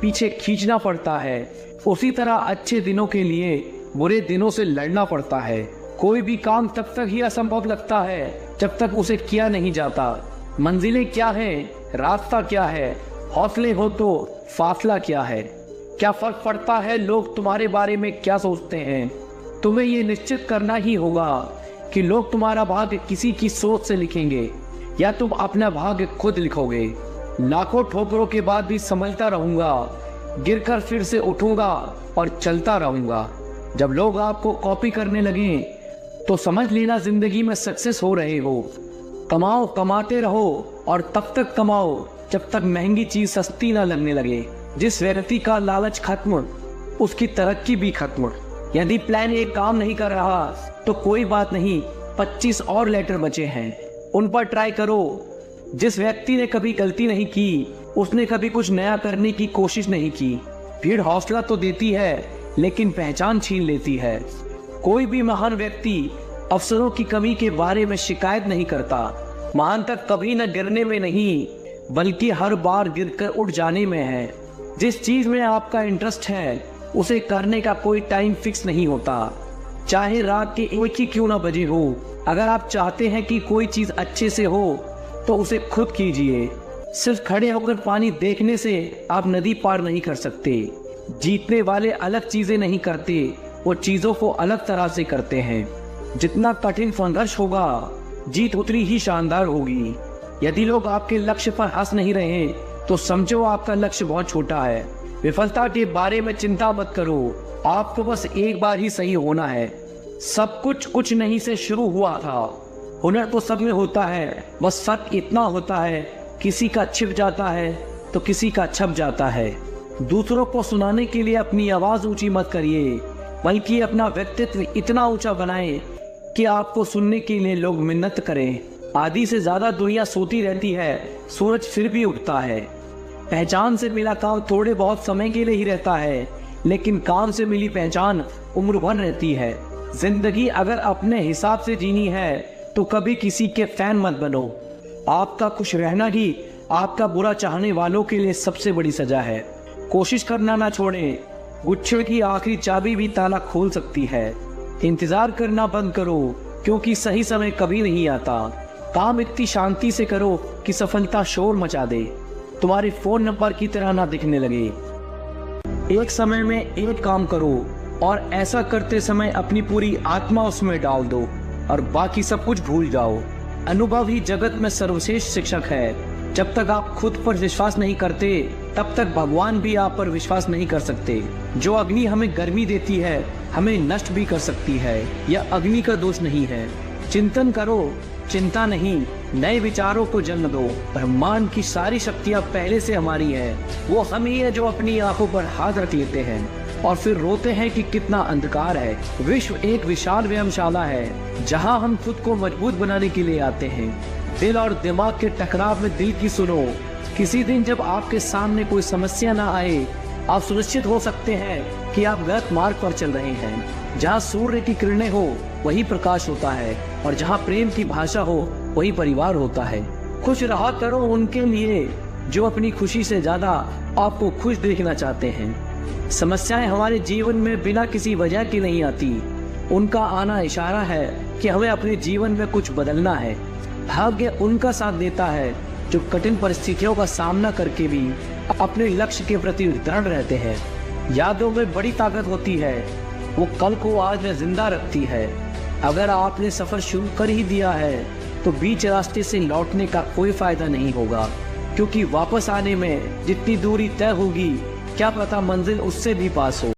पीछे खींचना पड़ता है। उसी तरह अच्छे दिनों के लिए बुरे दिनों से लड़ना पड़ता है। कोई भी काम तब तक ही असंभव लगता है जब तक उसे किया नहीं जाता। मंजिलें क्या है, रास्ता क्या है, हौसले हो तो फासला क्या है। क्या फर्क पड़ता है लोग तुम्हारे बारे में क्या सोचते हैं। तुम्हें ये निश्चित करना ही होगा कि लोग तुम्हारा भाग्य किसी की सोच से लिखेंगे या तुम अपना भाग्य खुद लिखोगे। लाखों ठोकरों के बाद भी संभलता रहूंगा, गिरकर फिर से उठूंगा और चलता रहूंगा। जब लोग आपको कॉपी करने लगे तो समझ लेना जिंदगी में सक्सेस हो रहे हो। कमाओ, कमाते रहो और तब तक कमाओ जब तक महंगी चीज सस्ती ना लगने लगे। जिस व्यक्ति का लालच खत्म, उसकी तरक्की भी खत्म। यदि प्लान ए काम नहीं कर रहा तो कोई बात नहीं, 25 और लेटर बचे हैं, उन पर ट्राई करो। जिस व्यक्ति ने कभी गलती नहीं की, उसने कभी कुछ नया करने की कोशिश नहीं की। भीड़ हौसला तो देती है लेकिन पहचान छीन लेती है। कोई भी महान व्यक्ति अवसरों की कमी के बारे में शिकायत नहीं करता। महान तक कभी न गिरने में नहीं, बल्कि हर बार गिरकर उठ जाने में है। जिस चीज में आपका इंटरेस्ट है उसे करने का कोई टाइम फिक्स नहीं होता, चाहे रात के 1 ही क्यों ना बजे हो। अगर आप चाहते हैं कि कोई चीज अच्छे से हो तो उसे खुद कीजिए। सिर्फ खड़े होकर पानी देखने से आप नदी पार नहीं कर सकते। जीतने वाले अलग चीजें नहीं करते, वो चीजों को अलग तरह से करते हैं। जितना कठिन संघर्ष होगा, जीत उतनी ही शानदार होगी। यदि लोग आपके लक्ष्य पर हंस नहीं रहे तो समझो आपका लक्ष्य बहुत छोटा है। विफलता के बारे में चिंता मत करो, आपको बस एक बार ही सही होना है। सब कुछ नहीं से शुरू हुआ था। हुनर तो सब में होता है, बस फर्क इतना होता है किसी का छिप जाता है तो किसी का छप जाता है। दूसरों को सुनाने के लिए अपनी आवाज ऊंची मत करिए, बल्कि अपना व्यक्तित्व इतना ऊंचा बनाएं कि आपको सुनने के लिए लोग मिन्नत करें। आधी से ज्यादा दुनिया सोती रहती है, सूरज फिर भी उगता है। पहचान से मिला काम थोड़े बहुत समय के लिए ही रहता है, लेकिन काम से मिली पहचान उम्र भर रहती है। जिंदगी अगर अपने हिसाब से जीनी है तो कभी किसी के फैन मत बनो। आपका खुश रहना ही आपका बुरा चाहने वालों के लिए सबसे बड़ी सजा है। कोशिश करना ना छोड़ें, गुच्छे की आखिरी चाबी भी ताला खोल सकती है। इंतजार करना बंद करो, क्योंकि सही समय कभी नहीं आता। काम इतनी शांति से करो कि सफलता शोर मचा दे, तुम्हारे फोन नंबर की तरह ना दिखने लगे। एक समय में एक काम करो और ऐसा करते समय अपनी पूरी आत्मा उसमें डाल दो और बाकी सब कुछ भूल जाओ। अनुभव ही जगत में सर्वश्रेष्ठ शिक्षक है। जब तक आप खुद पर विश्वास नहीं करते, तब तक भगवान भी आप पर विश्वास नहीं कर सकते। जो अग्नि हमें गर्मी देती है, हमें नष्ट भी कर सकती है। यह अग्नि का दोष नहीं है। चिंतन करो, चिंता नहीं, नए विचारों को जन्म दो। ब्रह्मांड की सारी शक्तियां पहले से हमारी है। वो हम ही है जो अपनी आंखों पर हाथ रख लेते हैं और फिर रोते हैं कि कितना अंधकार है। विश्व एक विशाल व्यायामशाला है जहां हम खुद को मजबूत बनाने के लिए आते हैं। दिल और दिमाग के टकराव में दिल की सुनो। किसी दिन जब आपके सामने कोई समस्या ना आए, आप सुनिश्चित हो सकते हैं कि आप गलत मार्ग पर चल रहे हैं। जहाँ सूर्य की किरणें हो वही प्रकाश होता है, और जहाँ प्रेम की भाषा हो वही परिवार होता है। खुश रहा करो उनके लिए जो अपनी खुशी से ज्यादा आपको खुश देखना चाहते हैं। समस्याएं हमारे जीवन में बिना किसी वजह के नहीं आती, उनका आना इशारा है कि हमें अपने जीवन में कुछ बदलना है। भाग्य उनका साथ देता है जो कठिन परिस्थितियों का सामना करके भी अपने लक्ष्य के प्रति दृढ़ रहते हैं। यादों में बड़ी ताकत होती है, वो कल को आज में जिंदा रखती है। अगर आपने सफर शुरू कर ही दिया है तो बीच रास्ते से लौटने का कोई फायदा नहीं होगा, क्योंकि वापस आने में जितनी दूरी तय होगी, क्या पता मंजिल उससे भी पास हो।